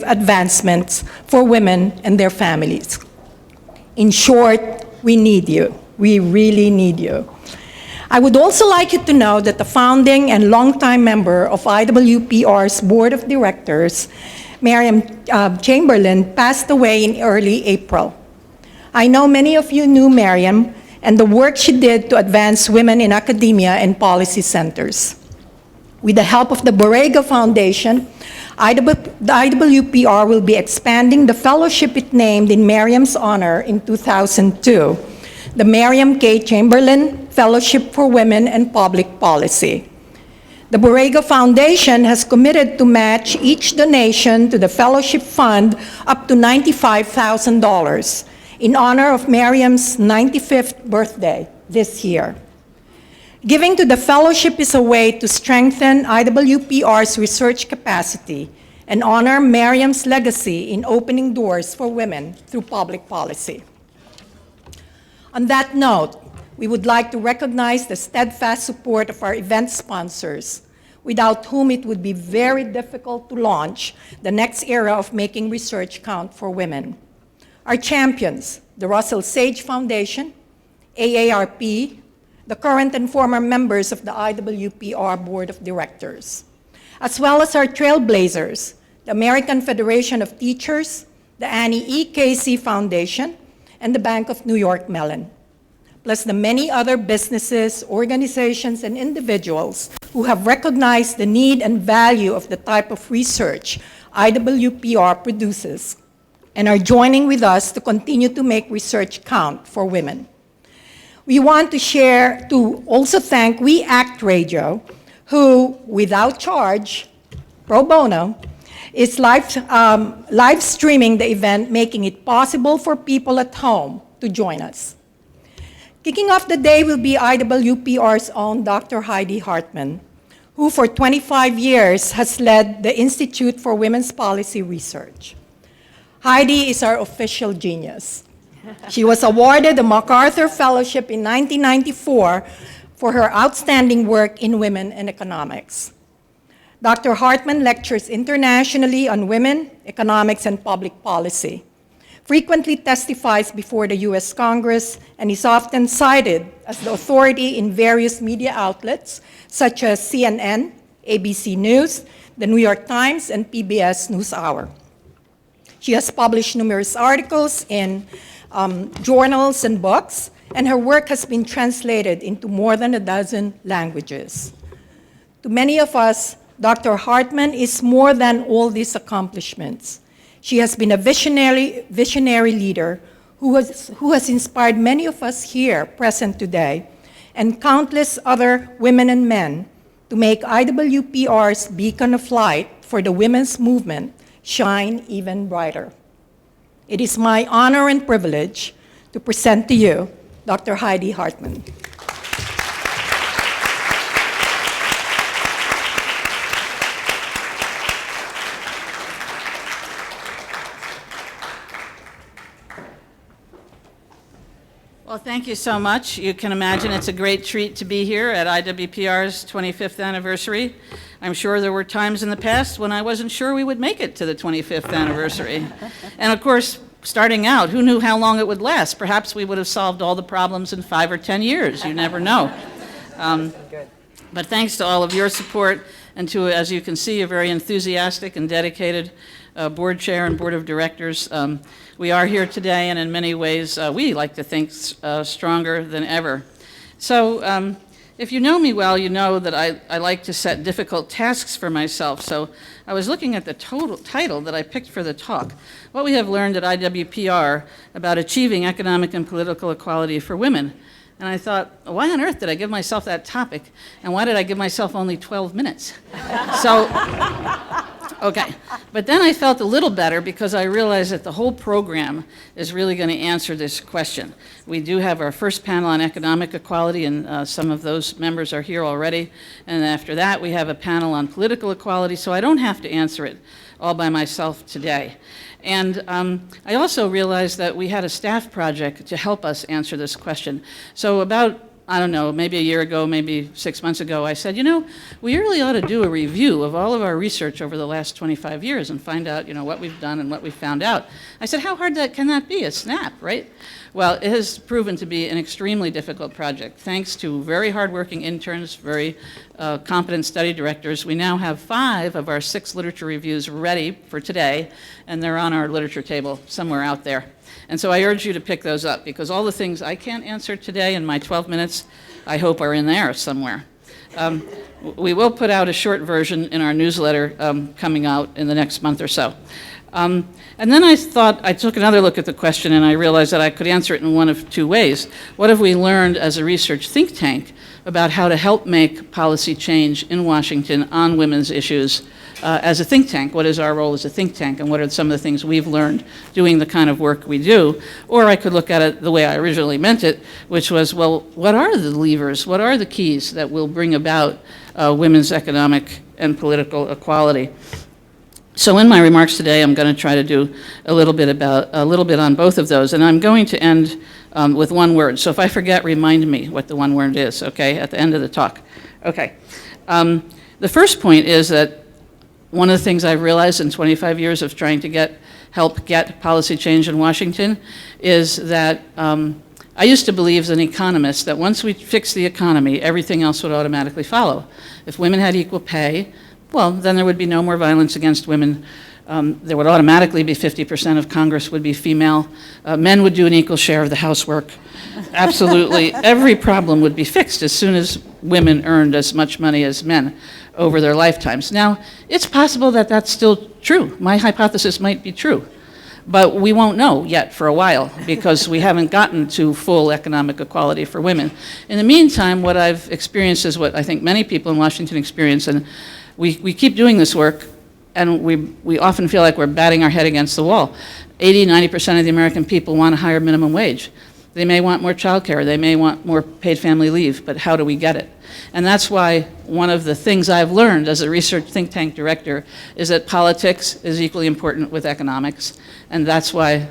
advancements for women and their families. In short, we need you. We really need you. I would also like you to know that the founding and longtime member of IWPR's Board of Directors, Miriam Chamberlain, passed away in early April. I know many of you knew Miriam and the work she did to advance women in academia and policy centers. With the help of the Borrego Foundation, the IWPR will be expanding the fellowship it named in Miriam's honor in 2002, the Miriam K. Chamberlain Fellowship for Women and Public Policy. The Borrego Foundation has committed to match each donation to the fellowship fund up to $95,000 in honor of Miriam's 95th birthday this year. Giving to the fellowship is a way to strengthen IWPR's research capacity and honor Miriam's legacy in opening doors for women through public policy. On that note, we would like to recognize the steadfast support of our event sponsors, without whom it would be very difficult to launch the next era of making research count for women. Our champions, the Russell Sage Foundation, AARP, the current and former members of the IWPR Board of Directors, as well as our trailblazers, the American Federation of Teachers, the Annie E. Casey Foundation, and the Bank of New York Mellon, plus the many other businesses, organizations, and individuals who have recognized the need and value of the type of research IWPR produces and are joining with us to continue to make research count for women. We want to also thank We Act Radio, who, without charge, pro bono, is live streaming the event, making it possible for people at home to join us. Kicking off the day will be IWPR's own Dr. Heidi Hartman, who for 25 years has led the Institute for Women's Policy Research. Heidi is our official genius. She was awarded the MacArthur Fellowship in 1994 for her outstanding work in women and economics. Dr. Hartman lectures internationally on women, economics, and public policy, frequently testifies before the U.S. Congress, and is often cited as the authority in various media outlets such as CNN, ABC News, the New York Times, and PBS NewsHour. She has published numerous articles in journals and books, and her work has been translated into more than a dozen languages. To many of us, Dr. Hartman is more than all these accomplishments. She has been a visionary leader who has inspired many of us here present today and countless other women and men to make IWPR's beacon of light for the women's movement shine even brighter. It is my honor and privilege to present to you Dr. Heidi Hartman. Well, thank you so much. You can imagine it's a great treat to be here at IWPR's 25th anniversary. I'm sure there were times in the past when I wasn't sure we would make it to the 25th anniversary. And of course, starting out, who knew how long it would last? Perhaps we would have solved all the problems in 5 or 10 years. You never know. But thanks to all of your support and to, as you can see, a very enthusiastic and dedicated board chair and board of directors, we are here today, and in many ways, we like to think stronger than ever. So if you know me well, you know that I like to set difficult tasks for myself. So I was looking at the title that I picked for the talk, What We Have Learned at IWPR About Achieving Economic and Political Equality for Women. And I thought, why on earth did I give myself that topic? And why did I give myself only 12 minutes? So, okay. But then I felt a little better because I realized that the whole program is really going to answer this question. We do have our first panel on economic equality, and some of those members are here already. And after that, we have a panel on political equality, so I don't have to answer it all by myself today. And I also realized that we had a staff project to help us answer this question. So about I don't know, maybe a year ago, maybe 6 months ago, I said, you know, we really ought to do a review of all of our research over the last 25 years and find out, you know, what we've done and what we've found out. I said, how hard can that be? A snap, right? Well, it has proven to be an extremely difficult project. Thanks to very hardworking interns, very competent study directors, we now have 5 of our 6 literature reviews ready for today, and they're on our literature table somewhere out there. And so I urge you to pick those up, because all the things I can't answer today in my 12 minutes, I hope are in there somewhere. We will put out a short version in our newsletter coming out in the next month or so. And then I took another look at the question, and I realized that I could answer it in one of 2 ways. What have we learned as a research think tank about how to help make policy change in Washington on women's issues as a think tank? What is our role as a think tank, and what are some of the things we've learned doing the kind of work we do? Or I could look at it the way I originally meant it, which was, well, what are the levers, what are the keys that will bring about women's economic and political equality? So in my remarks today, I'm going to try to do a little bit on both of those, and I'm going to end with one word. So if I forget, remind me what the one word is, okay, at the end of the talk. Okay. The first point is that one of the things I've realized in 25 years of trying to help get policy change in Washington is that I used to believe as an economist that once we fix the economy, everything else would automatically follow. If women had equal pay, well, then there would be no more violence against women. There would automatically be 50% of Congress would be female. Men would do an equal share of the housework. Absolutely, every problem would be fixed as soon as women earned as much money as men over their lifetimes. Now, it's possible that that's still true. My hypothesis might be true, but we won't know yet for a while because we haven't gotten to full economic equality for women. In the meantime, what I've experienced is what I think many people in Washington experience, and we keep doing this work, and we often feel like we're batting our head against the wall. 80–90% of the American people want a higher minimum wage. They may want more child care, they may want more paid family leave, but how do we get it? And that's why one of the things I've learned as a research think tank director is that politics is equally important with economics, and that's why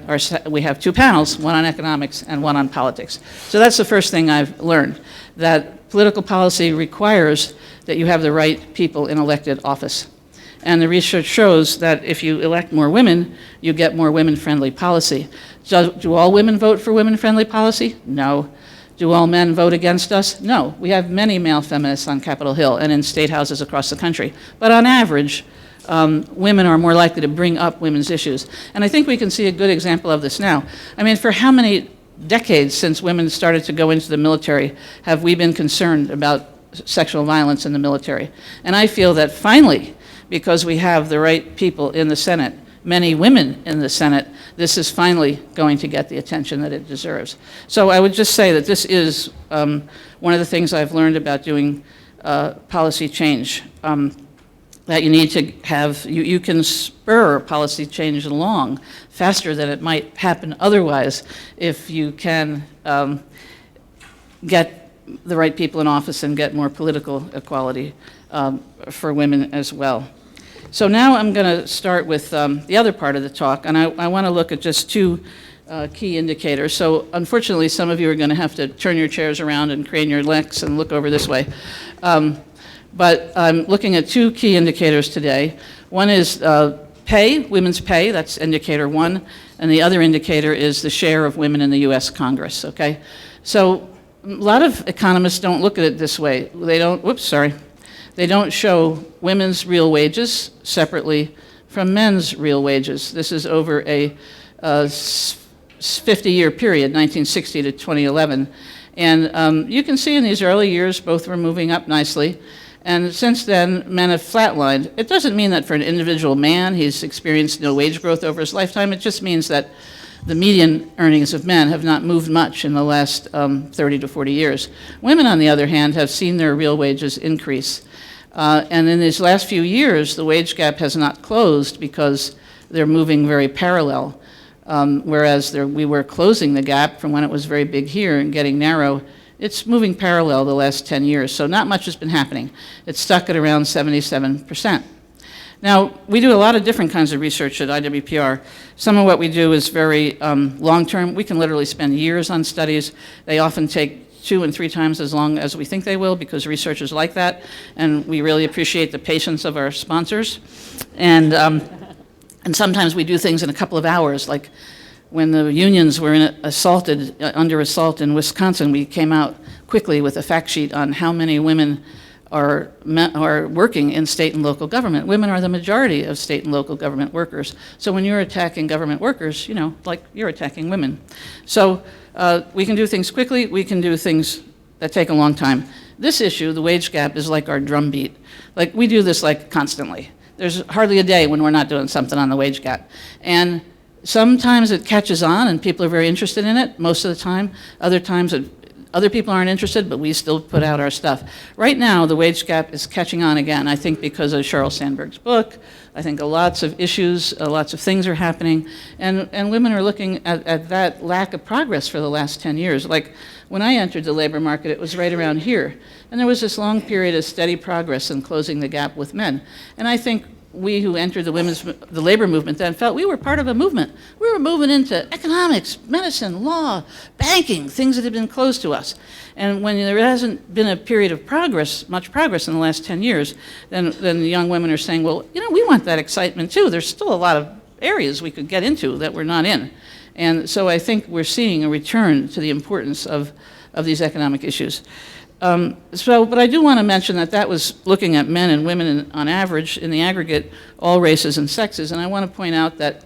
we have 2 panels, one on economics and one on politics. So that's the first thing I've learned, that political policy requires that you have the right people in elected office. And the research shows that if you elect more women, you get more women-friendly policy. Do all women vote for women-friendly policy? No. Do all men vote against us? No. We have many male feminists on Capitol Hill and in state houses across the country. But on average, women are more likely to bring up women's issues. And I think we can see a good example of this now. I mean, for how many decades since women started to go into the military have we been concerned about sexual violence in the military? And I feel that finally, because we have the right people in the Senate, many women in the Senate, this is finally going to get the attention that it deserves. So I would just say that this is one of the things I've learned about doing policy change, that you need to have, you can spur policy change along faster than it might happen otherwise if you can get the right people in office and get more political equality for women as well. So now I'm going to start with the other part of the talk, and I want to look at just 2 key indicators. So unfortunately, some of you are going to have to turn your chairs around and crane your necks and look over this way. But I'm looking at 2 key indicators today. One is pay, women's pay, that's indicator 1, and the other indicator is the share of women in the U.S. Congress, okay? So a lot of economists don't look at it this way. They don't show women's real wages separately from men's real wages. This is over a 50-year period, 1960 to 2011. And you can see in these early years, both were moving up nicely. And since then, men have flatlined. It doesn't mean that for an individual man, he's experienced no wage growth over his lifetime. It just means that the median earnings of men have not moved much in the last 30 to 40 years. Women, on the other hand, have seen their real wages increase. And in these last few years, the wage gap has not closed because they're moving very parallel. Whereas we were closing the gap from when it was very big here and getting narrow, it's moving parallel the last 10 years. So not much has been happening. It's stuck at around 77%. Now, we do a lot of different kinds of research at IWPR. Some of what we do is very long-term. We can literally spend years on studies. They often take 2 and 3 times as long as we think they will, because researchers like that, and we really appreciate the patience of our sponsors. And sometimes we do things in a couple of hours, like when the unions were under assault in Wisconsin, we came out quickly with a fact sheet on how many women are working in state and local government. Women are the majority of state and local government workers. So when you're attacking government workers, like you're attacking women. So we can do things quickly, we can do things that take a long time. This issue, the wage gap, is like our drumbeat. Like, we do this like constantly. There's hardly a day when we're not doing something on the wage gap. And sometimes it catches on and people are very interested in it, most of the time. Other times other people aren't interested, but we still put out our stuff. Right now, the wage gap is catching on again, I think because of Sheryl Sandberg's book. I think lots of issues, lots of things are happening, and women are looking at that lack of progress for the last 10 years. Like, when I entered the labor market, it was right around here, and there was this long period of steady progress in closing the gap with men. And I think we who entered the labor movement then felt we were part of a movement. We were moving into economics, medicine, law, banking, things that had been closed to us. And when there hasn't been a period of progress, much progress in the last 10 years, then the young women are saying, well, we want that excitement too. There's still a lot of areas we could get into that we're not in. And so I think we're seeing a return to the importance of these economic issues. But I do want to mention that was looking at men and women on average, in the aggregate, all races and sexes. And I want to point out that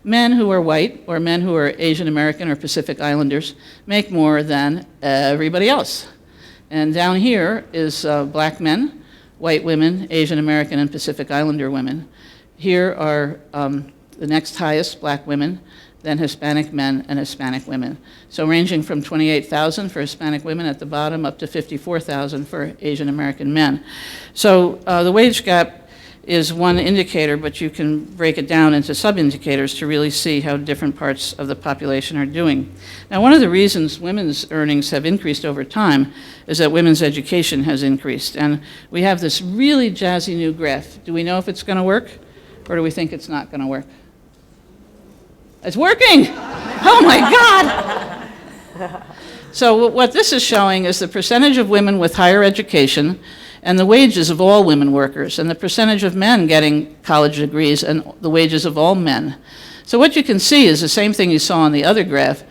men who are white, or men who are Asian American or Pacific Islanders, make more than everybody else. And down here is black men, white women, Asian American and Pacific Islander women. Here are the next highest, black women, then Hispanic men and Hispanic women. So ranging from 28,000 for Hispanic women at the bottom up to 54,000 for Asian American men. So the wage gap is one indicator, but you can break it down into sub-indicators to really see how different parts of the population are doing. Now, one of the reasons women's earnings have increased over time is that women's education has increased. And we have this really jazzy new graph. Do we know if it's going to work, or do we think it's not going to work? It's working! Oh my God! So what this is showing is the percentage of women with higher education and the wages of all women workers, and the percentage of men getting college degrees and the wages of all men. So what you can see is the same thing you saw on the other graph.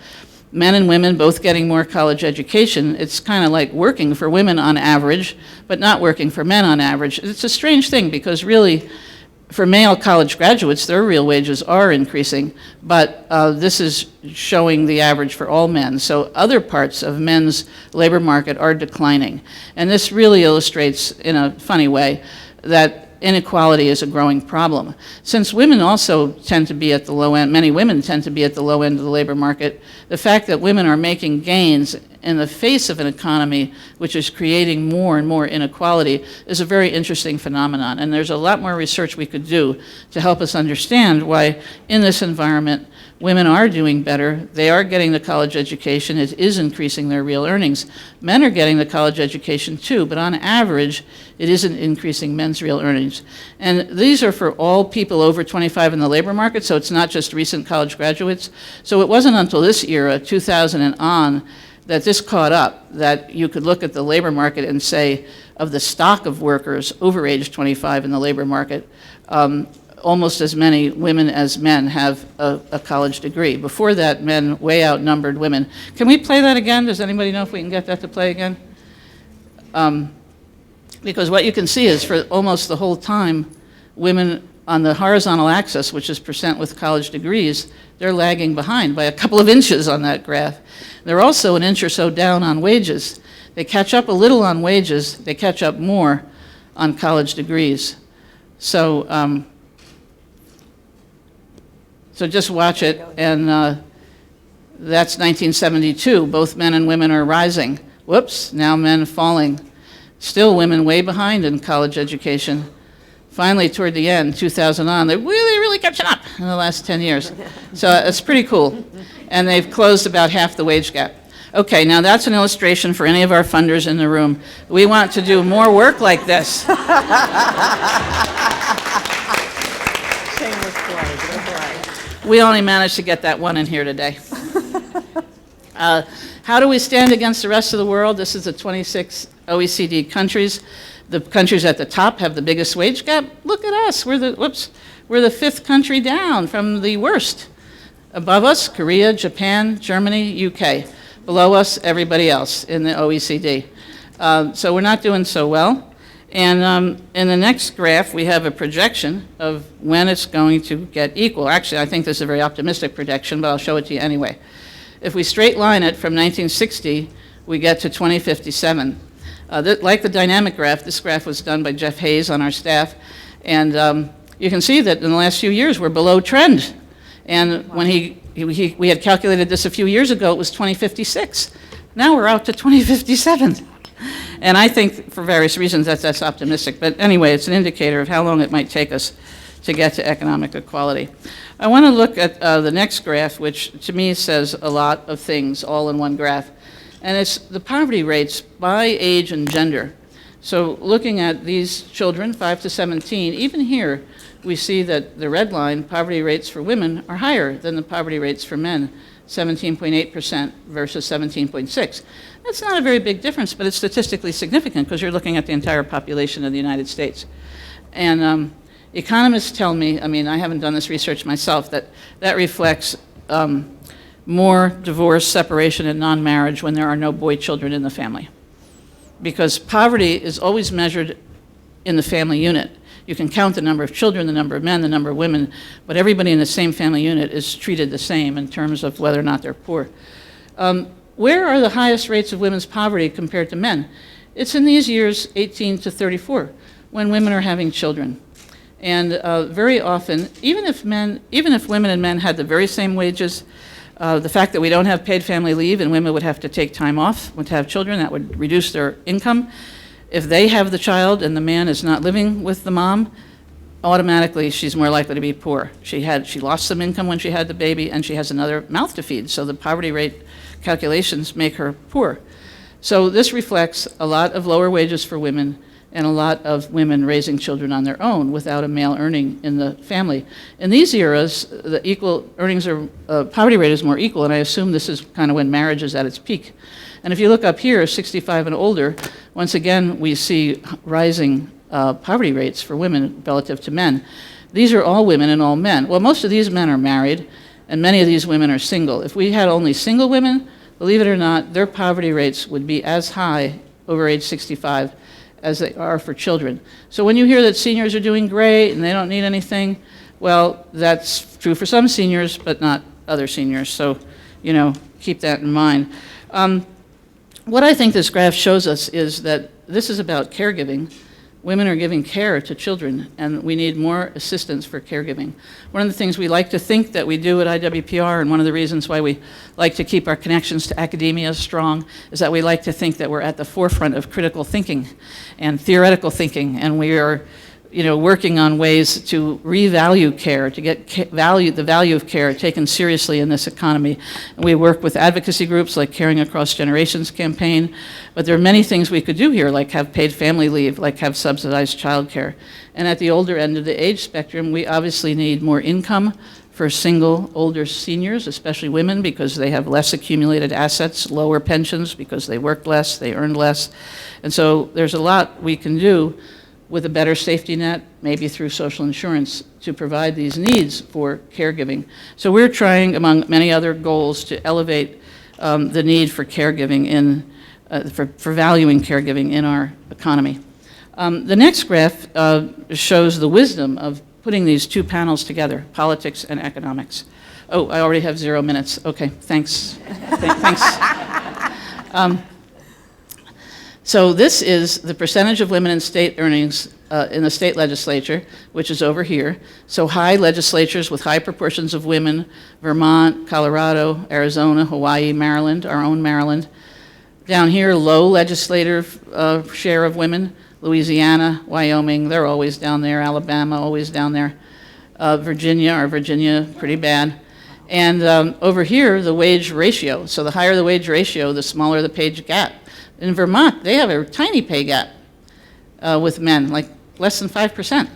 Men and women both getting more college education. It's kind of like working for women on average, but not working for men on average. It's a strange thing, because really, for male college graduates, their real wages are increasing, but this is showing the average for all men. So other parts of men's labor market are declining. And this really illustrates, in a funny way, that inequality is a growing problem. Since women also tend to be at the low end, many women tend to be at the low end of the labor market, the fact that women are making gains in the face of an economy which is creating more and more inequality is a very interesting phenomenon. And there's a lot more research we could do to help us understand why, in this environment, women are doing better. They are getting the college education. It is increasing their real earnings. Men are getting the college education too, but on average, it isn't increasing men's real earnings. And these are for all people over 25 in the labor market, so it's not just recent college graduates. So it wasn't until this era, 2000 and on, that this caught up, that you could look at the labor market and say, of the stock of workers over age 25 in the labor market, almost as many women as men have a college degree. Before that, men way outnumbered women. Can we play that again? Does anybody know if we can get that to play again? Because what you can see is for almost the whole time, women on the horizontal axis, which is percent with college degrees, they're lagging behind by a couple of inches on that graph. They're also an inch or so down on wages. They catch up a little on wages. They catch up more on college degrees. So, so just watch it, and that's 1972. Both men and women are rising. Whoops, now men falling. Still women way behind in college education. Finally, toward the end, 2000 on, they're really catching up in the last 10 years. So it's pretty cool. And they've closed about half the wage gap. Okay, now that's an illustration for any of our funders in the room. We want to do more work like this. Shameless plug. We only managed to get that one in here today. How do we stand against the rest of the world? This is the 26 OECD countries. The countries at the top have the biggest wage gap. Look at us. We're the fifth country down from the worst. Above us, Korea, Japan, Germany, UK. Below us, everybody else in the OECD. So we're not doing so well. And in the next graph, we have a projection of when it's going to get equal. Actually, I think this is a very optimistic projection, but I'll show it to you anyway. If we straight line it from 1960, we get to 2057. Like the dynamic graph, this graph was done by Jeff Hayes on our staff, and you can see that in the last few years we're below trend. And when we had calculated this a few years ago, it was 2056. Now we're out to 2057. And I think for various reasons that's optimistic. But anyway, it's an indicator of how long it might take us to get to economic equality. I want to look at the next graph, which to me says a lot of things all in one graph. And it's the poverty rates by age and gender. So looking at these children, 5 to 17, even here we see that the red line, poverty rates for women, are higher than the poverty rates for men, 17.8% versus 17.6%. That's not a very big difference, but it's statistically significant because you're looking at the entire population of the United States. And economists tell me, I mean, I haven't done this research myself, that reflects more divorce, separation, and non-marriage when there are no boy children in the family. Because poverty is always measured in the family unit. You can count the number of children, the number of men, the number of women, but everybody in the same family unit is treated the same in terms of whether or not they're poor. Where are the highest rates of women's poverty compared to men? It's in these years 18 to 34, when women are having children. And very often, even if women and men had the very same wages, the fact that we don't have paid family leave and women would have to take time off to have children, that would reduce their income. If they have the child and the man is not living with the mom, automatically she's more likely to be poor. She lost some income when she had the baby, and she has another mouth to feed, so the poverty rate calculations make her poor. So this reflects a lot of lower wages for women and a lot of women raising children on their own without a male earning in the family. In these eras, the poverty rate is more equal, and I assume this is kind of when marriage is at its peak. And if you look up here, 65 and older, once again we see rising poverty rates for women relative to men. These are all women and all men. Well, most of these men are married, and many of these women are single. If we had only single women, believe it or not, their poverty rates would be as high over age 65 as they are for children. So when you hear that seniors are doing great and they don't need anything, well, that's true for some seniors, but not other seniors. So, keep that in mind. What I think this graph shows us is that this is about caregiving. Women are giving care to children, and we need more assistance for caregiving. One of the things we like to think that we do at IWPR, and one of the reasons why we like to keep our connections to academia strong, is that we like to think that we're at the forefront of critical thinking and theoretical thinking, and we are working on ways to revalue care, to get the value of care taken seriously in this economy. And we work with advocacy groups like Caring Across Generations campaign, but there are many things we could do here, like have paid family leave, like have subsidized childcare. And at the older end of the age spectrum, we obviously need more income for single older seniors, especially women, because they have less accumulated assets, lower pensions because they worked less, they earned less. And so there's a lot we can do with a better safety net, maybe through social insurance, to provide these needs for caregiving. So we're trying, among many other goals, to elevate the need for caregiving for valuing caregiving in our economy. The next graph shows the wisdom of putting these two panels together, politics and economics. Oh, I already have 0 minutes. Okay, thanks. Thanks. So this is the percentage of women in state earnings in the state legislature, which is over here. So high legislatures with high proportions of women, Vermont, Colorado, Arizona, Hawaii, Maryland, our own Maryland. Down here, low legislative share of women, Louisiana, Wyoming, they're always down there, Alabama, always down there. Virginia, pretty bad. And over here, the wage ratio. So the higher the wage ratio, the smaller the pay gap. In Vermont, they have a tiny pay gap with men, like less than 5%.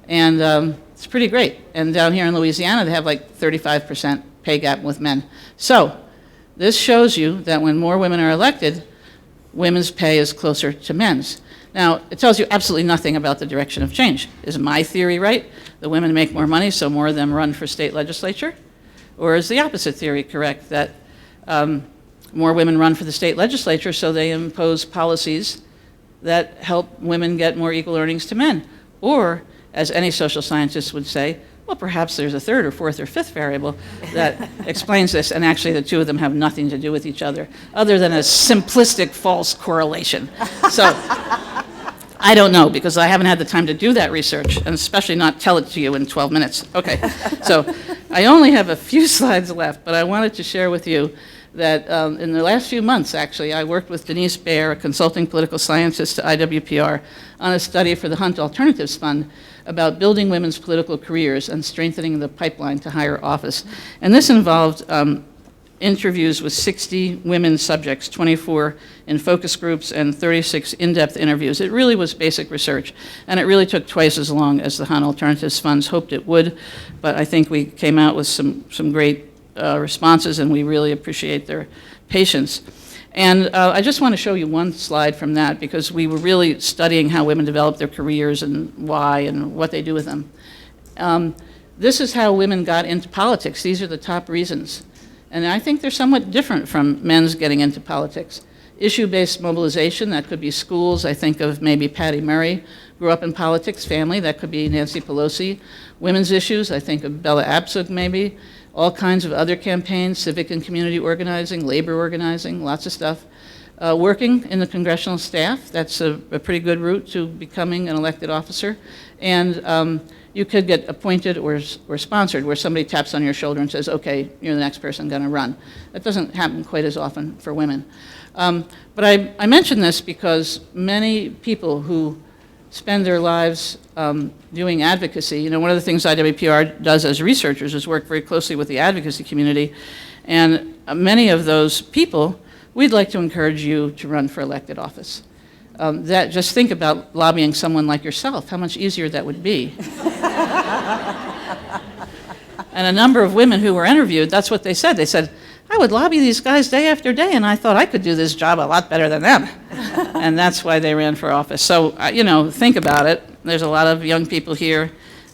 And it's pretty great. And down here in Louisiana, they have like 35% pay gap with men. So This shows you that when more women are elected, women's pay is closer to men's. Now, it tells you absolutely nothing about the direction of change. Is my theory right? The women make more money, so more of them run for state legislature? Or is the opposite theory correct, that more women run for the state legislature, so they impose policies that help women get more equal earnings to men? Or, as any social scientist would say, well, perhaps there's a third or fourth or fifth variable that explains this, and actually the two of them have nothing to do with each other, other than a simplistic false correlation. So, I don't know, because I haven't had the time to do that research, and especially not tell it to you in 12 minutes. Okay, so I only have a few slides left, but I wanted to share with you that in the last few months, actually, I worked with Denise Baer, a consulting political scientist to IWPR, on a study for the Hunt Alternatives Fund about building women's political careers and strengthening the pipeline to higher office. And this involved interviews with 60 women subjects, 24 in focus groups and 36 in-depth interviews. It really was basic research, and it really took twice as long as the Hunt Alternatives Funds hoped it would, but I think we came out with some great responses, and we really appreciate their patience. And I just want to show you one slide from that, because we were really studying how women develop their careers and why and what they do with them. This is how women got into politics. These are the top reasons. And I think they're somewhat different from men's getting into politics. Issue-based mobilization, that could be schools. I think of maybe Patty Murray, grew up in politics, family. That could be Nancy Pelosi. Women's issues, I think of Bella Abzug maybe. All kinds of other campaigns, civic and community organizing, labor organizing, lots of stuff. Working in the congressional staff, that's a pretty good route to becoming an elected officer. And you could get appointed or sponsored, where somebody taps on your shoulder and says, okay, you're the next person going to run. That doesn't happen quite as often for women. But I mention this because many people who spend their lives doing advocacy. You know, one of the things IWPR does as researchers is work very closely with the advocacy community. And many of those people, we'd like to encourage you to run for elected office. Just think about lobbying someone like yourself, how much easier that would be. And a number of women who were interviewed, that's what they said. They said, I would lobby these guys day after day, and I thought I could do this job a lot better than them. And that's why they ran for office. So, you know, think about it. There's a lot of young people here.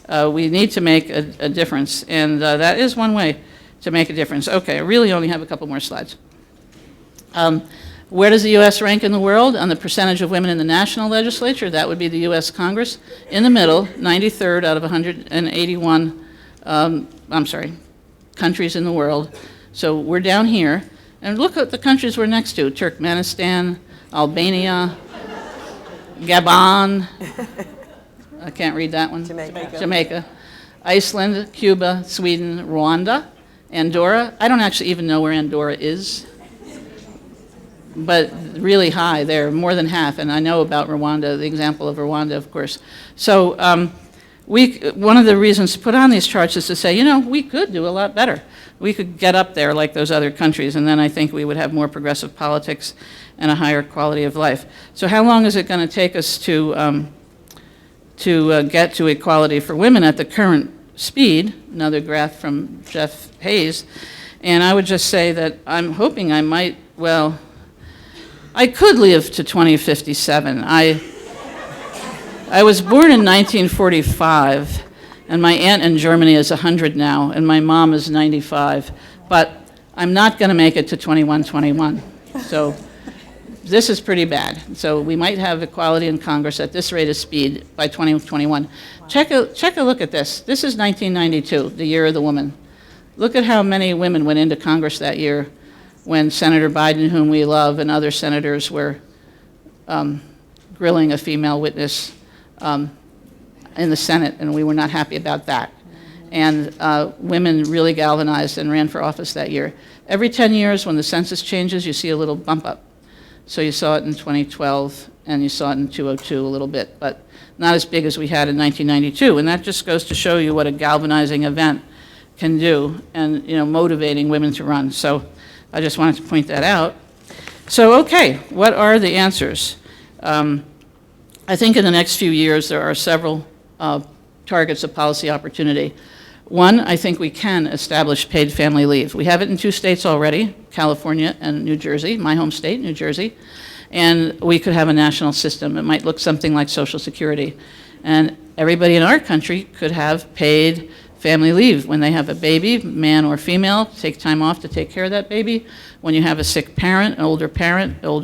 We need to make a difference, and that is one way to make a difference. Okay, I really only have a couple more slides. Where does the U.S. rank in the world on the percentage of women in the national legislature? That would be the U.S. Congress. In the middle, 93rd out of 181, countries in the world. So we're down here, and look at the countries we're next to: Turkmenistan, Albania, Gabon, I can't read that one. Jamaica. Iceland, Cuba, Sweden, Rwanda, Andorra. I don't actually even know where Andorra is, but really high there, more than half. And I know about Rwanda, the example of Rwanda, of course. So one of the reasons to put on these charts is to say, you know, we could do a lot better. We could get up there like those other countries, and then I think we would have more progressive politics and a higher quality of life. So how long is it going to take us to get to equality for women at the current speed? Another graph from Jeff Hayes. And I would just say that I'm hoping I might, well, I could live to 2057. I was born in 1945, and my aunt in Germany is 100 now, and my mom is 95. But I'm not going to make it to 2121. So this is pretty bad. So we might have equality in Congress at this rate of speed by 2021. Wow. Check a look at this. This is 1992, the year of the woman. Look at how many women went into Congress that year when Senator Biden, whom we love, and other senators were grilling a female witness in the Senate, and we were not happy about that. And women really galvanized and ran for office that year. Every 10 years, when the census changes, you see a little bump up. So you saw it in 2012, and you saw it in 2002 a little bit, but not as big as we had in 1992. And that just goes to show you what a galvanizing event can do, and motivating women to run. So I just wanted to point that out. So, okay, what are the answers? I think in the next few years there are several targets of policy opportunity. One, I think we can establish paid family leave. We have it in 2 states already, California and New Jersey, my home state, New Jersey. And we could have a national system. It might look something like Social Security. And everybody in our country could have paid family leave. When they have a baby, man or female, take time off to take care of that baby. When you have a sick parent, older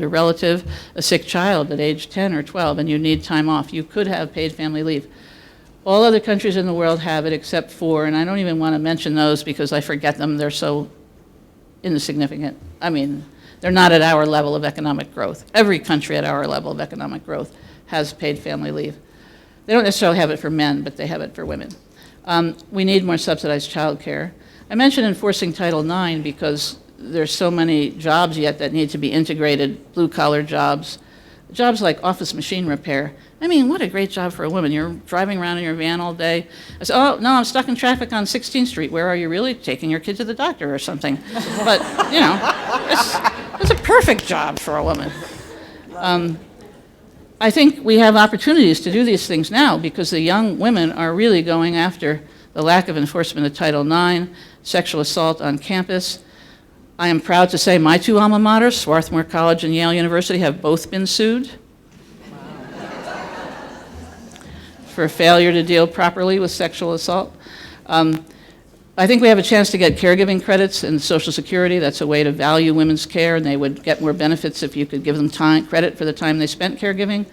relative, a sick child at age 10 or 12, and you need time off, you could have paid family leave. All other countries in the world have it except 4, and I don't even want to mention those because I forget them. They're so insignificant. I mean, they're not at our level of economic growth. Every country at our level of economic growth has paid family leave. They don't necessarily have it for men, but they have it for women. We need more subsidized child care. I mentioned enforcing Title IX because there's so many jobs yet that need to be integrated, blue-collar jobs, jobs like office machine repair. I mean, what a great job for a woman. You're driving around in your van all day. I said, oh, no, I'm stuck in traffic on 16th Street. Where are you really? Taking your kid to the doctor or something. But, you know, it's a perfect job for a woman. I think we have opportunities to do these things now because the young women are really going after the lack of enforcement of Title IX, sexual assault on campus. I am proud to say my 2 alma maters, Swarthmore College and Yale University, have both been sued for failure to deal properly with sexual assault. I think we have a chance to get caregiving credits in Social Security. That's a way to value women's care, and they would get more benefits if you could give them credit for the time they spent caregiving.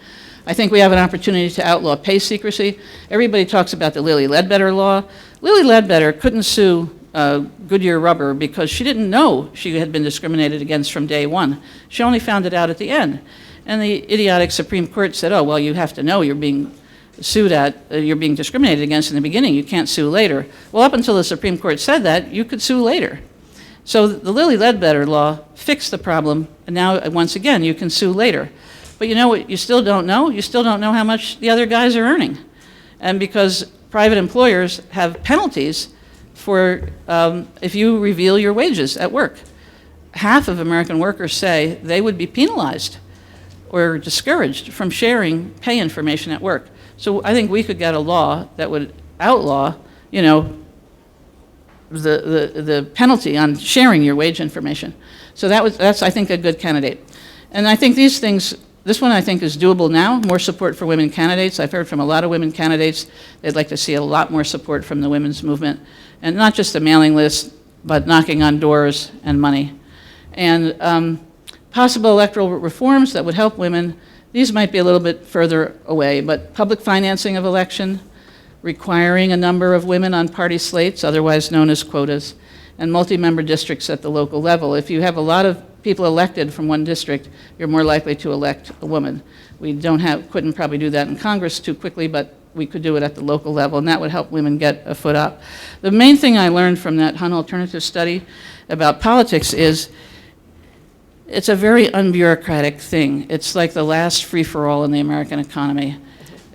I think we have an opportunity to outlaw pay secrecy. Everybody talks about the Lilly Ledbetter law. Lilly Ledbetter couldn't sue Goodyear Rubber because she didn't know she had been discriminated against from day one. She only found it out at the end. And the idiotic Supreme Court said, oh, well, you have to know you're being you're being discriminated against in the beginning. You can't sue later. Well, up until the Supreme Court said that, you could sue later. So the Lilly Ledbetter law fixed the problem, and now, once again, you can sue later. But you know what you still don't know? You still don't know how much the other guys are earning. And because private employers have penalties for if you reveal your wages at work. Half of American workers say they would be penalized or discouraged from sharing pay information at work. So I think we could get a law that would outlaw, you know, the penalty on sharing your wage information. So that's I think a good candidate. And I think these things, this one I think is doable now, more support for women candidates. I've heard from a lot of women candidates, they'd like to see a lot more support from the women's movement. And not just a mailing list, but knocking on doors and money. And possible electoral reforms that would help women. These might be a little bit further away, but public financing of election, requiring a number of women on party slates, otherwise known as quotas, and multi-member districts at the local level. If you have a lot of people elected from one district, you're more likely to elect a woman. We couldn't probably do that in Congress too quickly, but we could do it at the local level, and that would help women get a foot up. The main thing I learned from that Hun Alternative study about politics is it's a very unbureaucratic thing. It's like the last free-for-all in the American economy.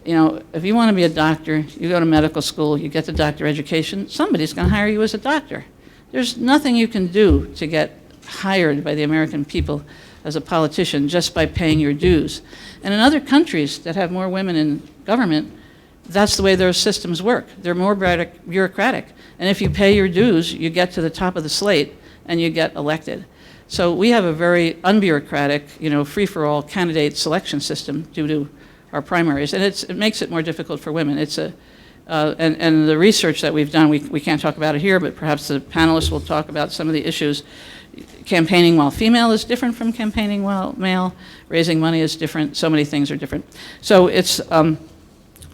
You know, if you want to be a doctor, you go to medical school, you get the doctor education, somebody's going to hire you as a doctor. There's nothing you can do to get hired by the American people as a politician just by paying your dues. And in other countries that have more women in government, that's the way those systems work. They're more bureaucratic. And if you pay your dues, you get to the top of the slate and you get elected. So we have a very unbureaucratic, you know, free-for-all candidate selection system due to our primaries, and it makes it more difficult for women. It's and the research that we've done, we can't talk about it here, but perhaps the panelists will talk about some of the issues. Campaigning while female is different from campaigning while male. Raising money is different. So many things are different. So it's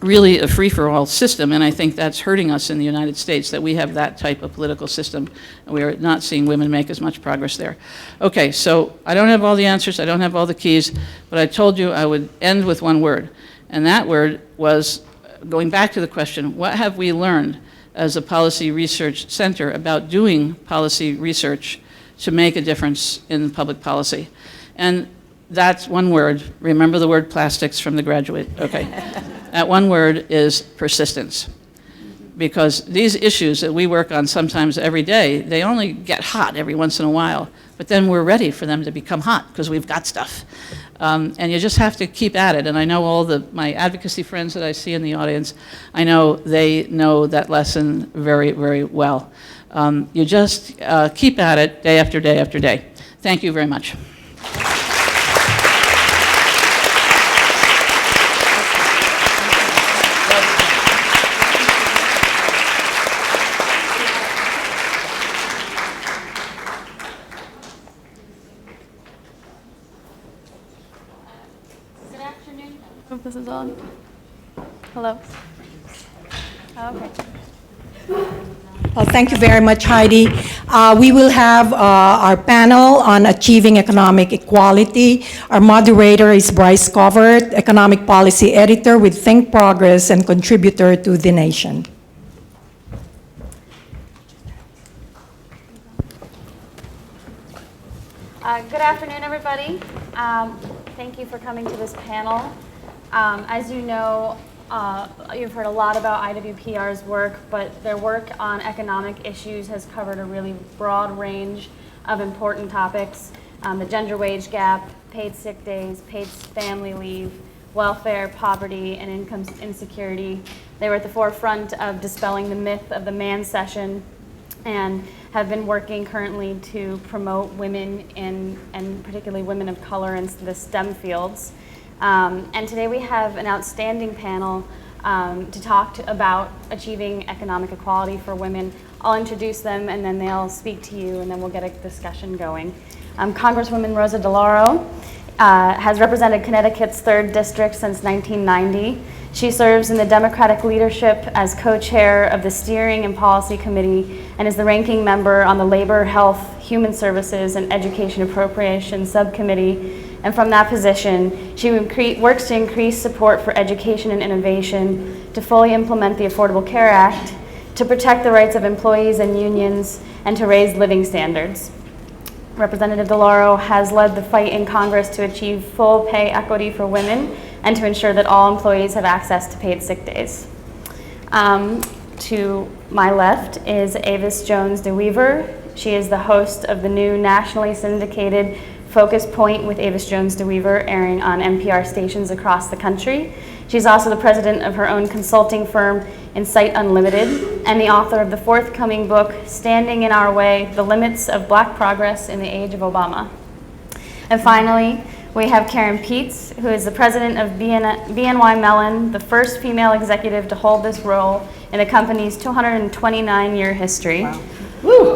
really a free-for-all system, and I think that's hurting us in the United States, that we have that type of political system, and we are not seeing women make as much progress there. Okay, so I don't have all the answers, I don't have all the keys, but I told you I would end with one word, and that word was, going back to the question, what have we learned as a policy research center about doing policy research to make a difference in public policy? And that's one word. Remember the word plastics from The Graduate, okay. That one word is persistence. Because these issues that we work on sometimes every day, they only get hot every once in a while, but then we're ready for them to become hot because we've got stuff. And you just have to keep at it. And I know all my advocacy friends that I see in the audience, I know they know that lesson very, very well. You just keep at it day after day after day. Thank you very much. Good afternoon. Hope this is on. Hello. Oh, okay. Well, thank you very much, Heidi. We will have our panel on achieving economic equality. Our moderator is Bryce Covert, economic policy editor with Think Progress and contributor to The Nation. Good afternoon, everybody. Thank you for coming to this panel. As you know, you've heard a lot about IWPR's work, but their work on economic issues has covered a really broad range of important topics. The gender wage gap, paid sick days, paid family leave, welfare, poverty, and income insecurity. They were at the forefront of dispelling the myth of the man session and have been working currently to promote women and particularly women of color in the STEM fields. And today we have an outstanding panel to talk about achieving economic equality for women. I'll introduce them and then they'll speak to you and then we'll get a discussion going. Congresswoman Rosa DeLauro has represented Connecticut's 3rd District since 1990. She serves in the Democratic leadership as co-chair of the Steering and Policy Committee and is the ranking member on the Labor, Health, Human Services, and Education Appropriations Subcommittee. And from that position, she works to increase support for education and innovation, to fully implement the Affordable Care Act, to protect the rights of employees and unions, and to raise living standards. Representative DeLauro has led the fight in Congress to achieve full pay equity for women and to ensure that all employees have access to paid sick days. To my left is Avis Jones DeWeaver. She is the host of the new nationally syndicated Focus Point with Avis Jones DeWeaver, airing on NPR stations across the country. She's also the president of her own consulting firm, Insight Unlimited, and the author of the forthcoming book, Standing in Our Way, The Limits of Black Progress in the Age of Obama. And finally, we have Karen Peets, who is the president of BNY Mellon, the first female executive to hold this role in the company's 229-year history. Wow. Woo.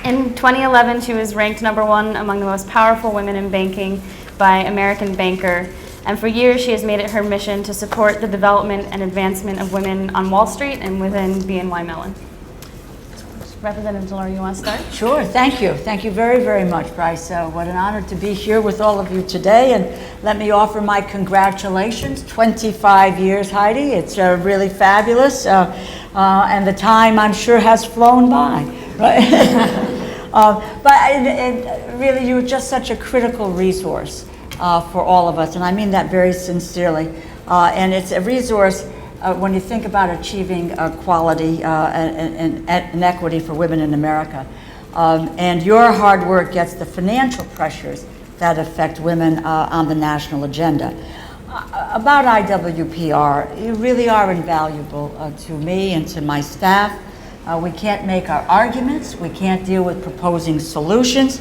In 2011, she was ranked #1 among the most powerful women in banking by American Banker. And for years, she has made it her mission to support the development and advancement of women on Wall Street and within BNY Mellon. Representative DeLauro, you want to start? Sure, thank you. Thank you very, very much, Bryce. What an honor to be here with all of you today. And let me offer my congratulations. 25 years, Heidi. It's really fabulous. And the time, I'm sure, has flown by. Right? But really, you're just such a critical resource for all of us. And I mean that very sincerely. And it's a resource when you think about achieving equality and equity for women in America. And your hard work gets the financial pressures that affect women on the national agenda. About IWPR, you really are invaluable to me and to my staff. We can't make our arguments. We can't deal with proposing solutions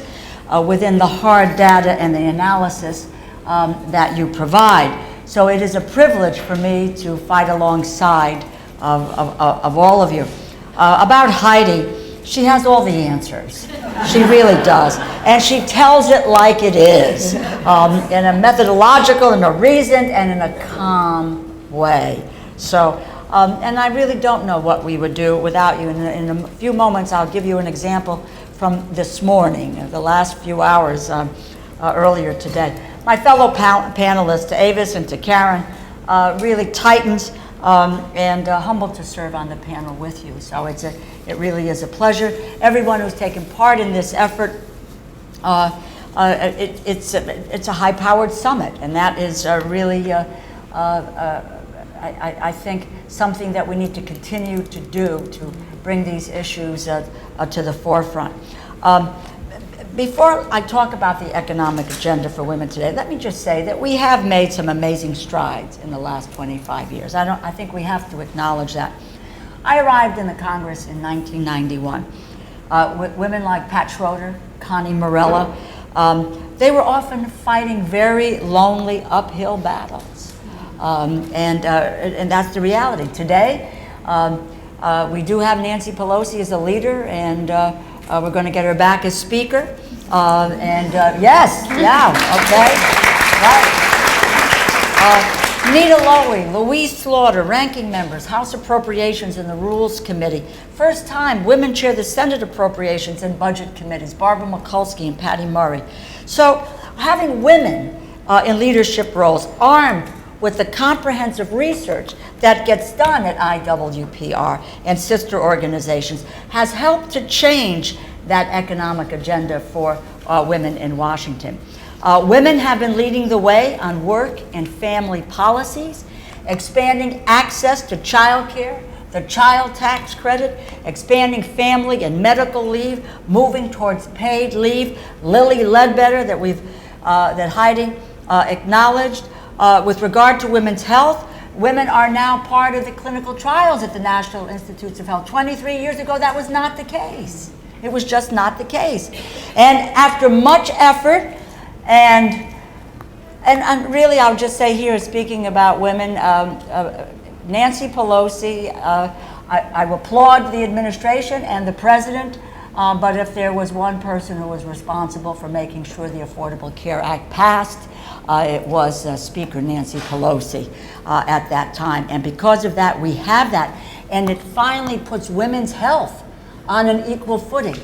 within the hard data and the analysis that you provide. So it is a privilege for me to fight alongside of all of you. About Heidi, she has all the answers. She really does. And she tells it like it is, in a methodological, in a reasoned, and in a calm way. So, and I really don't know what we would do without you. In a few moments, I'll give you an example from this morning, the last few hours earlier today. My fellow panelists, to Avis and to Karen, really titans and humbled to serve on the panel with you. So it really is a pleasure. Everyone who's taken part in this effort, it's a high-powered summit, and that is really, I think, something that we need to continue to do to bring these issues to the forefront. Before I talk about the economic agenda for women today, let me just say that we have made some amazing strides in the last 25 years. I think we have to acknowledge that. I arrived in the Congress in 1991. With women like Pat Schroeder, Connie Morella, they were often fighting very lonely uphill battles. And that's the reality. Today, we do have Nancy Pelosi as a leader, and we're going to get her back as speaker. Yes, yeah, okay, right. Nita Lowey, Louise Slaughter, ranking members, House Appropriations and the Rules Committee. First time women chair the Senate Appropriations and Budget Committees, Barbara Mikulski and Patty Murray. So having women in leadership roles armed with the comprehensive research that gets done at IWPR and sister organizations has helped to change that economic agenda for women in Washington. Women have been leading the way on work and family policies, expanding access to child care, the child tax credit, expanding family and medical leave, moving towards paid leave. Lily Ledbetter, that Heidi acknowledged. With regard to women's health, women are now part of the clinical trials at the National Institutes of Health. 23 years ago, that was not the case. It was just not the case. And after much effort, and really I'll just say here, speaking about women, Nancy Pelosi, I applaud the administration and the president, but if there was one person who was responsible for making sure the Affordable Care Act passed, it was Speaker Nancy Pelosi at that time. And because of that, we have that. And it finally puts women's health on an equal footing.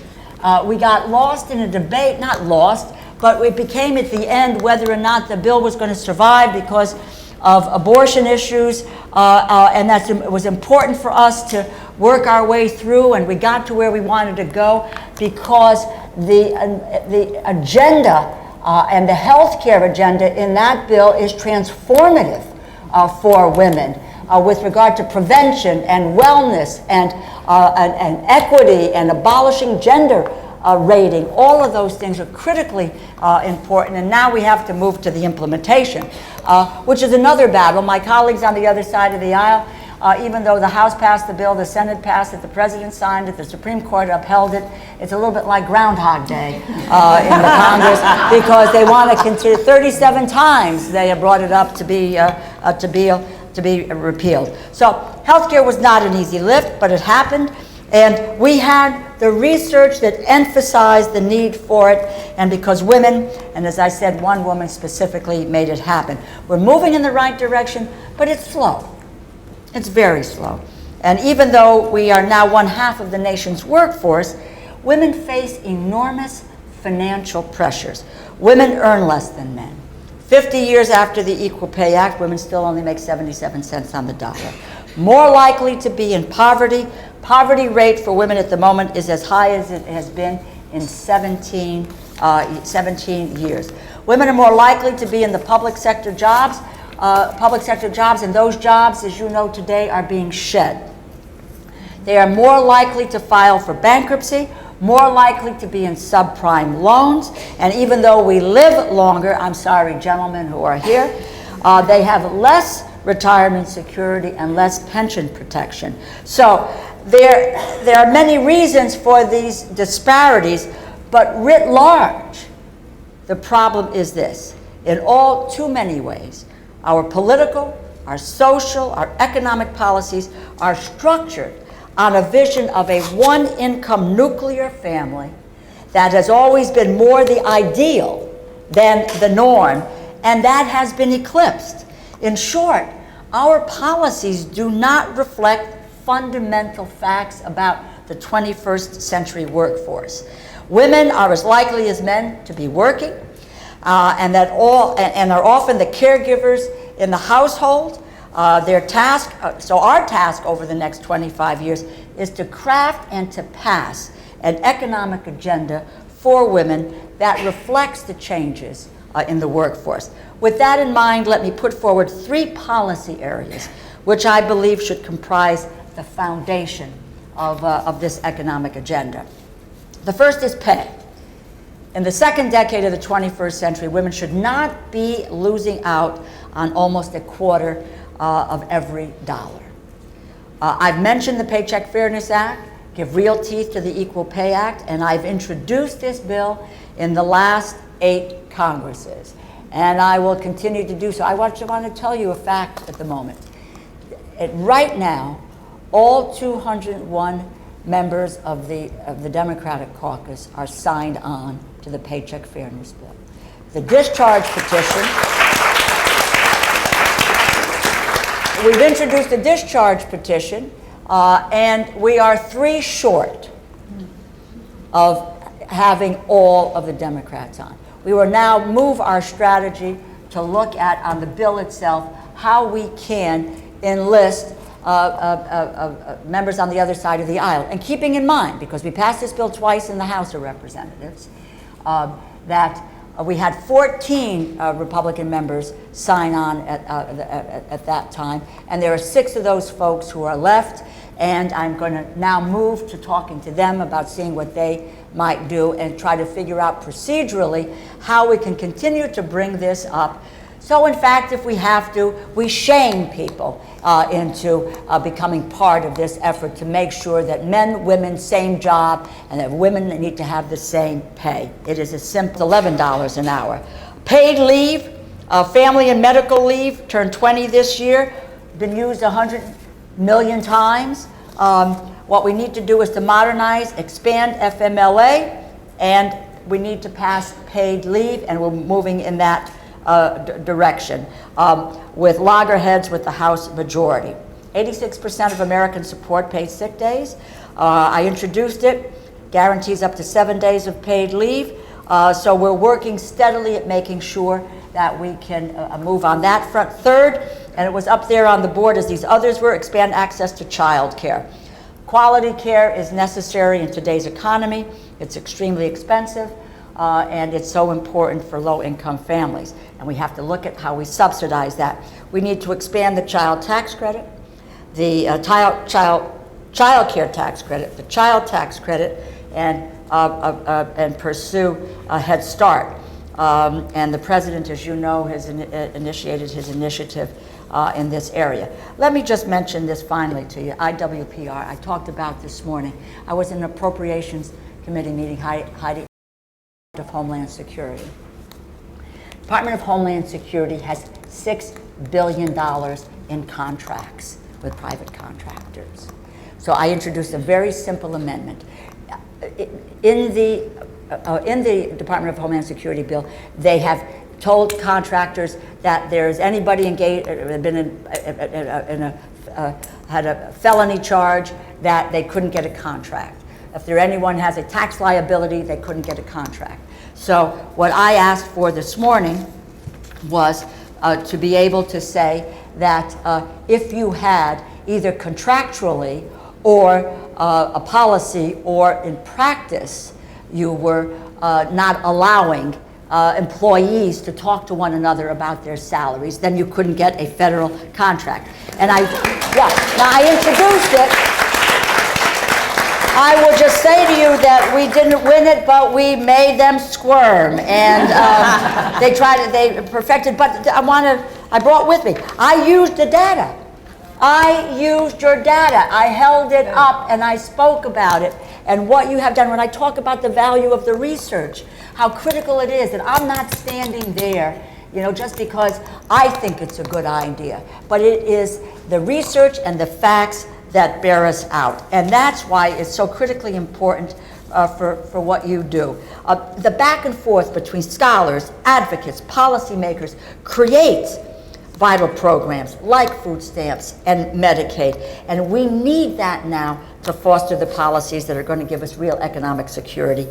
We got lost in a debate, not lost, but it became at the end whether or not the bill was going to survive because of abortion issues. And it was important for us to work our way through, and we got to where we wanted to go because the agenda and the health care agenda in that bill is transformative for women with regard to prevention and wellness and equity and abolishing gender rating. All of those things are critically important, and now we have to move to the implementation, which is another battle. My colleagues on the other side of the aisle, even though the House passed the bill, the Senate passed it, the President signed it, the Supreme Court upheld it, it's a little bit like Groundhog Day in the Congress, because they want to consider 37 times they have brought it up to be repealed. So healthcare was not an easy lift, but it happened. And we had the research that emphasized the need for it, and because women, and as I said, one woman specifically made it happen. We're moving in the right direction, but it's slow. It's very slow. And even though we are now 1/2 of the nation's workforce, women face enormous financial pressures. Women earn less than men. 50 years after the Equal Pay Act, women still only make 77 cents on the dollar. More likely to be in poverty. Poverty rate for women at the moment is as high as it has been in 17 years. Women are more likely to be in the public sector jobs, and those jobs, as you know today, are being shed. They are more likely to file for bankruptcy, more likely to be in subprime loans, and even though we live longer, I'm sorry, gentlemen who are here, they have less retirement security and less pension protection. So there are many reasons for these disparities, but writ large, the problem is this. In all too many ways, our political, our social, our economic policies are structured on a vision of a one-income nuclear family that has always been more the ideal than the norm, and that has been eclipsed. In short, our policies do not reflect fundamental facts about the 21st century workforce. Women are as likely as men to be working, and are often the caregivers in the household. Our task over the next 25 years is to craft and to pass an economic agenda for women that reflects the changes in the workforce. With that in mind, let me put forward 3 policy areas which I believe should comprise the foundation of this economic agenda. The first is pay. In the second decade of the 21st century, women should not be losing out on almost a quarter of every dollar. I've mentioned the Paycheck Fairness Act, give real teeth to the Equal Pay Act, and I've introduced this bill in the last 8 Congresses. And I will continue to do so. I want to tell you a fact at the moment. Right now, all 201 members of the Democratic caucus are signed on to the Paycheck Fairness Bill. The discharge petition, we've introduced a discharge petition, and we are 3 short of having all of the Democrats on. We will now move our strategy to look at, on the bill itself, how we can enlist members on the other side of the aisle. And keeping in mind, because we passed this bill twice in the House of Representatives, that we had 14 Republican members sign on at that time, and there are 6 of those folks who are left, and I'm going to now move to talking to them about seeing what they might do and try to figure out procedurally how we can continue to bring this up. So in fact, if we have to, we shame people into becoming part of this effort to make sure that men, women, same job, and that women need to have the same pay. It is a simple $11 an hour. Paid leave, family and medical leave, turned 20 this year, been used 100 million times. What we need to do is to modernize, expand FMLA, and we need to pass paid leave, and we're moving in that direction with loggerheads with the House majority. 86% of Americans support paid sick days. I introduced it, guarantees up to 7 days of paid leave. So we're working steadily at making sure that we can move on that front. Third, and it was up there on the board as these others were, expand access to child care. Quality care is necessary in today's economy. It's extremely expensive. And it's so important for low-income families. And we have to look at how we subsidize that. We need to expand the child tax credit, the child care tax credit, the child tax credit, and pursue a Head Start. And the president, as you know, has initiated his initiative in this area. Let me just mention this finally to you. IWPR, I talked about this morning. I was in an Appropriations Committee meeting, Heidi, of Homeland Security. Department of Homeland Security has $6 billion in contracts with private contractors. So I introduced a very simple amendment. In the Department of Homeland Security bill, they have told contractors that there's anybody engaged, had a felony charge, that they couldn't get a contract. If anyone has a tax liability, they couldn't get a contract. So what I asked for this morning was to be able to say that if you had either contractually or a policy or in practice, you were not allowing employees to talk to one another about their salaries, then you couldn't get a federal contract. And now I introduced it. I will just say to you that we didn't win it, but we made them squirm, and they perfected. But I brought with me. I used the data. I used your data. I held it up and I spoke about it and what you have done. When I talk about the value of the research, how critical it is, and I'm not standing there, just because I think it's a good idea, but it is the research and the facts that bear us out. And that's why it's so critically important for what you do. The back and forth between scholars, advocates, policymakers creates vital programs like food stamps and Medicaid. And we need that now to foster the policies that are going to give us real economic security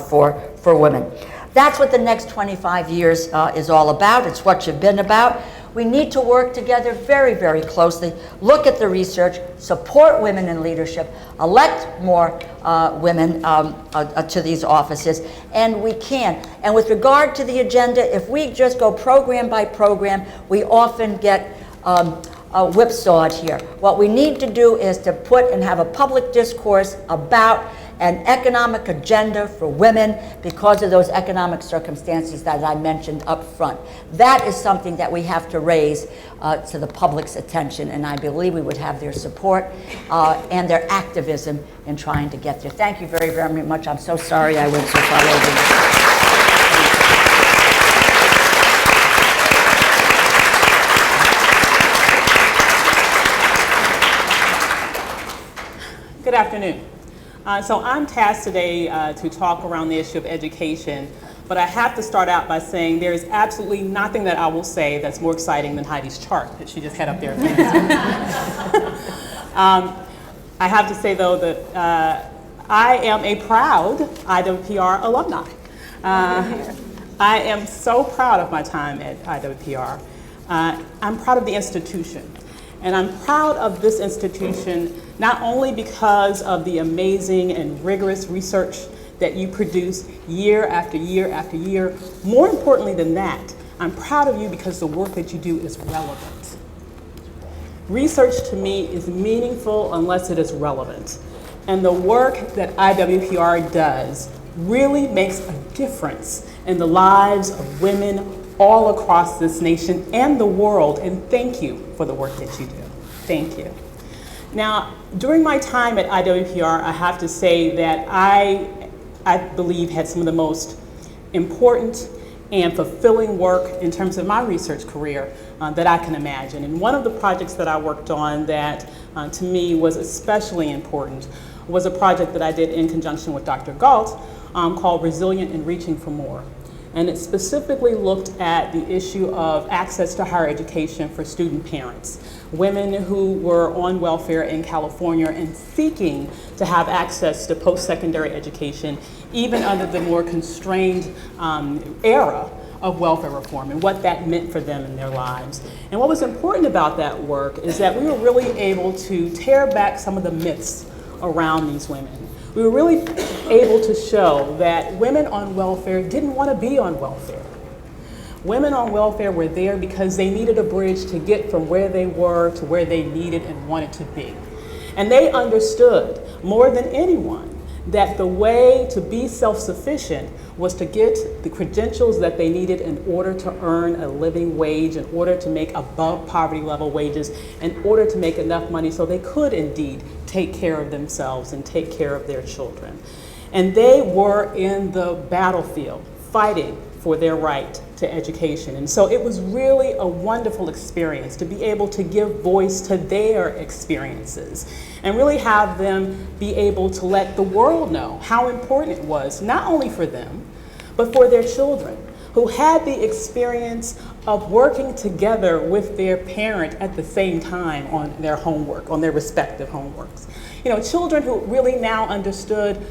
for women. That's what the next 25 years is all about. It's what you've been about. We need to work together very, very closely, look at the research, support women in leadership, elect more women to these offices, and we can. And with regard to the agenda, if we just go program by program, we often get whipsawed here. What we need to do is to put and have a public discourse about an economic agenda for women because of those economic circumstances that I mentioned up front. That is something that we have to raise to the public's attention, and I believe we would have their support and their activism in trying to get there. Thank you very, very much. I'm so sorry I went so far over. Good afternoon. So I'm tasked today to talk around the issue of education, but I have to start out by saying there is absolutely nothing that I will say that's more exciting than Heidi's chart that she just had up there. I have to say, though, that I am a proud IWPR alumni. I am so proud of my time at IWPR. I'm proud of the institution. And I'm proud of this institution not only because of the amazing and rigorous research that you produce year after year after year. More importantly than that, I'm proud of you because the work that you do is relevant. Research to me is meaningful unless it is relevant. And the work that IWPR does really makes a difference in the lives of women all across this nation and the world, and thank you for the work that you do. Thank you. Now, during my time at IWPR, I have to say that I believe had some of the most important and fulfilling work in terms of my research career that I can imagine. And one of the projects that I worked on that to me was especially important was a project that I did in conjunction with Dr. Galt called Resilient and Reaching for More. And it specifically looked at the issue of access to higher education for student parents, women who were on welfare in California and seeking to have access to post-secondary education, even under the more constrained era of welfare reform and what that meant for them in their lives. And what was important about that work is that we were really able to tear back some of the myths around these women. We were really able to show that women on welfare didn't want to be on welfare. Women on welfare were there because they needed a bridge to get from where they were to where they needed and wanted to be. And they understood more than anyone that the way to be self-sufficient was to get the credentials that they needed in order to earn a living wage, in order to make above poverty level wages, in order to make enough money so they could indeed take care of themselves and take care of their children. And they were in the battlefield fighting for their right to education. And so it was really a wonderful experience to be able to give voice to their experiences and really have them be able to let the world know how important it was, not only for them, but for their children who had the experience of working together with their parent at the same time on their homework, on their respective homeworks. You know, children who really now understood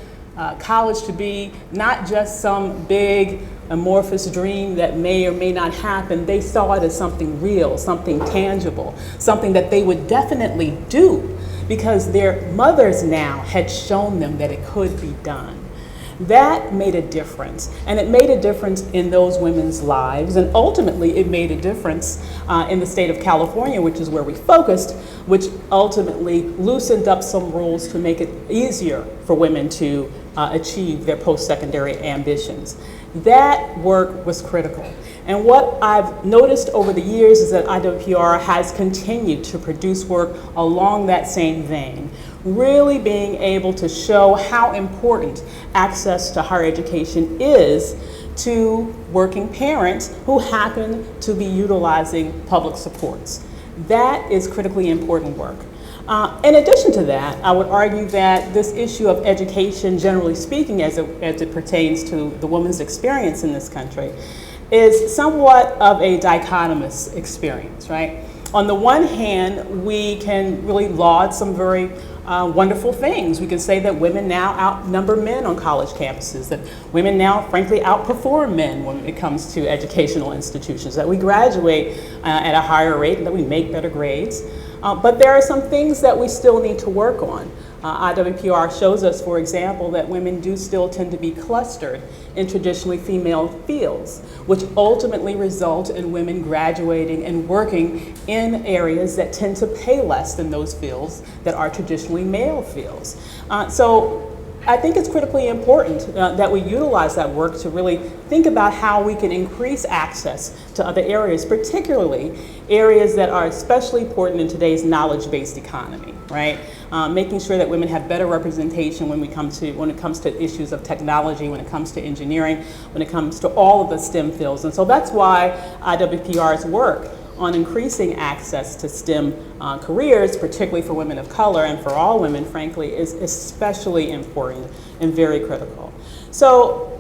college to be not just some big amorphous dream that may or may not happen. They saw it as something real, something tangible, something that they would definitely do because their mothers now had shown them that it could be done. That made a difference, and it made a difference in those women's lives, and ultimately it made a difference in the state of California, which is where we focused, which ultimately loosened up some rules to make it easier for women to achieve their post-secondary ambitions. That work was critical. And what I've noticed over the years is that IWPR has continued to produce work along that same vein, really being able to show how important access to higher education is to working parents who happen to be utilizing public supports. That is critically important work. In addition to that, I would argue that this issue of education, generally speaking, as it pertains to the woman's experience in this country, is somewhat of a dichotomous experience, right? On the one hand, we can really laud some very wonderful things. We can say that women now outnumber men on college campuses, that women now, frankly, outperform men when it comes to educational institutions, that we graduate at a higher rate and that we make better grades. But there are some things that we still need to work on. IWPR shows us, for example, that women do still tend to be clustered in traditionally female fields, which ultimately result in women graduating and working in areas that tend to pay less than those fields that are traditionally male fields. So I think it's critically important that we utilize that work to really think about how we can increase access to other areas, particularly areas that are especially important in today's knowledge-based economy, right? Making sure that women have better representation when it comes to issues of technology, when it comes to engineering, when it comes to all of the STEM fields. And so that's why IWPR's work on increasing access to STEM careers, particularly for women of color and for all women, frankly, is especially important and very critical. So,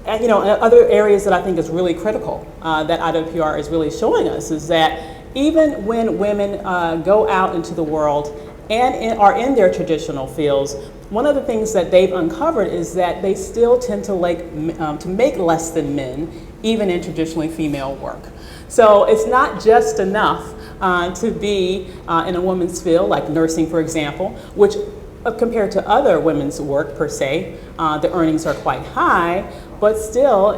other areas that I think is really critical that IWPR is really showing us is that even when women go out into the world and are in their traditional fields, one of the things that they've uncovered is that they still tend to make less than men, even in traditionally female work. So it's not just enough to be in a woman's field, like nursing, for example, which compared to other women's work per se, the earnings are quite high, but still,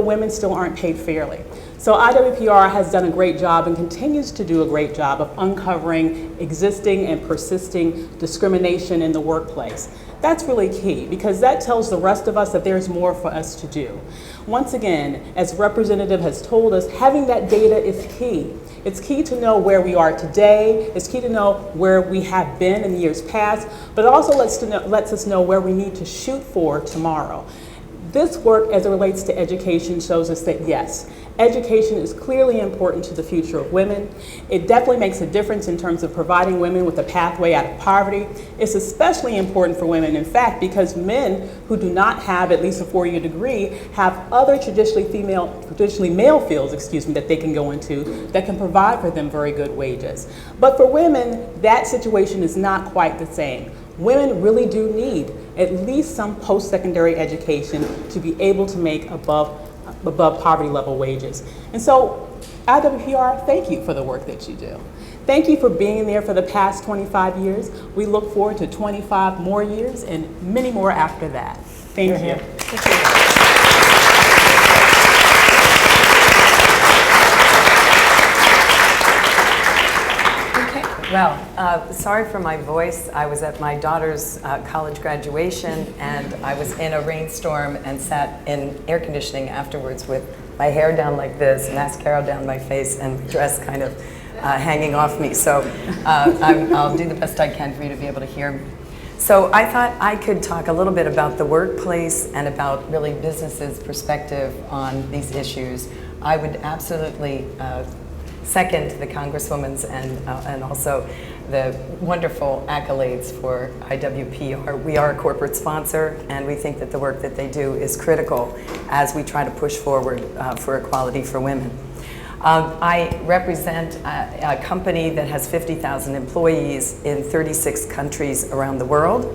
women still aren't paid fairly. So IWPR has done a great job and continues to do a great job of uncovering existing and persisting discrimination in the workplace. That's really key because that tells the rest of us that there's more for us to do. Once again, as Representative has told us, having that data is key. It's key to know where we are today. It's key to know where we have been in the years past, but it also lets us know where we need to shoot for tomorrow. This work, as it relates to education, shows us that yes, education is clearly important to the future of women. It definitely makes a difference in terms of providing women with a pathway out of poverty. It's especially important for women, in fact, because men who do not have at least a 4-year degree have other traditionally male fields, that they can go into that can provide for them very good wages. But for women, that situation is not quite the same. Women really do need at least some post-secondary education to be able to make above poverty level wages. And so IWPR, thank you for the work that you do. Thank you for being there for the past 25 years. We look forward to 25 more years and many more after that. Thank you. Thank you. Well, sorry for my voice. I was at my daughter's college graduation and I was in a rainstorm and sat in air conditioning afterwards with my hair down like this, mascara down my face, and my dress kind of hanging off me. So I'll do the best I can for you to be able to hear me. So I thought I could talk a little bit about the workplace and about really businesses' perspective on these issues. I would absolutely second the Congresswoman's and also the wonderful accolades for IWPR. We are a corporate sponsor, and we think that the work that they do is critical as we try to push forward for equality for women. I represent a company that has 50,000 employees in 36 countries around the world.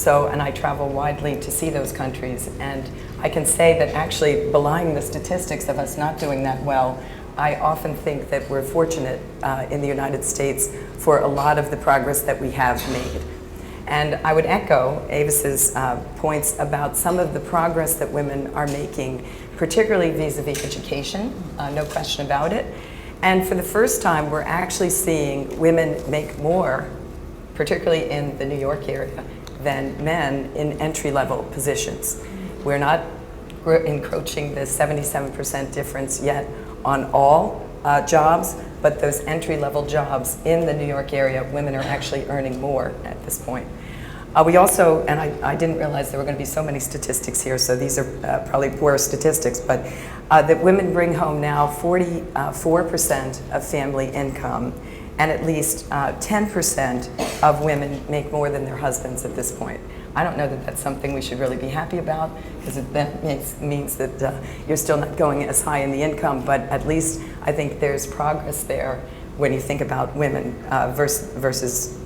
And I travel widely to see those countries. And I can say that actually, belying the statistics of us not doing that well, I often think that we're fortunate in the United States for a lot of the progress that we have made. And I would echo Avis's points about some of the progress that women are making, particularly vis-a-vis education, no question about it. And for the first time, we're actually seeing women make more, particularly in the New York area, than men in entry-level positions. We're not encroaching the 77% difference yet on all jobs, but those entry-level jobs in the New York area, women are actually earning more at this point. We also, and I didn't realize there were going to be so many statistics here, so these are probably poor statistics, but that women bring home now 44% of family income, and at least 10% of women make more than their husbands at this point. I don't know that that's something we should really be happy about, because that means that you're still not going as high in the income, but at least I think there's progress there when you think about women versus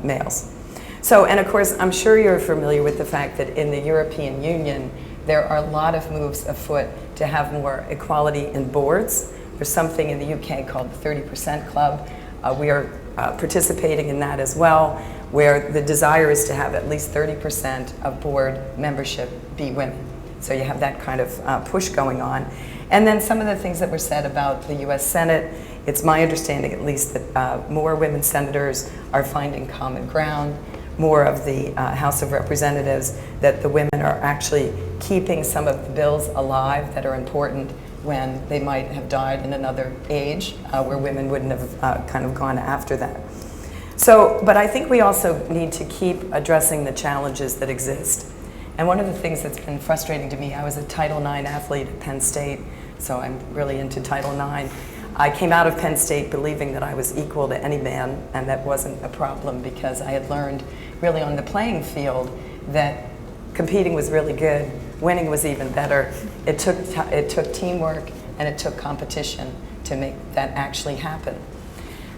males. So, and of course, I'm sure you're familiar with the fact that in the European Union, there are a lot of moves afoot to have more equality in boards. There's something in the UK called the 30% Club. We are participating in that as well, where the desire is to have at least 30% of board membership be women. So you have that kind of push going on. And then some of the things that were said about the US Senate, it's my understanding at least that more women senators are finding common ground. more of the House of Representatives, that the women are actually keeping some of the bills alive that are important when they might have died in another age, where women wouldn't have kind of gone after that. So, but I think we also need to keep addressing the challenges that exist. And one of the things that's been frustrating to me, I was a Title IX athlete at Penn State, so I'm really into Title IX. I came out of Penn State believing that I was equal to any man, and that wasn't a problem because I had learned really on the playing field that competing was really good, winning was even better. It took teamwork and it took competition to make that actually happen.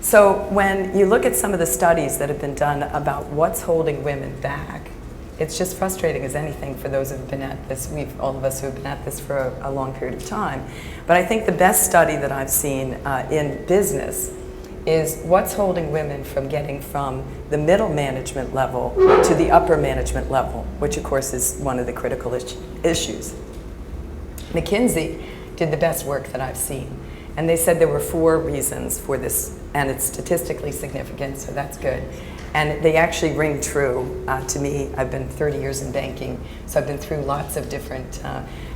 So when you look at some of the studies that have been done about what's holding women back, it's just frustrating as anything for those who have been at this, all of us who have been at this for a long period of time. But I think the best study that I've seen in business is what's holding women from getting from the middle management level to the upper management level, which of course is one of the critical issues. McKinsey did the best work that I've seen. And they said there were 4 reasons for this, and it's statistically significant, so that's good. And they actually ring true to me. I've been 30 years in banking, so I've been through lots of different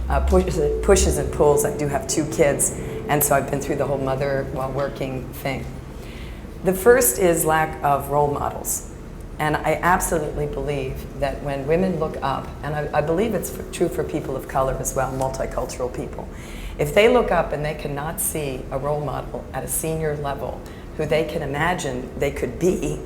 pushes and pulls. I do have 2 kids, and so I've been through the whole mother while working thing. The first is lack of role models. And I absolutely believe that when women look up, and I believe it's true for people of color as well, multicultural people, if they look up and they cannot see a role model at a senior level who they can imagine they could be,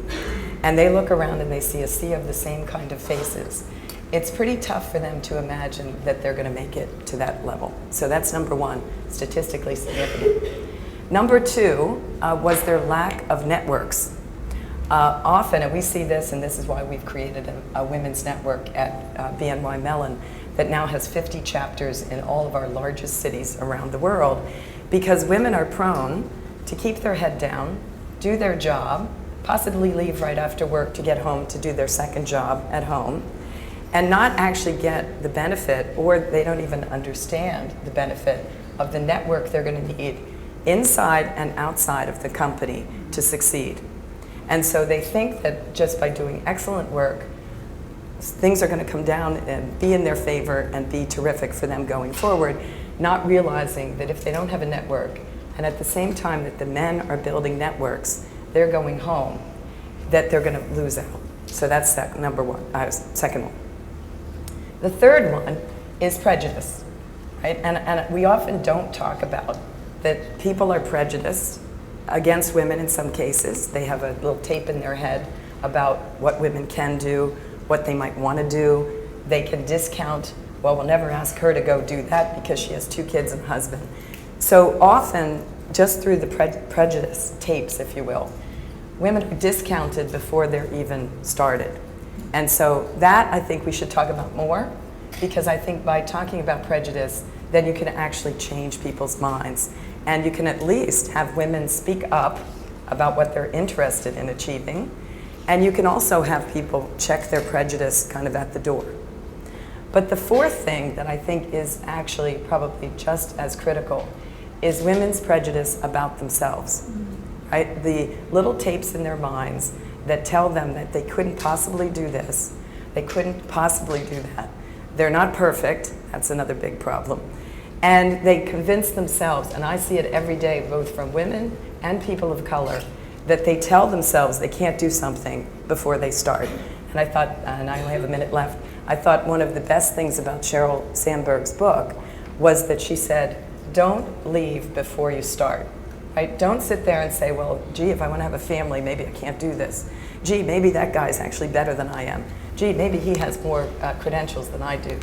and they look around and they see a sea of the same kind of faces, it's pretty tough for them to imagine that they're going to make it to that level. So that's number 1, statistically significant. Number 2 was their lack of networks. Often, and we see this, and this is why we've created a women's network at BNY Mellon that now has 50 chapters in all of our largest cities around the world, because women are prone to keep their head down, do their job, possibly leave right after work to get home to do their second job at home, and not actually get the benefit, or they don't even understand the benefit of the network they're going to need inside and outside of the company to succeed. And so they think that just by doing excellent work, things are going to come down and be in their favor and be terrific for them going forward, not realizing that if they don't have a network, and at the same time that the men are building networks, they're going home, that they're going to lose out. So that's second one. The third one is prejudice, right? And we often don't talk about that people are prejudiced against women in some cases. They have a little tape in their head about what women can do, what they might want to do. They can discount, well, we'll never ask her to go do that because she has 2 kids and a husband. So often, just through the prejudice tapes, if you will, women are discounted before they're even started. And so that I think we should talk about more, because I think by talking about prejudice, then you can actually change people's minds. And you can at least have women speak up about what they're interested in achieving. And you can also have people check their prejudice kind of at the door. But the fourth thing that I think is actually probably just as critical is women's prejudice about themselves, right? The little tapes in their minds that tell them that they couldn't possibly do this, they couldn't possibly do that. They're not perfect, that's another big problem. And they convince themselves, and I see it every day, both from women and people of color, that they tell themselves they can't do something before they start. And I thought, and I only have a minute left, I thought one of the best things about Sheryl Sandberg's book was that she said, don't leave before you start, right? Don't sit there and say, well, gee, if I want to have a family, maybe I can't do this. Gee, maybe that guy's actually better than I am. Gee, maybe he has more credentials than I do.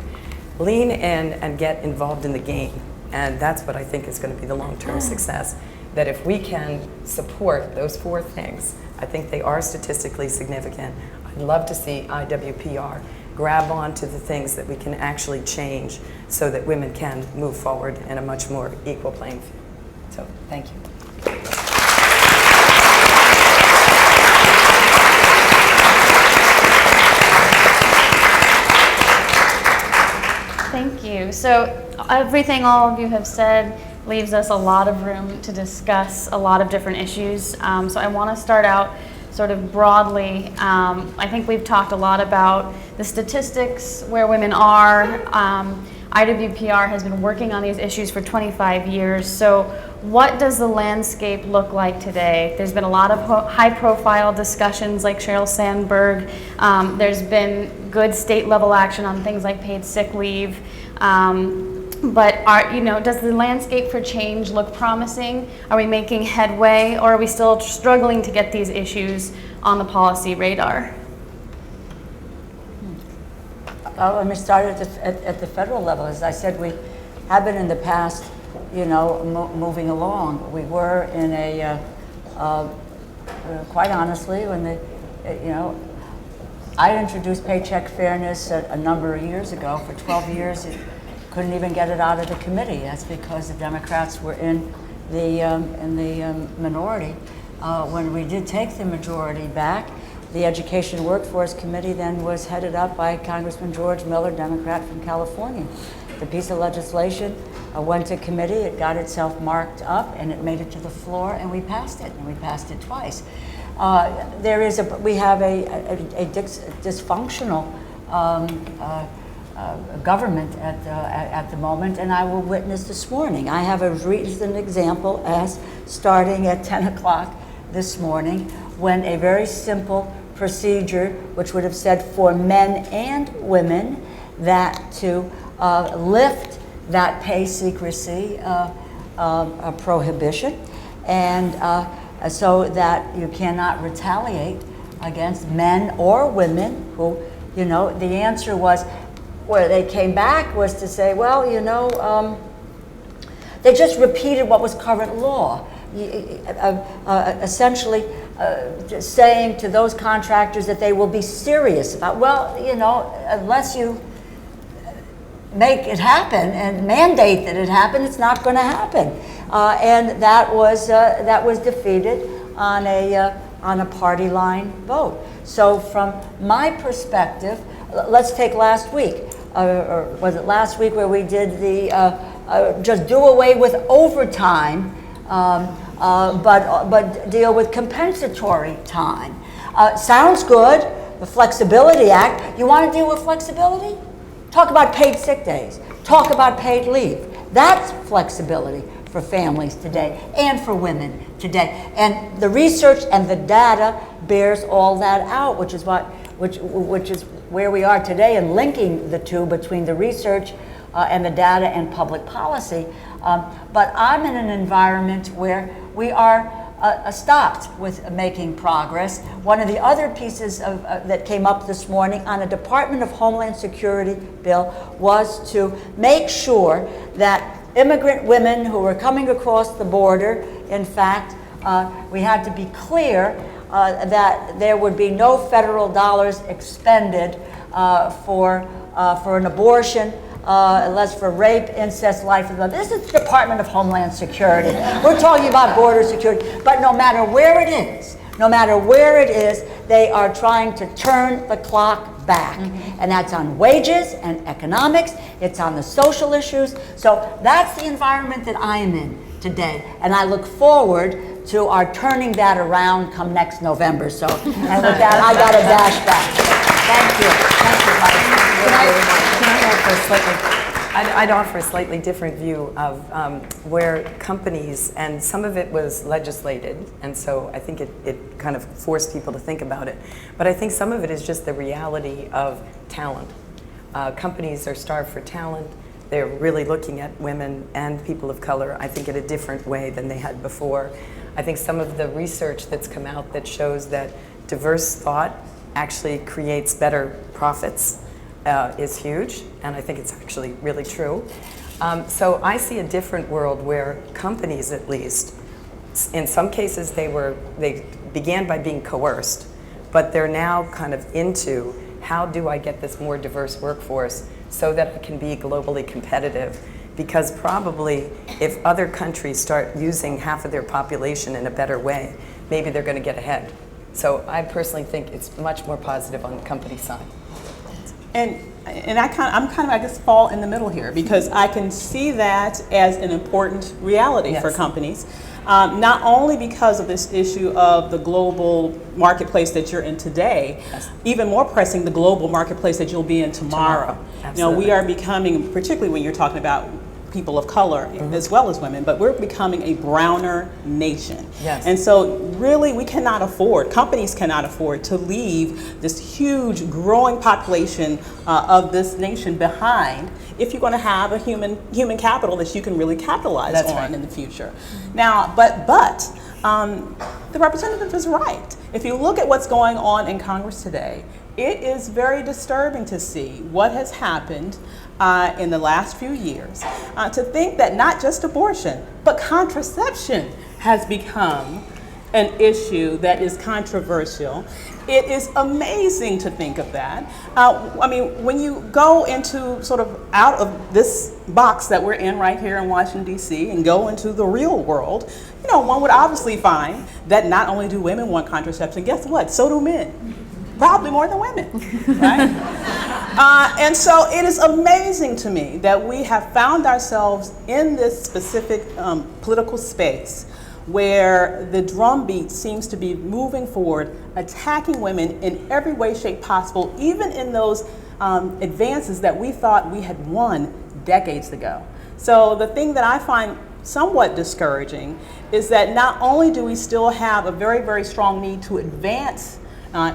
Lean in and get involved in the game. And that's what I think is going to be the long-term success. That if we can support those 4 things, I think they are statistically significant. I'd love to see IWPR grab on to the things that we can actually change so that women can move forward in a much more equal playing field. So, thank you. Thank you. So everything all of you have said leaves us a lot of room to discuss a lot of different issues. So I want to start out sort of broadly. I think we've talked a lot about the statistics, where women are. IWPR has been working on these issues for 25 years. So what does the landscape look like today? There's been a lot of high-profile discussions like Sheryl Sandberg. There's been good state-level action on things like paid sick leave. But does the landscape for change look promising? Are we making headway, or are we still struggling to get these issues on the policy radar? Let me start at the federal level. As I said, we have been in the past, moving along. We were in a, quite honestly, when I introduced paycheck fairness a number of years ago. For 12 years, couldn't even get it out of the committee. That's because the Democrats were in the minority. When we did take the majority back, the Education Workforce Committee then was headed up by Congressman George Miller, Democrat from California. The piece of legislation went to committee, it got itself marked up, and it made it to the floor, and we passed it, and we passed it twice. We have a dysfunctional government at the moment, and I will witness this morning. I have a recent example as starting at 10 o'clock this morning, when a very simple procedure, which would have said for men and women, that to lift that pay secrecy prohibition, and so that you cannot retaliate against men or women who, the answer was, where they came back was to say, well, they just repeated what was current law. Essentially just saying to those contractors that they will be serious about, well, unless you make it happen and mandate that it happen, it's not going to happen. And that was defeated on a party line vote. So from my perspective, let's take last week, or was it last week, where we did the just do away with overtime, but deal with compensatory time. Sounds good, the Flexibility Act. You want to deal with flexibility? Talk about paid sick days. Talk about paid leave. That's flexibility for families today and for women today. And the research and the data bears all that out, which is where we are today, and linking the two between the research and the data and public policy. But I'm in an environment where we are stopped with making progress. One of the other pieces that came up this morning on a Department of Homeland Security bill was to make sure that immigrant women who were coming across the border, in fact, we had to be clear that there would be no federal dollars expended for an abortion, unless for rape, incest, life, and love. This is the Department of Homeland Security. We're talking about border security. But no matter where it is, they are trying to turn the clock back. Mm-hmm. And that's on wages and economics. It's on the social issues. So that's the environment that I am in today. And I look forward to our turning that around come next November. So, and with that, I got to dash back. Thank you. I'd offer a slightly different view of where companies, and some of it was legislated, and so I think it kind of forced people to think about it. But I think some of it is just the reality of talent. Companies are starved for talent. They're really looking at women and people of color, I think, in a different way than they had before. I think some of the research that's come out that shows that diverse thought actually creates better profits is huge, and I think it's actually really true. So I see a different world where companies, at least, in some cases they began by being coerced, but they're now kind of into, how do I get this more diverse workforce so that I can be globally competitive? Because probably if other countries start using half of their population in a better way, maybe they're going to get ahead. So I personally think it's much more positive on the company side. And I'm kind of, I guess, fall in the middle here, because I can see that as an important reality for companies. Not only because of this issue of the global marketplace that you're in today, even more pressing, the global marketplace that you'll be in tomorrow. You know, we are becoming, particularly when you're talking about people of color as well as women, but we're becoming a browner nation. And so really we cannot afford, companies cannot afford to leave this huge growing population of this nation behind if you're going to have a human capital that you can really capitalize on in the future. Now, but the representative is right. If you look at what's going on in Congress today, it is very disturbing to see what has happened in the last few years. To think that not just abortion, but contraception has become an issue that is controversial. It is amazing to think of that. I mean, when you go into sort of out of this box that we're in right here in Washington, D.C. and go into the real world, you know, one would obviously find that not only do women want contraception, guess what? So do men. Probably more than women, right? And so it is amazing to me that we have found ourselves in this specific political space where the drumbeat seems to be moving forward, attacking women in every way, shape possible, even in those advances that we thought we had won decades ago. So the thing that I find somewhat discouraging is that not only do we still have a very, very strong need to advance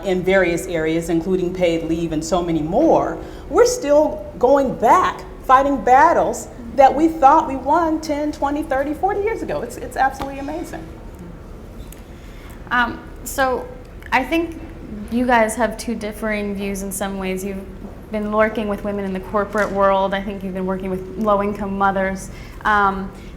in various areas, including paid leave and so many more, we're still going back, fighting battles that we thought we won 10, 20, 30, 40 years ago. It's absolutely amazing. So I think you guys have two differing views in some ways. You've been working with women in the corporate world. I think you've been working with low-income mothers.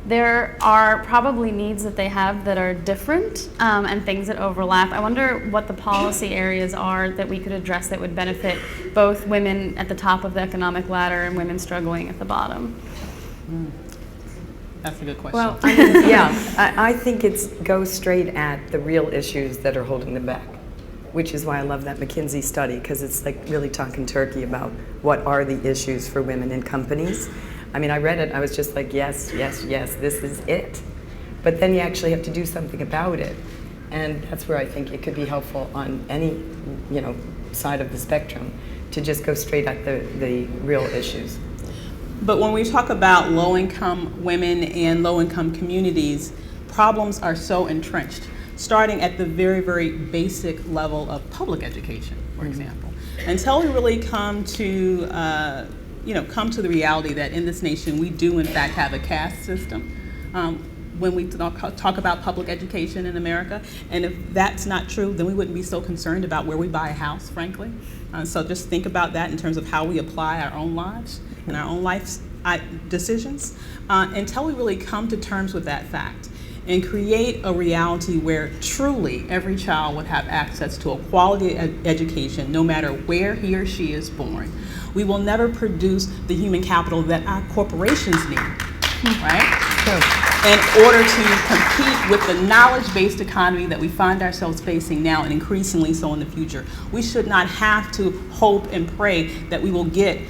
There are probably needs that they have that are different and things that overlap. I wonder what the policy areas are that we could address that would benefit both women at the top of the economic ladder and women struggling at the bottom. That's a good question. Well, I mean, I think it's go straight at the real issues that are holding them back, which is why I love that McKinsey study, because it's like really talking turkey about what are the issues for women in companies. I mean, I read it, I was just like, yes, yes, yes, this is it. But then you actually have to do something about it. And that's where I think it could be helpful on any, you know, side of the spectrum to just go straight at the real issues. But when we talk about low-income women and low-income communities, problems are so entrenched, starting at the very, very basic level of public education, for example. Until we really come to the reality that in this nation we do in fact have a caste system when we talk about public education in America. And if that's not true, then we wouldn't be so concerned about where we buy a house, frankly. So just think about that in terms of how we apply our own lives and our own life decisions until we really come to terms with that fact and create a reality where truly every child would have access to a quality education no matter where he or she is born. We will never produce the human capital that our corporations need, right? In order to compete with the knowledge-based economy that we find ourselves facing now and increasingly so in the future. We should not have to hope and pray that we will get,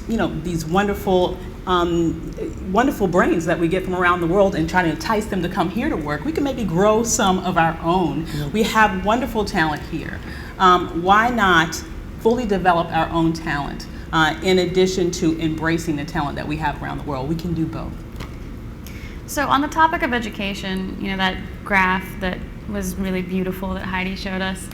you know, these wonderful brains that we get from around the world and try to entice them to come here to work. We can maybe grow some of our own. We have wonderful talent here. Why not fully develop our own talent in addition to embracing the talent that we have around the world? We can do both. So on the topic of education, you know, that graph that was really beautiful that Heidi showed us,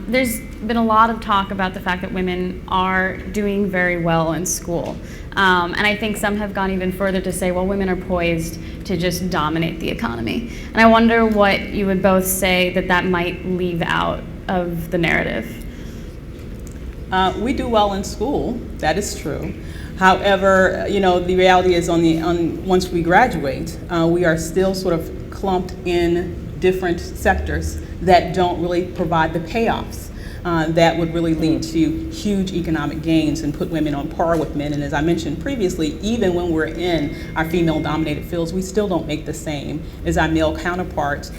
there's been a lot of talk about the fact that women are doing very well in school. And I think some have gone even further to say, well, women are poised to just dominate the economy. And I wonder what you would both say that might leave out of the narrative. We do well in school, that is true. However, you know, the reality is once we graduate, we are still sort of clumped in different sectors that don't really provide the payoffs that would really lead to huge economic gains and put women on par with men. And as I mentioned previously, even when we're in our female-dominated fields, we still don't make the same as our male counterparts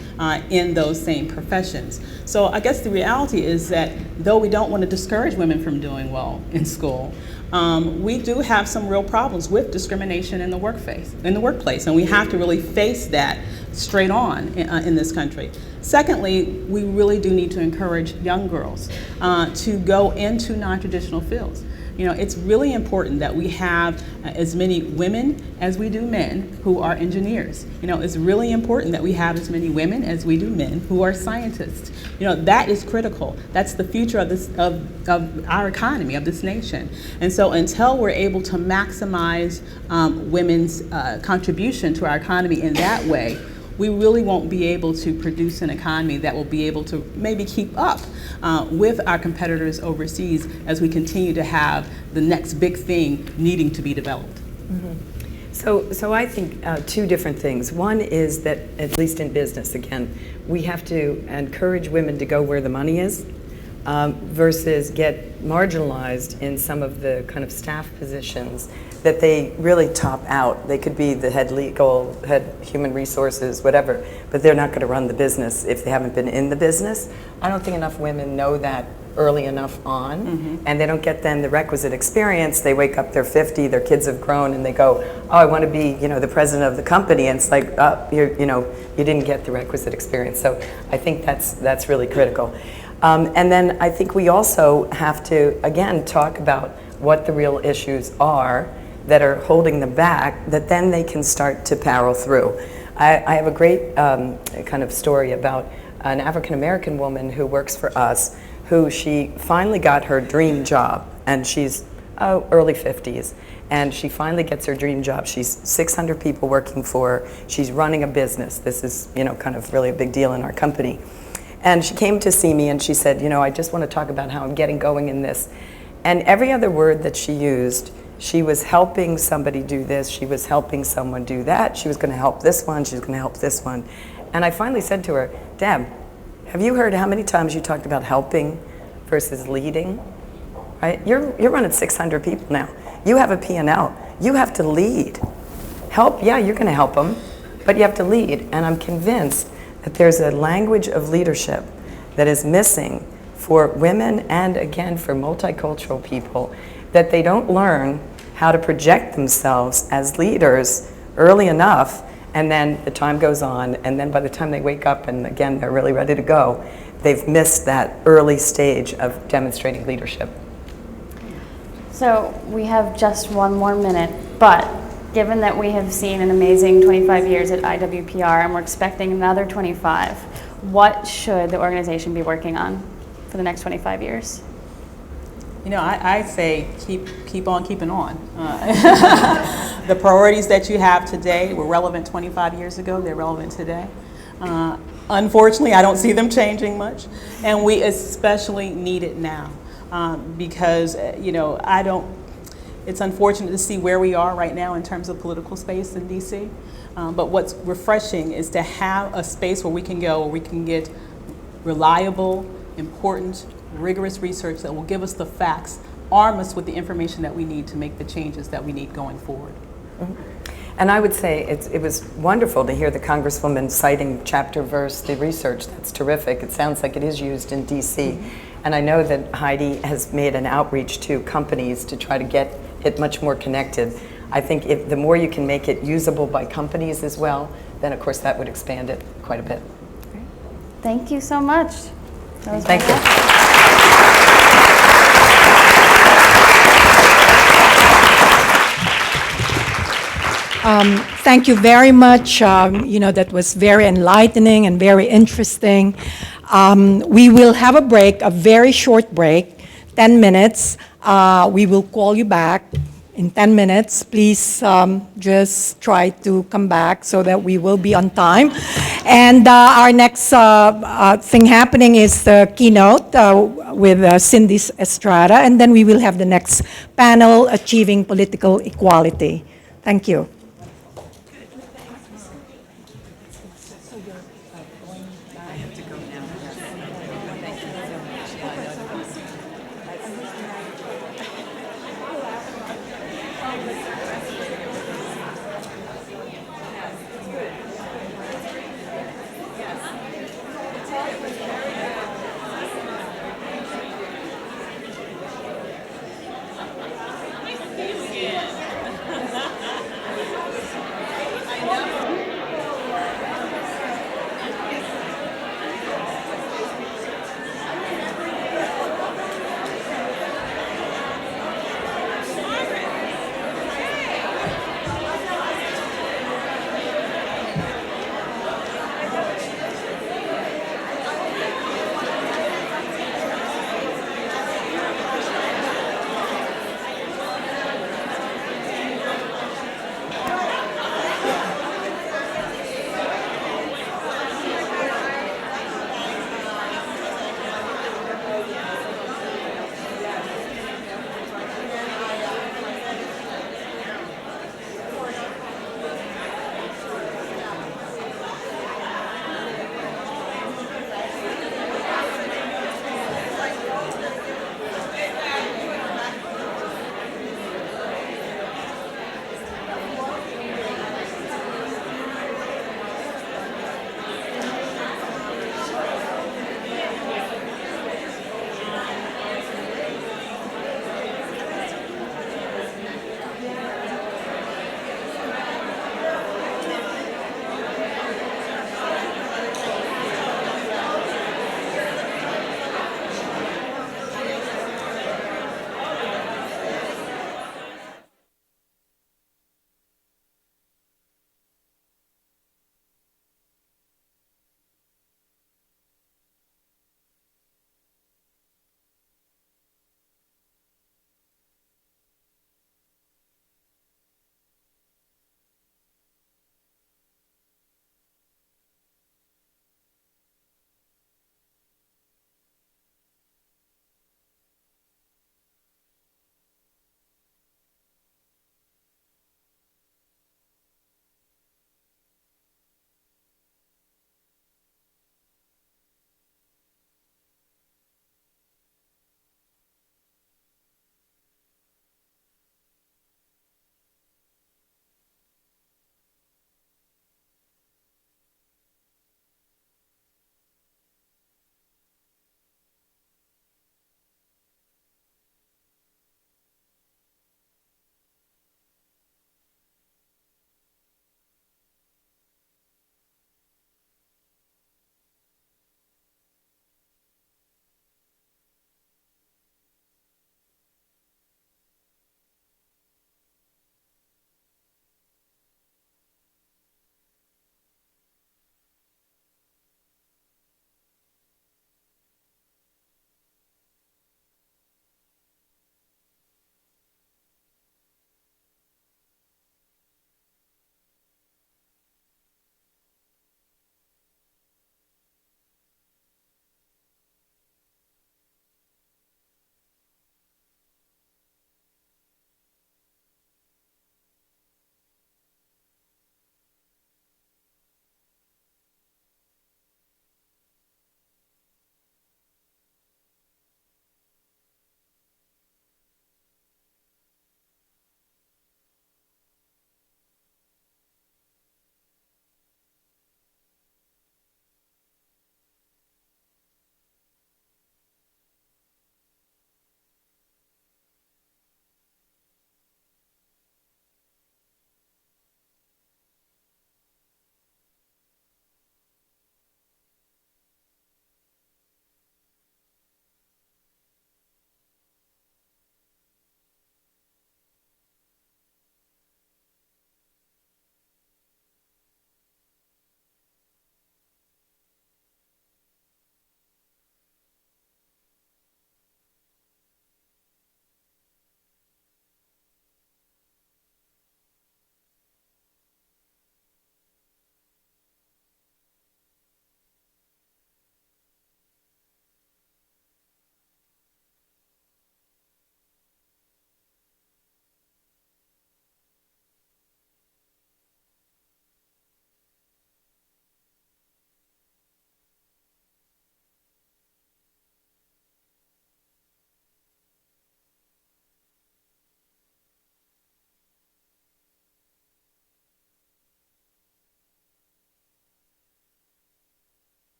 in those same professions. So I guess the reality is that though we don't want to discourage women from doing well in school, we do have some real problems with discrimination in the workplace, and we have to really face that straight on in this country. Secondly, we really do need to encourage young girls to go into non-traditional fields. You know, it's really important that we have as many women as we do men who are engineers. You know, it's really important that we have as many women as we do men who are scientists. You know, that is critical. That's the future of this, of our economy, of this nation. And so until we're able to maximize women's contribution to our economy in that way, we really won't be able to produce an economy that will be able to maybe keep up with our competitors overseas as we continue to have the next big thing needing to be developed. So I think two different things. One is that, at least in business, again, we have to encourage women to go where the money is versus get marginalized in some of the kind of staff positions that they really top out. They could be the head legal, head human resources, whatever, but they're not going to run the business if they haven't been in the business. I don't think enough women know that early enough on, and they don't get then the requisite experience. They wake up, they're 50, their kids have grown, and they go, oh, I want to be, you know, the president of the company, and it's like, oh, you didn't get the requisite experience. So I think that's really critical. And then I think we also have to, again, talk about what the real issues are that are holding them back, that then they can start to power through. I have a great kind of story about an African-American woman who works for us, who she finally got her dream job, and she's early 50s, and she finally gets her dream job. She's 600 people working for her. She's running a business. This is, you know, kind of really a big deal in our company. And she came to see me and she said, you know, I just want to talk about how I'm getting going in this. And every other word that she used, she was helping somebody do this, she was helping someone do that, she was going to help this one, she was going to help this one. And I finally said to her, Deb, have you heard how many times you talked about helping versus leading? Right? You're running 600 people now. You have a P&L. You have to lead. Help, yeah, you're going to help them, but you have to lead. And I'm convinced that there's a language of leadership that is missing for women and, again, for multicultural people, that they don't learn how to project themselves as leaders early enough, and then the time goes on, and then by the time they wake up and, again, they're really ready to go, they've missed that early stage of demonstrating leadership. So we have just one more minute, but given that we have seen an amazing 25 years at IWPR and we're expecting another 25, what should the organization be working on for the next 25 years? You know, I say keep on keeping on. The priorities that you have today were relevant 25 years ago. They're relevant today. Unfortunately, I don't see them changing much, and we especially need it now because you know, it's unfortunate to see where we are right now in terms of political space in DC. But what's refreshing is to have a space where we can go, where we can get reliable, important, rigorous research that will give us the facts, arm us with the information that we need to make the changes that we need going forward. And I would say it was wonderful to hear the Congresswoman citing chapter verse the research. That's terrific. It sounds like it is used in DC. And I know that Heidi has made an outreach to companies to try to get it much more connected. I think the more you can make it usable by companies as well, then of course that would expand it quite a bit. Thank you so much. That was Thank you. Thank you very much. You know, that was very enlightening and very interesting. We will have a break, a very short break, 10 minutes. We will call you back in 10 minutes. Please just try to come back so that we will be on time. And our next thing happening is the keynote with Cindy Estrada, and then we will have the next panel, Achieving Political Equality. Thank you.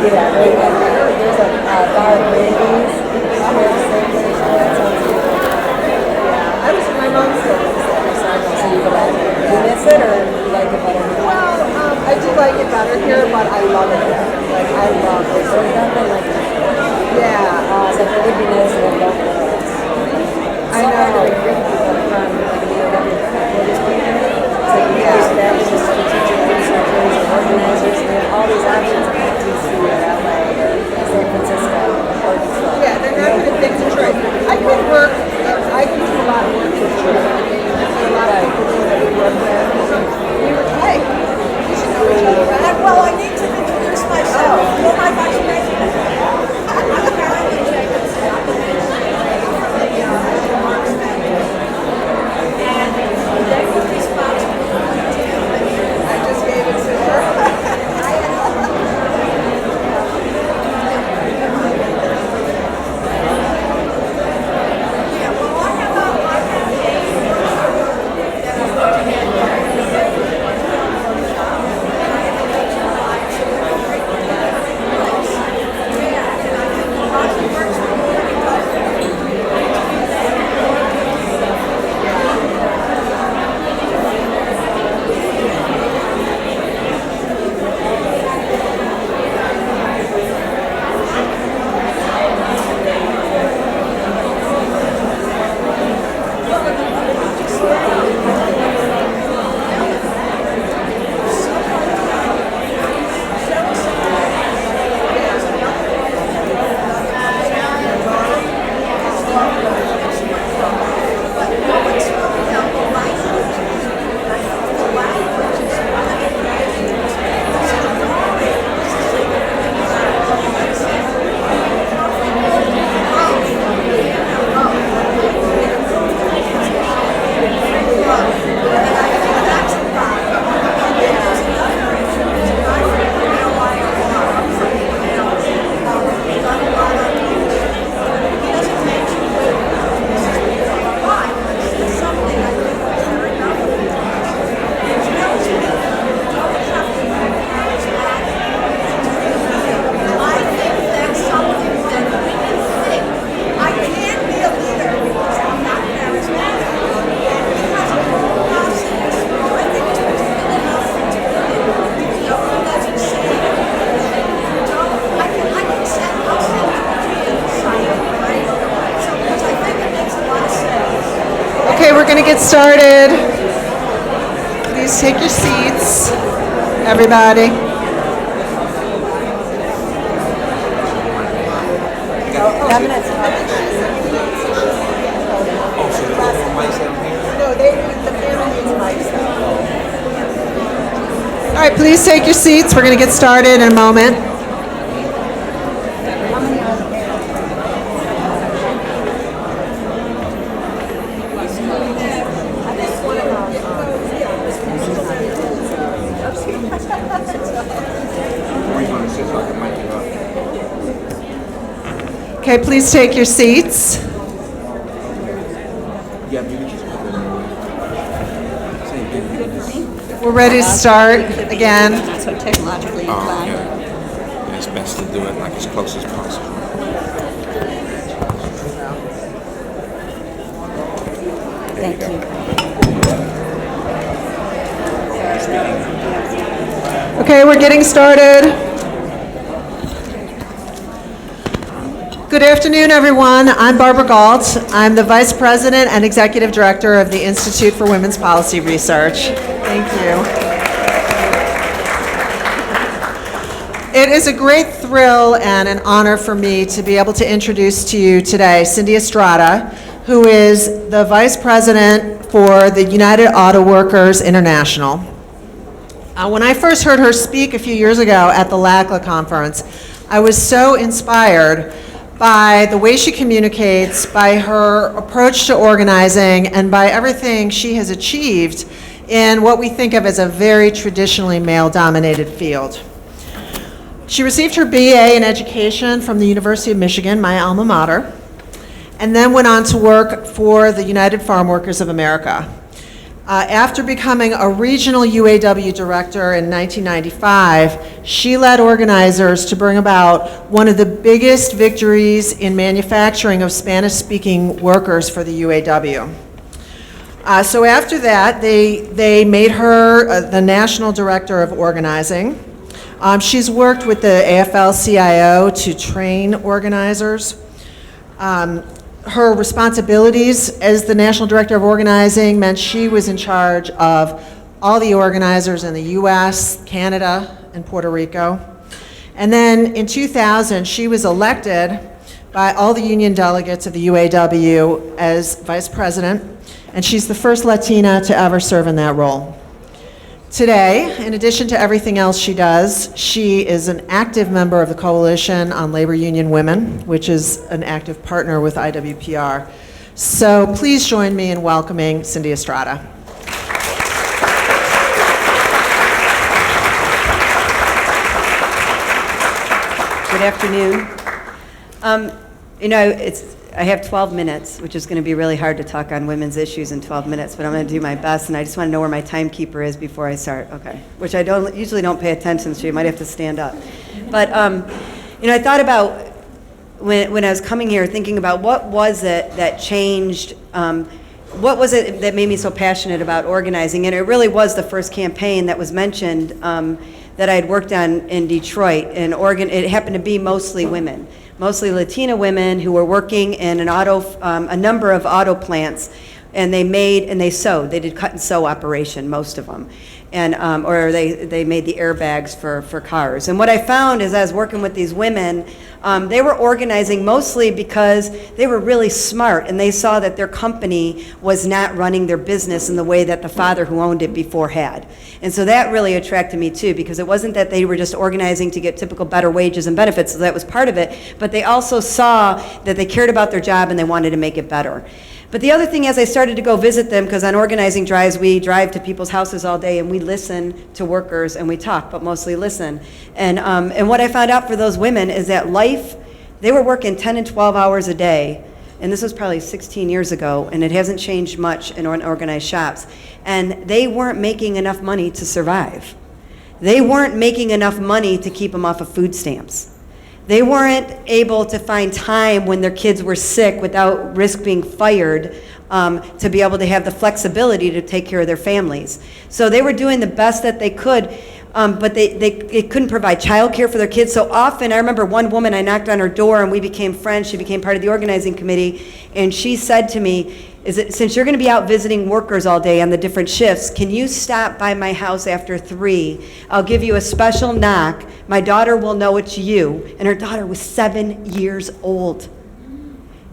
Yeah, there's a bar of babies. Yeah, my mom still lives there, so you go back. Do you miss it or you like it better? Well, I do like it better here, but I love it here. Like, I love it. There's nothing like it. Yeah. So it would be nice to have local ones. I know. Like, bring people from, like, so you have strategists, teachers, researchers, and organizers, and all these options in DC or LA or San Francisco or Detroit. Yeah, they're not going to pick Detroit. I could do a lot of work in Detroit. A lot of people do that we work with. We were hey, we should know each other. Well, I need to introduce myself. You're my vice president. Okay, we're going to get started. Please take your seats, everybody. All right, please take your seats. We're going to get started in a moment. Okay, please take your seats. We're ready to start again. Not so technologically inclined. Yeah, it's best to do it like as close as possible. Thank you. Okay, we're getting started. Good afternoon, everyone. I'm Barbara Galt. I'm the Vice President and Executive Director of the Institute for Women's Policy Research. Thank you. It is a great thrill and an honor for me to be able to introduce to you today Cindy Estrada, who is the Vice President for the United Auto Workers International. When I first heard her speak a few years ago at the LACLA conference, I was so inspired by the way she communicates, by her approach to organizing, and by everything she has achieved in what we think of as a very traditionally male-dominated field. She received her BA in education from the University of Michigan, my alma mater, and then went on to work for the United Farm Workers of America. After becoming a regional UAW director in 1995, she led organizers to bring about one of the biggest victories in manufacturing of Spanish-speaking workers for the UAW. So after that, they made her the national director of organizing. She's worked with the AFL-CIO to train organizers. Her responsibilities as the National Director of Organizing meant she was in charge of all the organizers in the U.S., Canada, and Puerto Rico. And then in 2000, she was elected by all the union delegates of the UAW as vice president, and she's the first Latina to ever serve in that role. Today, in addition to everything else she does, she is an active member of the Coalition on Labor Union Women, which is an active partner with IWPR. So please join me in welcoming Cindy Estrada. Good afternoon. I have 12 minutes, which is going to be really hard to talk on women's issues in 12 minutes, but I'm going to do my best, and I just want to know where my timekeeper is before I start. Okay, which I usually don't pay attention to. You might have to stand up. But I thought about when I was coming here, thinking about what was it that changed. What was it that made me so passionate about organizing? And it really was the first campaign that was mentioned that I had worked on in Detroit. And it happened to be mostly women. Mostly Latina women who were working in a number of auto plants, and they made and they sewed. They did cut and sew operation, most of them, and or they made the airbags for cars. And what I found is, I was working with these women, they were organizing mostly because they were really smart, and they saw that their company was not running their business in the way that the father who owned it before had. And so that really attracted me too, because it wasn't that they were just organizing to get typical better wages and benefits, so that was part of it, but they also saw that they cared about their job and they wanted to make it better. But the other thing, as I started to go visit them, because on organizing drives, we drive to people's houses all day and we listen to workers and we talk, but mostly listen. And what I found out for those women is that they were working 10 and 12 hours a day, and this was probably 16 years ago, and it hasn't changed much in organized shops, and they weren't making enough money to survive. They weren't making enough money to keep them off of food stamps. They weren't able to find time when their kids were sick without risk being fired to be able to have the flexibility to take care of their families. So they were doing the best that they could, but they couldn't provide childcare for their kids. So often, I remember one woman, I knocked on her door and we became friends. She became part of the organizing committee, and she said to me, since you're going to be out visiting workers all day on the different shifts, can you stop by my house after 3? I'll give you a special knock. My daughter will know it's you. And her daughter was 7 years old.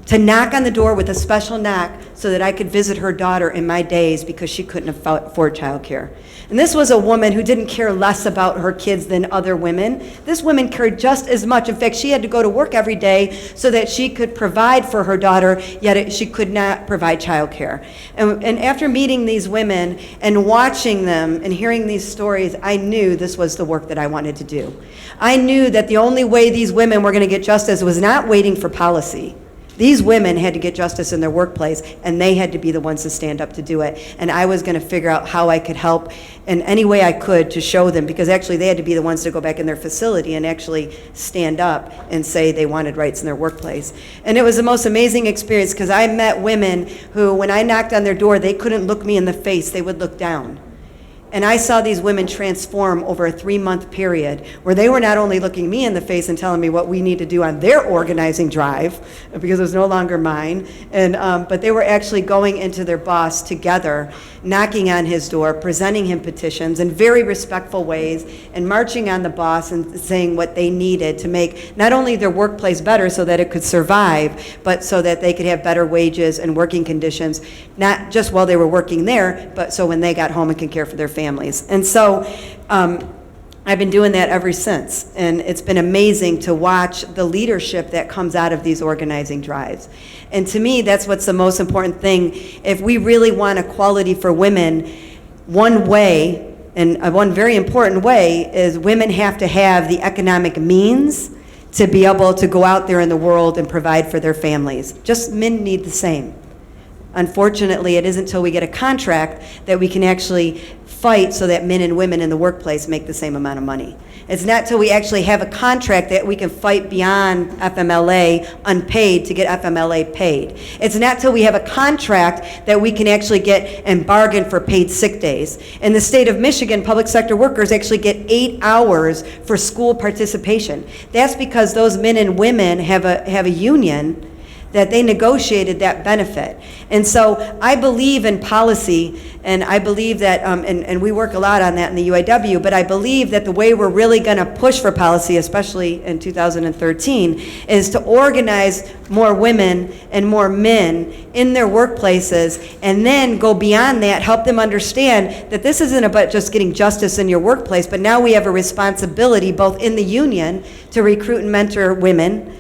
To knock on the door with a special knock so that I could visit her daughter in my days because she couldn't afford childcare. And this was a woman who didn't care less about her kids than other women. This woman cared just as much. In fact, she had to go to work every day so that she could provide for her daughter, yet she could not provide childcare. And after meeting these women and watching them and hearing these stories, I knew this was the work that I wanted to do. I knew that the only way these women were going to get justice was not waiting for policy. These women had to get justice in their workplace, and they had to be the ones to stand up to do it. And I was going to figure out how I could help in any way I could to show them, because actually they had to be the ones to go back in their facility and actually stand up and say they wanted rights in their workplace. And it was the most amazing experience, because I met women who, when I knocked on their door, they couldn't look me in the face, they would look down. And I saw these women transform over a 3-month period where they were not only looking me in the face and telling me what we need to do on their organizing drive, because it was no longer mine, but they were actually going into their boss together, knocking on his door, presenting him petitions in very respectful ways, and marching on the boss and saying what they needed to make not only their workplace better so that it could survive, but so that they could have better wages and working conditions, not just while they were working there, but so when they got home and could care for their families. And so I've been doing that ever since, and it's been amazing to watch the leadership that comes out of these organizing drives. And to me, that's what's the most important thing. If we really want equality for women, one way, and one very important way, is women have to have the economic means to be able to go out there in the world and provide for their families. Just men need the same. Unfortunately, it isn't until we get a contract that we can actually fight so that men and women in the workplace make the same amount of money. It's not till we actually have a contract that we can fight beyond FMLA unpaid to get FMLA paid. It's not till we have a contract that we can actually get and bargain for paid sick days. In the state of Michigan, public sector workers actually get 8 hours for school participation. That's because those men and women have a union that they negotiated that benefit. And so I believe in policy, and I believe that, and we work a lot on that in the UIW, but I believe that the way we're really gonna push for policy, especially in 2013, is to organize more women and more men in their workplaces, and then go beyond that, help them understand that this isn't about just getting justice in your workplace, but now we have a responsibility both in the union to recruit and mentor women,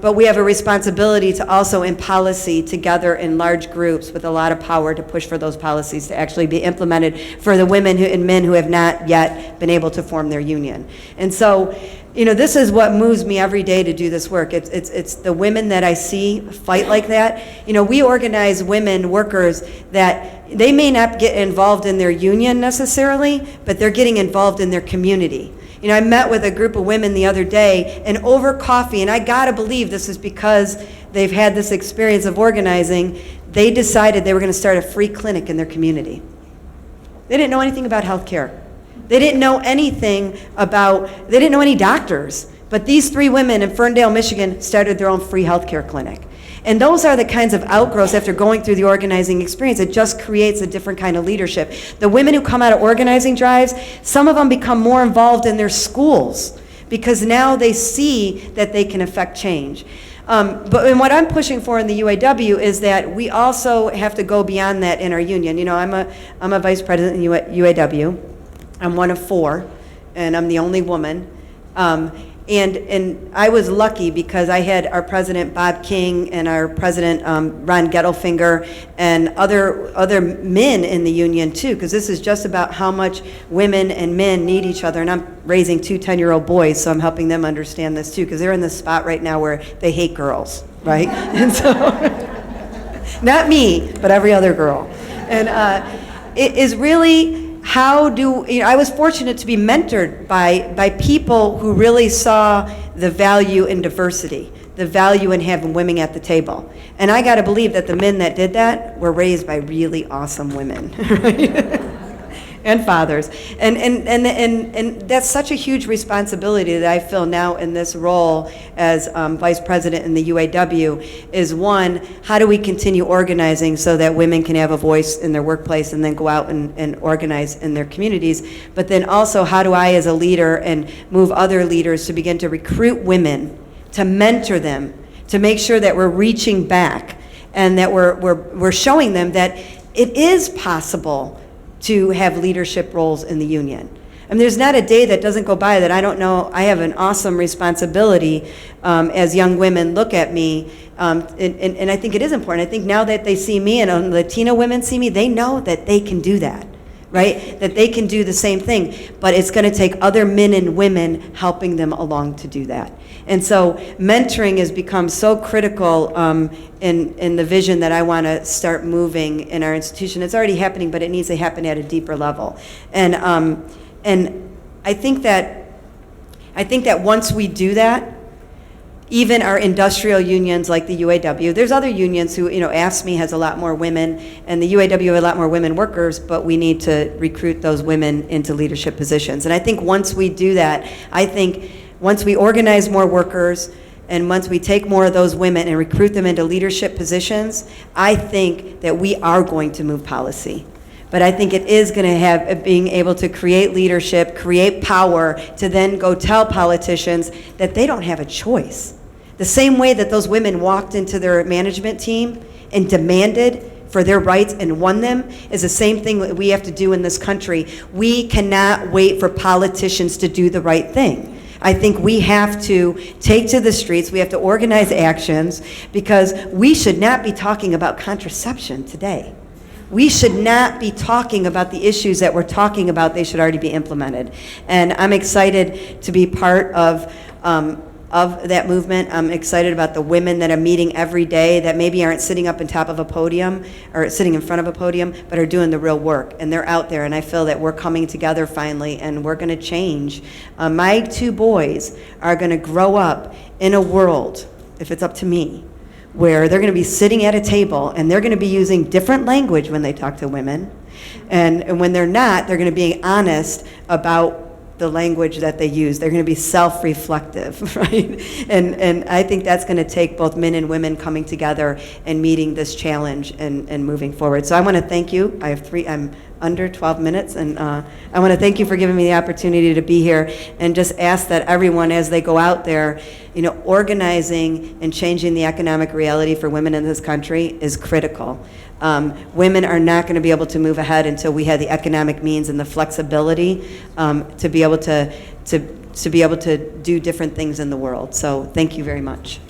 but we have a responsibility to also in policy together in large groups with a lot of power to push for those policies to actually be implemented for the women and men who have not yet been able to form their union. And so, this is what moves me every day to do this work. It's the women that I see fight like that. We organize women workers that they may not get involved in their union necessarily, but they're getting involved in their community. I met with a group of women the other day, and over coffee, and I gotta believe this is because they've had this experience of organizing, they decided they were gonna start a free clinic in their community. They didn't know anything about healthcare. They didn't know anything they didn't know any doctors, but these 3 women in Ferndale, Michigan started their own free healthcare clinic. And those are the kinds of outgrowths after going through the organizing experience. It just creates a different kind of leadership. The women who come out of organizing drives, some of them become more involved in their schools because now they see that they can affect change. But what I'm pushing for in the UAW is that we also have to go beyond that in our union. I'm a vice president in UAW. I'm one of 4, and I'm the only woman. And I was lucky because I had our president Bob King and our president Ron Gettelfinger and other men in the union too, because this is just about how much women and men need each other. And I'm raising 2 10-year-old boys, so I'm helping them understand this too, because they're in this spot right now where they hate girls, right? And so, not me, but every other girl. And it is really, I was fortunate to be mentored by people who really saw the value in diversity, the value in having women at the table. And I gotta believe that the men that did that were raised by really awesome women, right? And fathers. And that's such a huge responsibility that I feel now in this role as vice president in the UAW is, one, how do we continue organizing so that women can have a voice in their workplace and then go out and organize in their communities, but then also how do I as a leader and move other leaders to begin to recruit women, to mentor them, to make sure that we're reaching back and that we're showing them that it is possible to have leadership roles in the union. And there's not a day that doesn't go by that I don't know I have an awesome responsibility as young women look at me, and I think it is important. I think now that they see me and Latina women see me, they know that they can do that, right? That they can do the same thing, but it's gonna take other men and women helping them along to do that. And so mentoring has become so critical in the vision that I want to start moving in our institution. It's already happening, but it needs to happen at a deeper level. And I think that once we do that, even our industrial unions like the UAW, there's other unions who, AFSCME has a lot more women, and the UAW has a lot more women workers, but we need to recruit those women into leadership positions. And I think once we do that, once we organize more workers and once we take more of those women and recruit them into leadership positions, I think that we are going to move policy. But I think it is going to have being able to create leadership, create power to then go tell politicians that they don't have a choice. The same way that those women walked into their management team and demanded for their rights and won them is the same thing that we have to do in this country. We cannot wait for politicians to do the right thing. I think we have to take to the streets, we have to organize actions, because we should not be talking about contraception today. We should not be talking about the issues that we're talking about. They should already be implemented. And I'm excited to be part of of that movement. I'm excited about the women that are meeting every day that maybe aren't sitting up on top of a podium or sitting in front of a podium, but are doing the real work, and they're out there, and I feel that we're coming together finally, and we're going to change. My 2 boys are going to grow up in a world, if it's up to me, where they're going to be sitting at a table, and they're going to be using different language when they talk to women, and when they're not, they're going to be honest about the language that they use. They're going to be self-reflective, right? And I think that's going to take both men and women coming together and meeting this challenge and moving forward. So I want to thank you. I'm under 12 minutes, and I want to thank you for giving me the opportunity to be here, and just ask that everyone, as they go out there, organizing and changing the economic reality for women in this country is critical. Women are not going to be able to move ahead until we have the economic means and the flexibility to be able to do different things in the world. So thank you very much.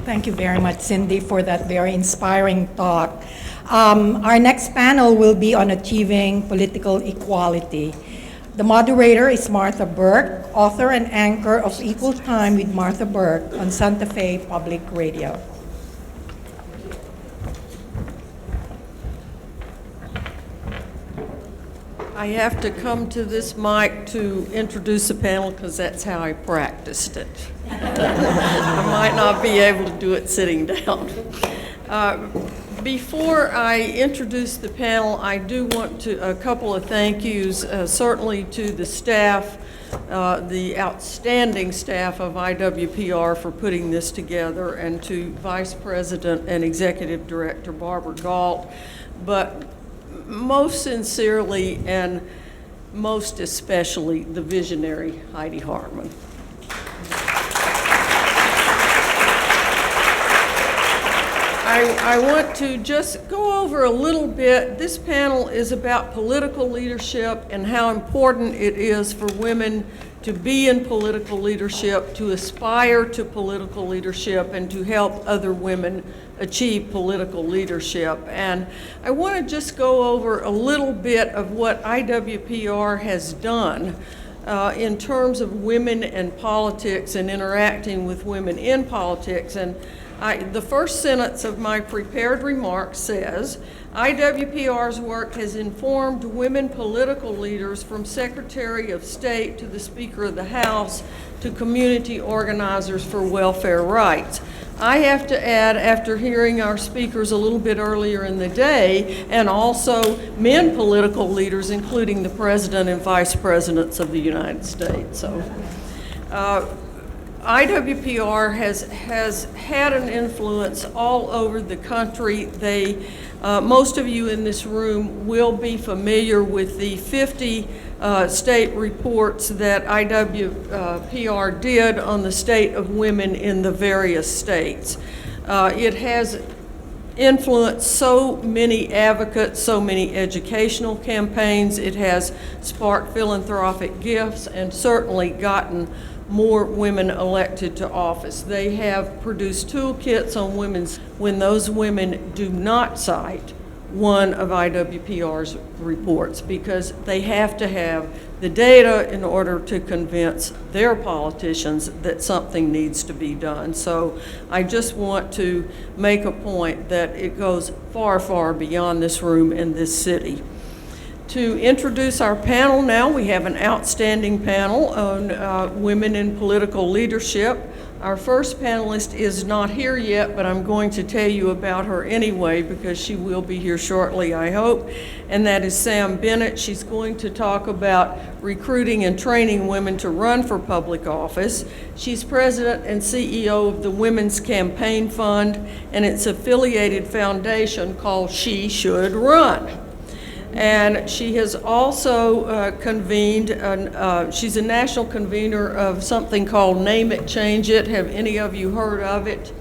Thank you very much, Cindy, for that very inspiring talk. Our next panel will be on achieving political equality. The moderator is Martha Burke, author and anchor of Equal Time with Martha Burke on Santa Fe Public Radio. I have to come to this mic to introduce a panel because that's how I practiced it. I might not be able to do it sitting down. Before I introduce the panel, I do want a couple of thank yous, certainly to the staff, the outstanding staff of IWPR for putting this together, and to Vice President and Executive Director Barbara Galt, but most sincerely and most especially the visionary Heidi Hartman. I want to just go over a little bit. This panel is about political leadership and how important it is for women to be in political leadership, to aspire to political leadership, and to help other women achieve political leadership. And I want to just go over a little bit of what IWPR has done in terms of women and politics and interacting with women in politics. And the first sentence of my prepared remarks says, IWPR's work has informed women political leaders from Secretary of State to the Speaker of the House to community organizers for welfare rights. I have to add, after hearing our speakers a little bit earlier in the day, and also men political leaders, including the President and Vice Presidents of the United States. So, IWPR has had an influence all over the country. Most of you in this room will be familiar with the 50 state reports that IWPR did on the state of women in the various states. It has influenced so many advocates, so many educational campaigns. It has sparked philanthropic gifts and certainly gotten more women elected to office. They have produced toolkits on women's when those women do not cite one of IWPR's reports, because they have to have the data in order to convince their politicians that something needs to be done. So I just want to make a point that it goes far, far beyond this room and this city. To introduce our panel now, we have an outstanding panel on women in political leadership. Our first panelist is not here yet, but I'm going to tell you about her anyway because she will be here shortly, I hope, and that is Sam Bennett. She's going to talk about recruiting and training women to run for public office. She's president and CEO of the Women's Campaign Fund and its affiliated foundation called She Should Run. And she has also convened, she's a national convener of something called Name It, Change It. Have any of you heard of it?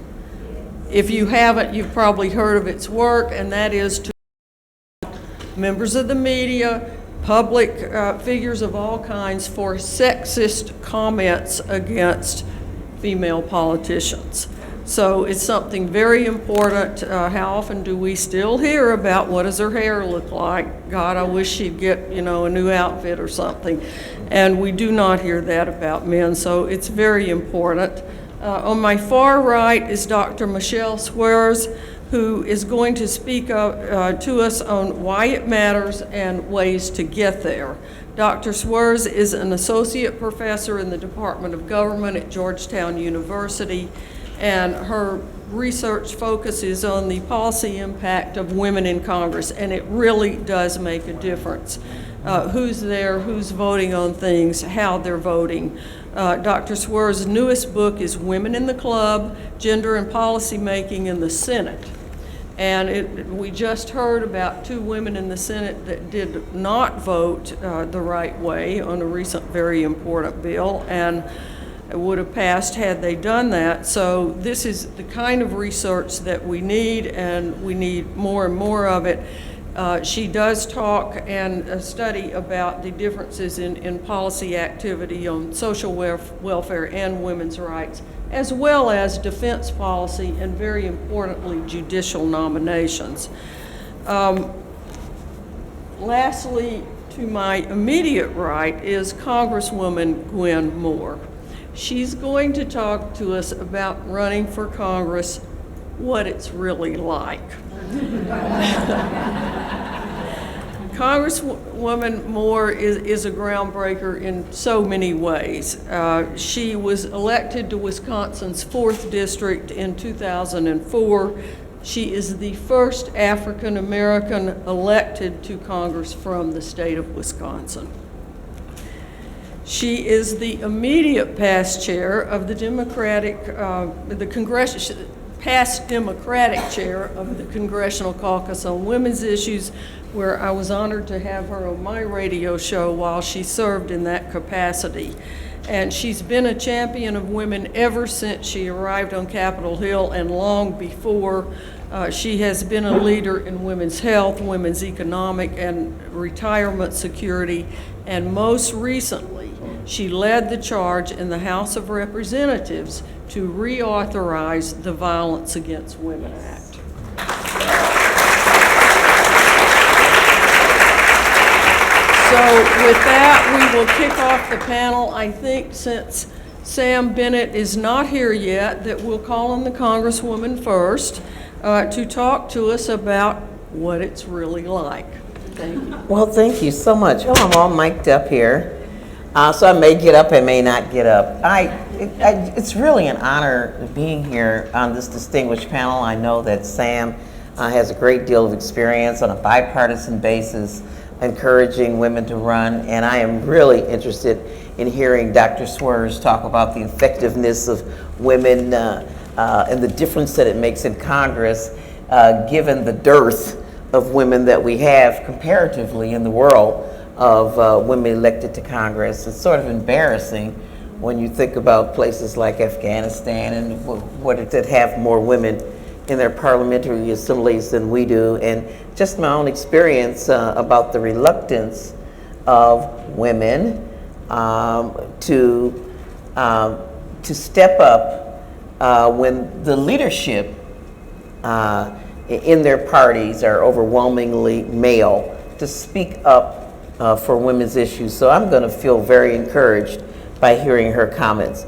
If you haven't, you've probably heard of its work, and that is to members of the media, public figures of all kinds for sexist comments against female politicians. So it's something very important. How often do we still hear about what does her hair look like? God, I wish she'd get, a new outfit or something. And we do not hear that about men, so it's very important. On my far right is Dr. Michelle Swears, who is going to speak to us on why it matters and ways to get there. Dr. Swears is an associate professor in the Department of Government at Georgetown University, and her research focuses on the policy impact of women in Congress, and it really does make a difference. Who's there, who's voting on things, how they're voting. Dr. Swears' newest book is Women in the Club, Gender and Policy Making in the Senate. And we just heard about 2 women in the Senate that did not vote the right way on a recent very important bill, and it would have passed had they done that. So this is the kind of research that we need, and we need more and more of it. She does talk and study about the differences in policy activity on social welfare and women's rights, as well as defense policy and, very importantly, judicial nominations. Lastly, to my immediate right is Congresswoman Gwen Moore. She's going to talk to us about running for Congress, what it's really like. Congresswoman Moore is a groundbreaker in so many ways. She was elected to Wisconsin's 4th District in 2004. She is the first African American elected to Congress from the state of Wisconsin. She is the immediate past chair of the past Democratic chair of the Congressional Caucus on Women's Issues, where I was honored to have her on my radio show while she served in that capacity. And she's been a champion of women ever since she arrived on Capitol Hill and long before. She has been a leader in women's health, women's economic and retirement security, and most recently, she led the charge in the House of Representatives to reauthorize the Violence Against Women Act. So with that, we will kick off the panel. I think since Sam Bennett is not here yet, that we'll call on the Congresswoman first to talk to us about what it's really like. Thank you. Well, thank you so much. Oh, I'm all mic'd up here. So I may get up, I may not get up. It's really an honor being here on this distinguished panel. I know that Sam has a great deal of experience on a bipartisan basis, encouraging women to run, and I am really interested in hearing Dr. Swears talk about the effectiveness of women and the difference that it makes in Congress, given the dearth of women that we have comparatively in the world of women elected to Congress. It's sort of embarrassing when you think about places like Afghanistan and what that have more women in their parliamentary assemblies than we do, and just my own experience about the reluctance of women to step up when the leadership in their parties are overwhelmingly male, to speak up for women's issues. So I'm going to feel very encouraged by hearing her comments.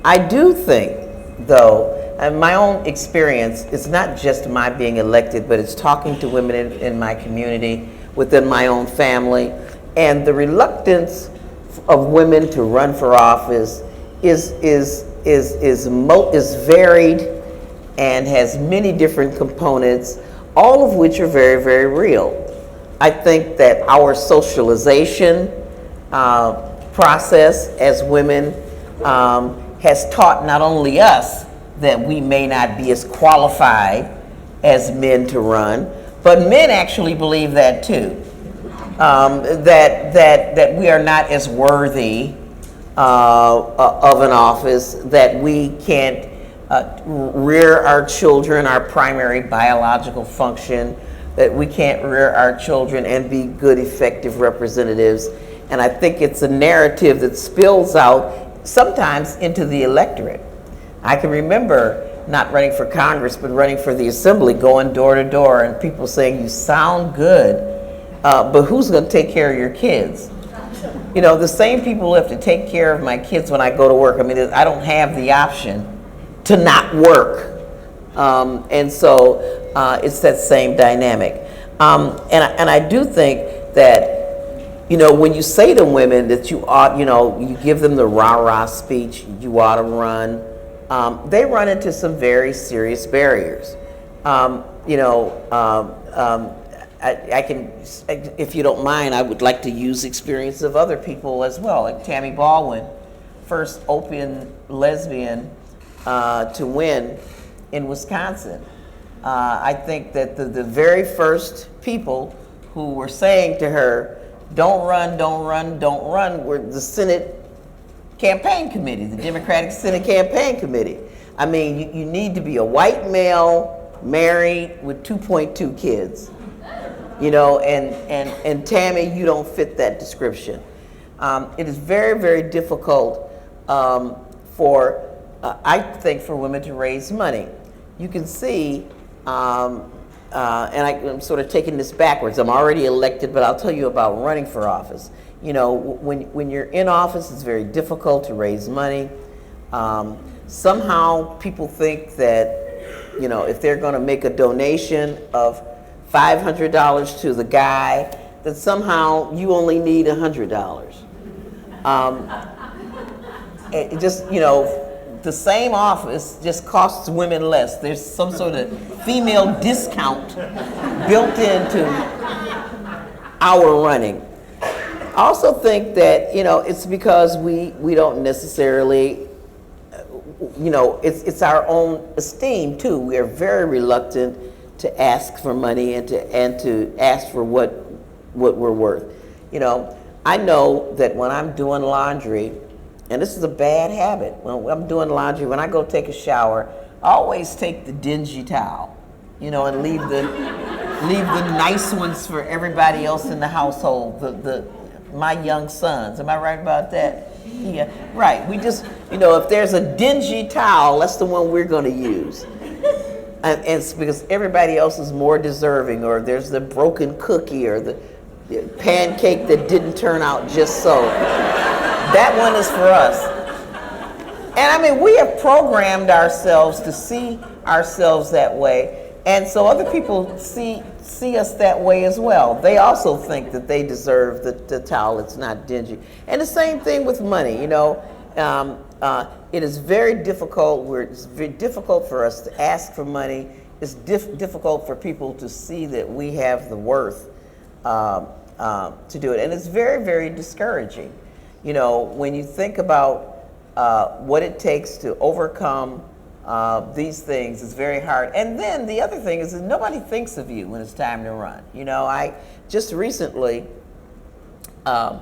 I do think, though, and my own experience, it's not just my being elected, but it's talking to women in my community, within my own family, and the reluctance of women to run for office is varied and has many different components, all of which are very, very real. I think that our socialization process as women has taught not only us that we may not be as qualified as men to run, but men actually believe that too. That we are not as worthy of an office, that we can't rear our children, our primary biological function, that we can't rear our children and be good, effective representatives. And I think it's a narrative that spills out sometimes into the electorate. I can remember not running for Congress, but running for the Assembly, going door to door, and people saying, you sound good, but who's going to take care of your kids? You know, the same people who have to take care of my kids when I go to work. I mean, I don't have the option to not work. And so it's that same dynamic. And I do think that, you know, when you say to women that you ought, you know, you give them the rah-rah speech, you ought to run, they run into some very serious barriers. You know, I can, if you don't mind, I would like to use experience of other people as well. Like Tammy Baldwin, first open lesbian to win in Wisconsin. I think that the very first people who were saying to her, don't run, don't run, don't run, were the Senate campaign committee, the Democratic Senate campaign committee. I mean, you need to be a white male, married, with 2.2 kids. You know, and Tammy, you don't fit that description. It is very, very difficult I think, for women to raise money. You can see, and I'm sort of taking this backwards. I'm already elected, but I'll tell you about running for office. You know, when you're in office, it's very difficult to raise money. Somehow people think that, you know, if they're going to make a donation of $500 to the guy, that somehow you only need $100. It just, you know, the same office just costs women less. There's some sort of female discount built into our running. I also think that, you know, it's because we don't necessarily, you know, it's our own esteem too. We are very reluctant to ask for money and to ask for what we're worth. You know, I know that when I'm doing laundry, and this is a bad habit, when I'm doing laundry, when I go take a shower, I always take the dingy towel, you know, and leave the nice ones for everybody else in the household, my young sons. Am I right about that? Yeah, right. We just, you know, if there's a dingy towel, that's the one we're going to use. And it's because everybody else is more deserving, or there's the broken cookie or the pancake that didn't turn out just so. That one is for us. And I mean, we have programmed ourselves to see ourselves that way, and so other people see us that way as well. They also think that they deserve the towel that's not dingy. And the same thing with money, you know. It is very difficult. It's very difficult for us to ask for money. It's difficult for people to see that we have the worth to do it. And it's very, very discouraging. You know, when you think about what it takes to overcome these things, it's very hard. And then the other thing is that nobody thinks of you when it's time to run. You know, I just recently, in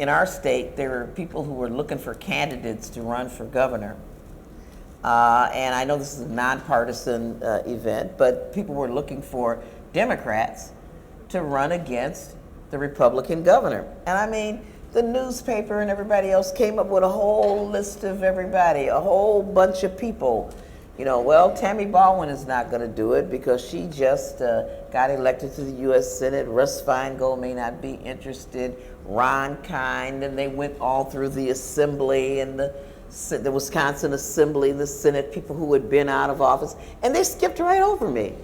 our state, there were people who were looking for candidates to run for governor. And I know this is a nonpartisan event, but people were looking for Democrats to run against the Republican governor. And I mean, the newspaper and everybody else came up with a whole list of everybody, a whole bunch of people. You know, well, Tammy Baldwin is not going to do it because she just got elected to the U.S. Senate. Russ Feingold may not be interested. Ron Kind, and they went all through the Assembly and the Wisconsin Assembly, the Senate, people who had been out of office, and they skipped right over me.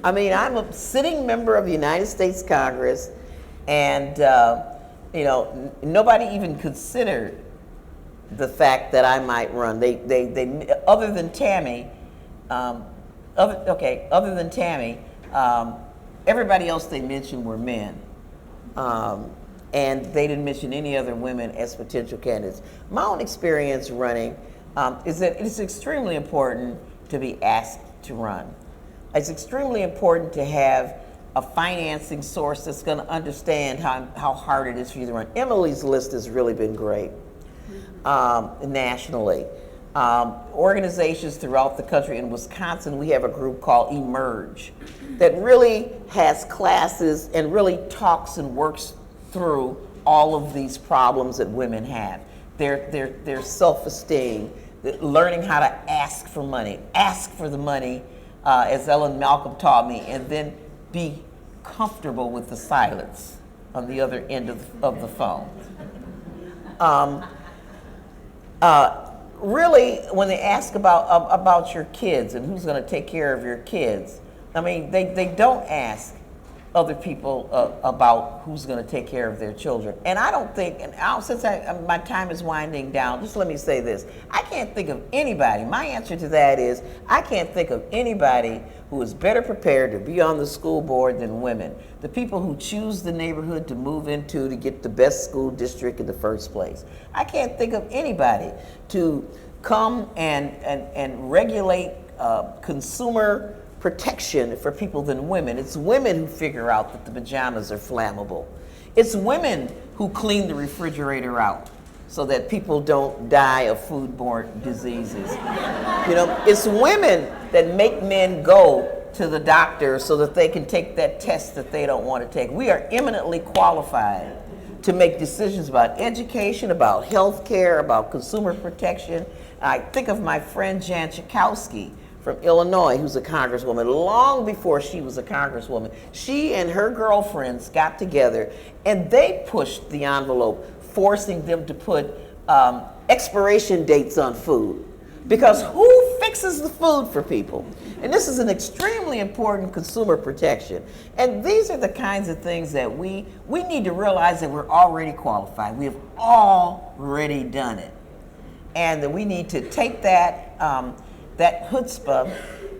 I mean, I'm a sitting member of the United States Congress, and you know, nobody even considered the fact that I might run. They other than Tammy, other than Tammy, everybody else they mentioned were men. And they didn't mention any other women as potential candidates. My own experience running is that it's extremely important to be asked to run. It's extremely important to have a financing source that's going to understand how hard it is for you to run. Emily's list has really been great nationally. organizations throughout the country. In Wisconsin, we have a group called Emerge that really has classes and really talks and works through all of these problems that women have. Their self-esteem, learning how to ask for the money, as Ellen Malcolm taught me, and then be comfortable with the silence on the other end of the phone. Really, when they ask about your kids and who's going to take care of your kids, I mean, they don't ask other people about who's going to take care of their children. And I don't think, since my time is winding down, just let me say this. I can't think of anybody, my answer to that is, I can't think of anybody who is better prepared to be on the school board than women. The people who choose the neighborhood to move into to get the best school district in the first place. I can't think of anybody to come and regulate consumer protection for people than women. It's women who figure out that the pajamas are flammable. It's women who clean the refrigerator out so that people don't die of foodborne diseases. You know, it's women that make men go to the doctor so that they can take that test that they don't want to take. We are eminently qualified to make decisions about education, about health care, about consumer protection. I think of my friend Jan Schakowsky from Illinois, who's a congresswoman. Long before she was a congresswoman, she and her girlfriends got together and they pushed the envelope, forcing them to put expiration dates on food. Because who fixes the food for people? And this is an extremely important consumer protection. And these are the kinds of things that we need to realize that we're already qualified. We have already done it. And that we need to take that chutzpah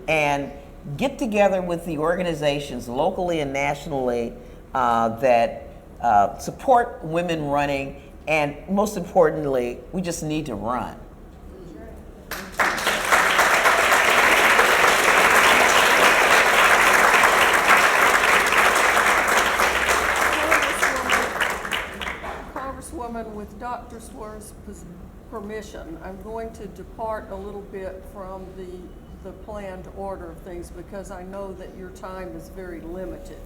and get together with the organizations locally and nationally that support women running, and most importantly, we just need to run. Congresswoman, with Dr. Swerve's permission, I'm going to depart a little bit from the planned order of things because I know that your time is very limited.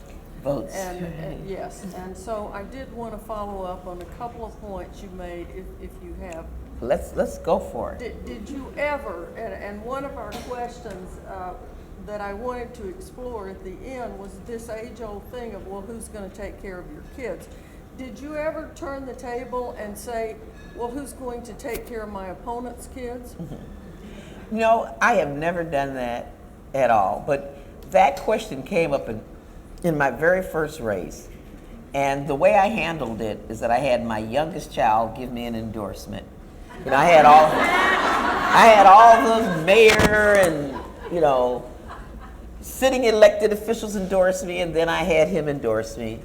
Votes. And yes, and so I did want to follow up on a couple of points you made, if you have. Let's go for it. Did you ever, and one of our questions that I wanted to explore at the end was this age-old thing of, well, who's going to take care of your kids? Did you ever turn the table and say, well, who's going to take care of my opponent's kids? No, I have never done that at all. But that question came up in my very first race. And the way I handled it is that I had my youngest child give me an endorsement. You know, I had all the mayor and, you know, sitting elected officials endorse me, and then I had him endorse me.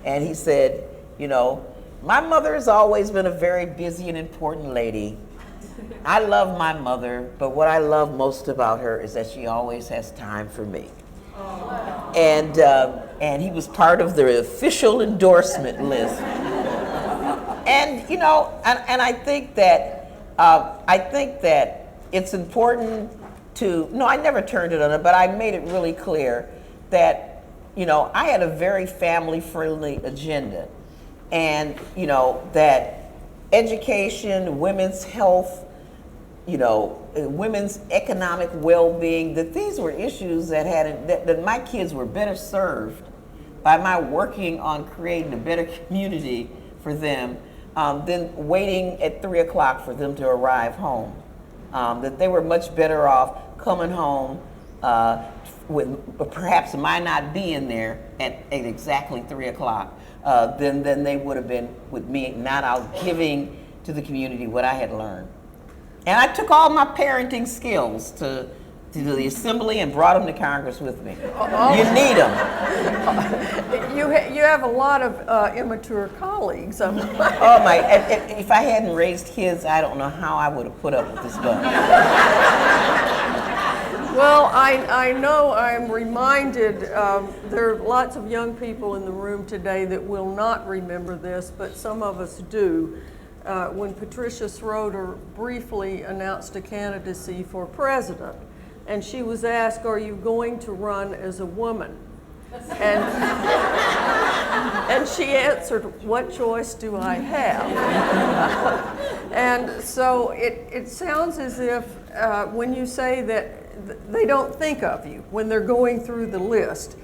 And he said, you know, my mother has always been a very busy and important lady. I love my mother, but what I love most about her is that she always has time for me. And he was part of the official endorsement list. And you know, and I think that it's important to. No, I never turned it on it, but I made it really clear that, you know, I had a very family-friendly agenda. And, you know, that education, women's health, you know, women's economic well-being, that these were issues that my kids were better served by my working on creating a better community for them than waiting at 3 o'clock for them to arrive home. That they were much better off coming home with perhaps my not being there at exactly 3 o'clock. Than they would have been with me not out giving to the community what I had learned. And I took all my parenting skills to the assembly and brought them to Congress with me. You need them. You have a lot of immature colleagues. Oh my, if I hadn't raised kids, I don't know how I would have put up with this bunch. Well, I know I'm reminded, there are lots of young people in the room today that will not remember this, but some of us do. when Patricia Schroeder briefly announced a candidacy for president. And she was asked, "Are you going to run as a woman?" And, and she answered, "What choice do I have?" And so it sounds as if when you say that they don't think of you when they're going through the list,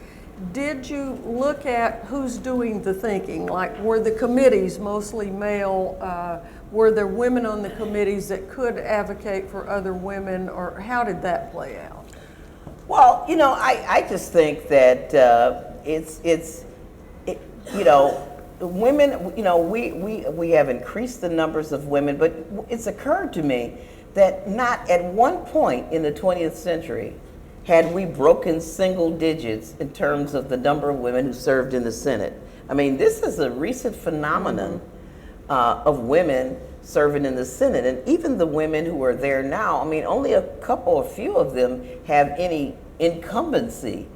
did you look at who's doing the thinking? Like, were the committees mostly male? Were there women on the committees that could advocate for other women, or how did that play out? Well, you know, I just think that women, you know, we have increased the numbers of women, but it's occurred to me that not at one point in the 20th century had we broken single digits in terms of the number of women who served in the Senate. I mean, this is a recent phenomenon of women serving in the Senate. And even the women who are there now, I mean, only a few of them have any incumbency.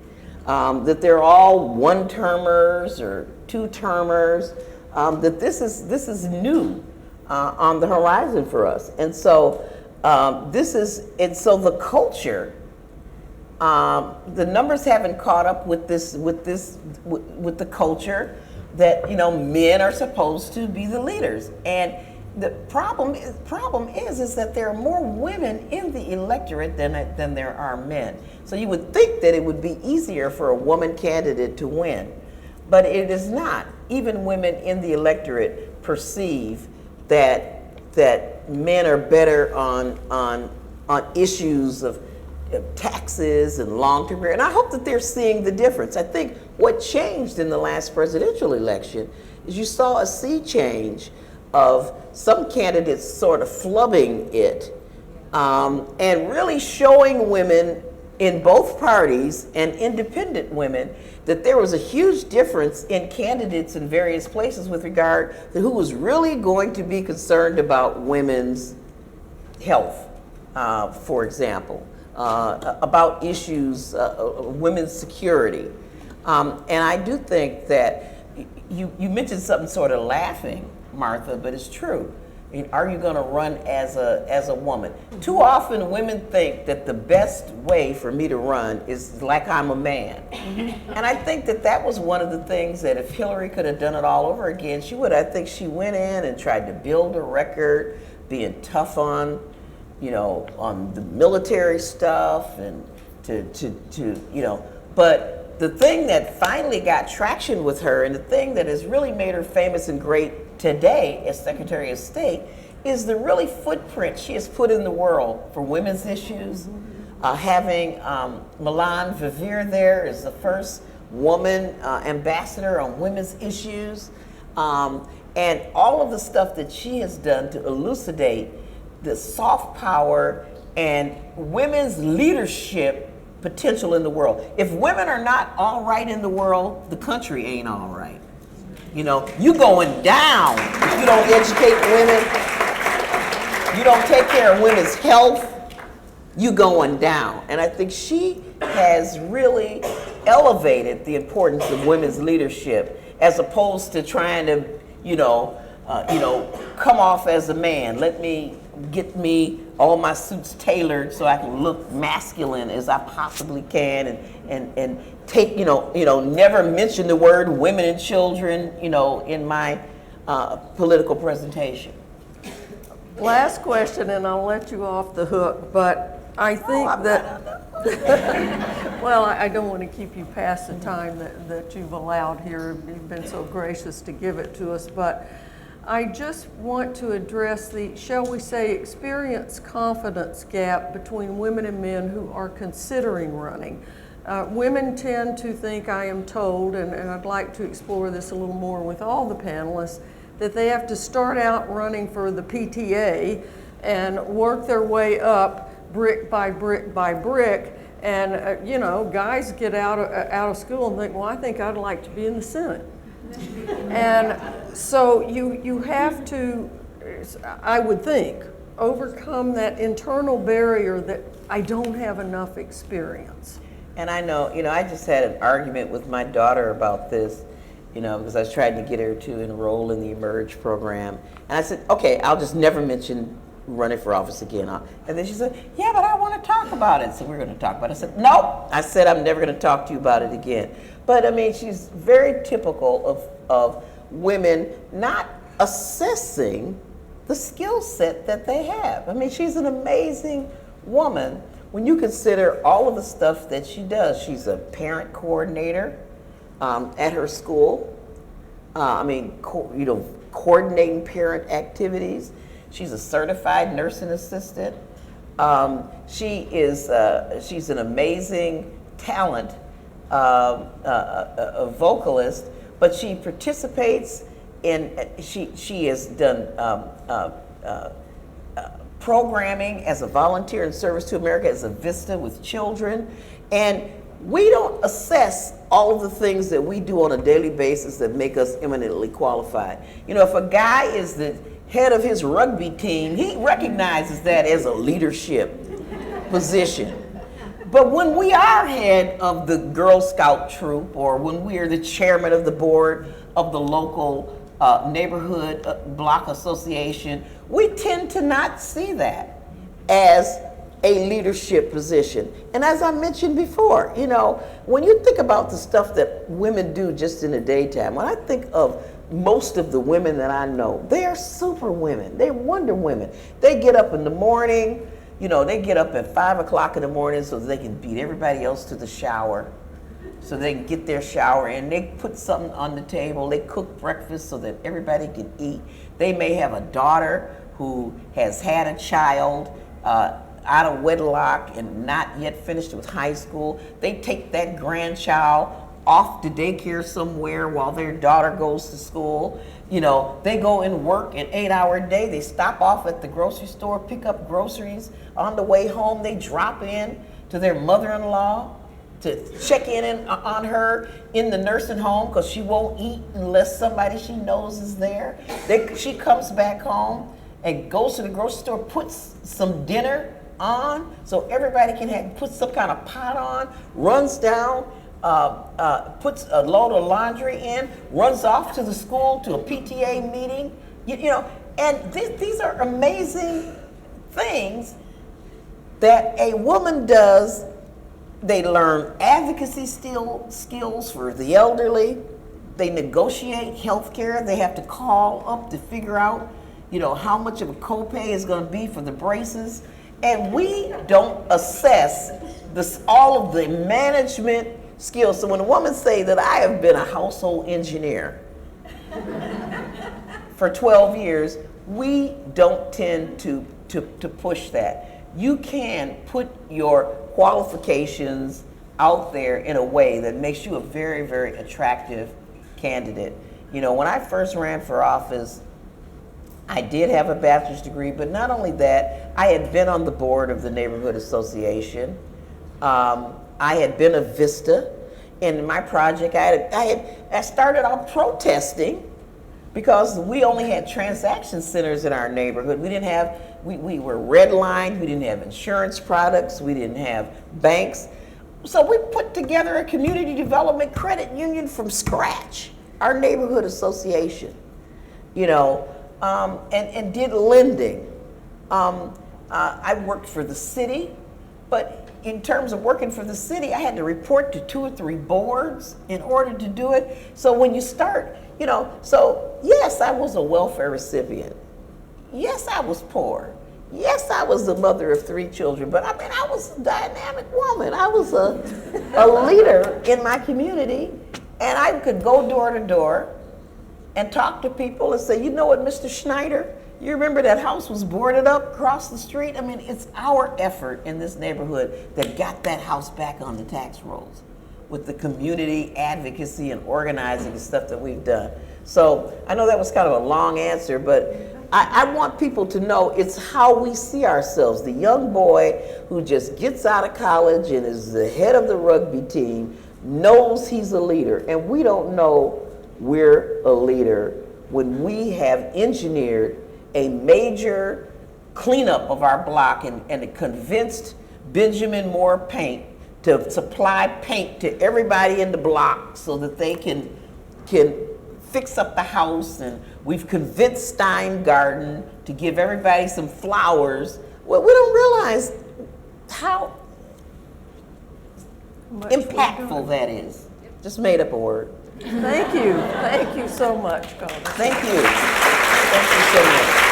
That they're all one-termers or two-termers, that this is new on the horizon for us. And so so the culture, the numbers haven't caught up with the culture that, you know, men are supposed to be the leaders. And the problem is that there are more women in the electorate than there are men. So you would think that it would be easier for a woman candidate to win, but it is not. Even women in the electorate perceive that men are better on issues of taxes and long-term care, and I hope that they're seeing the difference. I think what changed in the last presidential election is you saw a sea change of some candidates sort of flubbing it and really showing women in both parties and independent women that there was a huge difference in candidates in various places with regard to who was really going to be concerned about women's health, for example, about issues, women's security. And I do think that you mentioned something sort of laughing, Martha, but it's true. I mean, are you going to run as a woman? Too often women think that the best way for me to run is like I'm a man. And I think that was one of the things that if Hillary could have done it all over again, she would. I think she went in and tried to build a record, being tough on, you know, on the military stuff and but the thing that finally got traction with her and the thing that has really made her famous and great today as Secretary of State is the really footprint she has put in the world for women's issues. Having Milan Vivir there as the first woman ambassador on women's issues, and all of the stuff that she has done to elucidate the soft power and women's leadership potential in the world. If women are not all right in the world, the country ain't all right. You know, you going down if you don't educate women, you don't take care of women's health, you going down. And I think she has really elevated the importance of women's leadership as opposed to trying to, come off as a man. Let me get me all my suits tailored so I can look masculine as I possibly can, and take, never mention the word women and children, in my political presentation. Last question, and I'll let you off the hook, but I think well, I don't want to keep you past the time that you've allowed here. You've been so gracious to give it to us, but I just want to address the, shall we say, experience confidence gap between women and men who are considering running. Women tend to think, I am told, and I'd like to explore this a little more with all the panelists, that they have to start out running for the PTA and work their way up brick by brick by brick. And guys get out of school and think, well, I think I'd like to be in the Senate. And so you have to, I would think, overcome that internal barrier that I don't have enough experience. And I know, I just had an argument with my daughter about this, because I was trying to get her to enroll in the Emerge program. And I said, okay, I'll just never mention running for office again. And then she said, yeah, but I want to talk about it. So we're going to talk about it. I said, nope. I said, I'm never going to talk to you about it again. But I mean, she's very typical of women not assessing the skill set that they have. I mean, she's an amazing woman when you consider all of the stuff that she does. She's a parent coordinator at her school. Coordinating parent activities. She's a certified nursing assistant. She's an amazing talent, a vocalist, but she participates in, she has done programming as a volunteer in service to America as a Vista with children. And we don't assess all of the things that we do on a daily basis that make us eminently qualified. If a guy is the head of his rugby team, he recognizes that as a leadership position. But when we are head of the Girl Scout troop, or when we are the chairman of the board of the local neighborhood block association, we tend to not see that as a leadership position. And as I mentioned before, when you think about the stuff that women do just in the daytime, when I think of most of the women that I know, they are super women. They're Wonder Women. They get up in the morning, they get up at 5 o'clock in the morning so that they can beat everybody else to the shower, so they can get their shower in. They put something on the table. They cook breakfast so that everybody can eat. They may have a daughter who has had a child out of wedlock and not yet finished with high school. They take that grandchild off to daycare somewhere while their daughter goes to school. They go and work an 8-hour day. They stop off at the grocery store, pick up groceries. On the way home, they drop in to their mother-in-law to check in on her in the nursing home because she won't eat unless somebody she knows is there. She comes back home and goes to the grocery store, puts some dinner on so everybody can put some kind of pot on, runs down, puts a load of laundry in, runs off to the school to a PTA meeting, and these are amazing things that a woman does. They learn advocacy skills for the elderly. They negotiate health care. They have to call up to figure out, how much of a copay is going to be for the braces. And we don't assess all of the management skills. So when a woman say that I have been a household engineer for 12 years, we don't tend to push that. You can put your qualifications out there in a way that makes you a very, very attractive candidate. When I first ran for office, I did have a bachelor's degree, but not only that, I had been on the board of the neighborhood association. I had been a Vista. In my project, I started out protesting because we only had transaction centers in our neighborhood. We didn't have, we were redlined, we didn't have insurance products, we didn't have banks. So we put together a community development credit union from scratch, our neighborhood association, and did lending. I worked for the city, but in terms of working for the city, I had to report to 2 or 3 boards in order to do it. So when you start, so yes, I was a welfare recipient. Yes, I was poor. Yes, I was the mother of 3 children, but I mean, I was a dynamic woman. I was a leader in my community, and I could go door to door and talk to people and say, you know what, Mr. Schneider, you remember that house was boarded up across the street? I mean, it's our effort in this neighborhood that got that house back on the tax rolls with the community advocacy and organizing and stuff that we've done. So I know that was kind of a long answer, but I want people to know it's how we see ourselves. The young boy who just gets out of college and is the head of the rugby team knows he's a leader, and we don't know we're a leader when we have engineered a major cleanup of our block and convinced Benjamin Moore Paint to supply paint to everybody in the block so that they can fix up the house, and we've convinced Steingarten to give everybody some flowers. Well, we don't realize how impactful that is. Just made up a word. Thank you. Thank you so much, Congressman. Thank you. Thank you so much.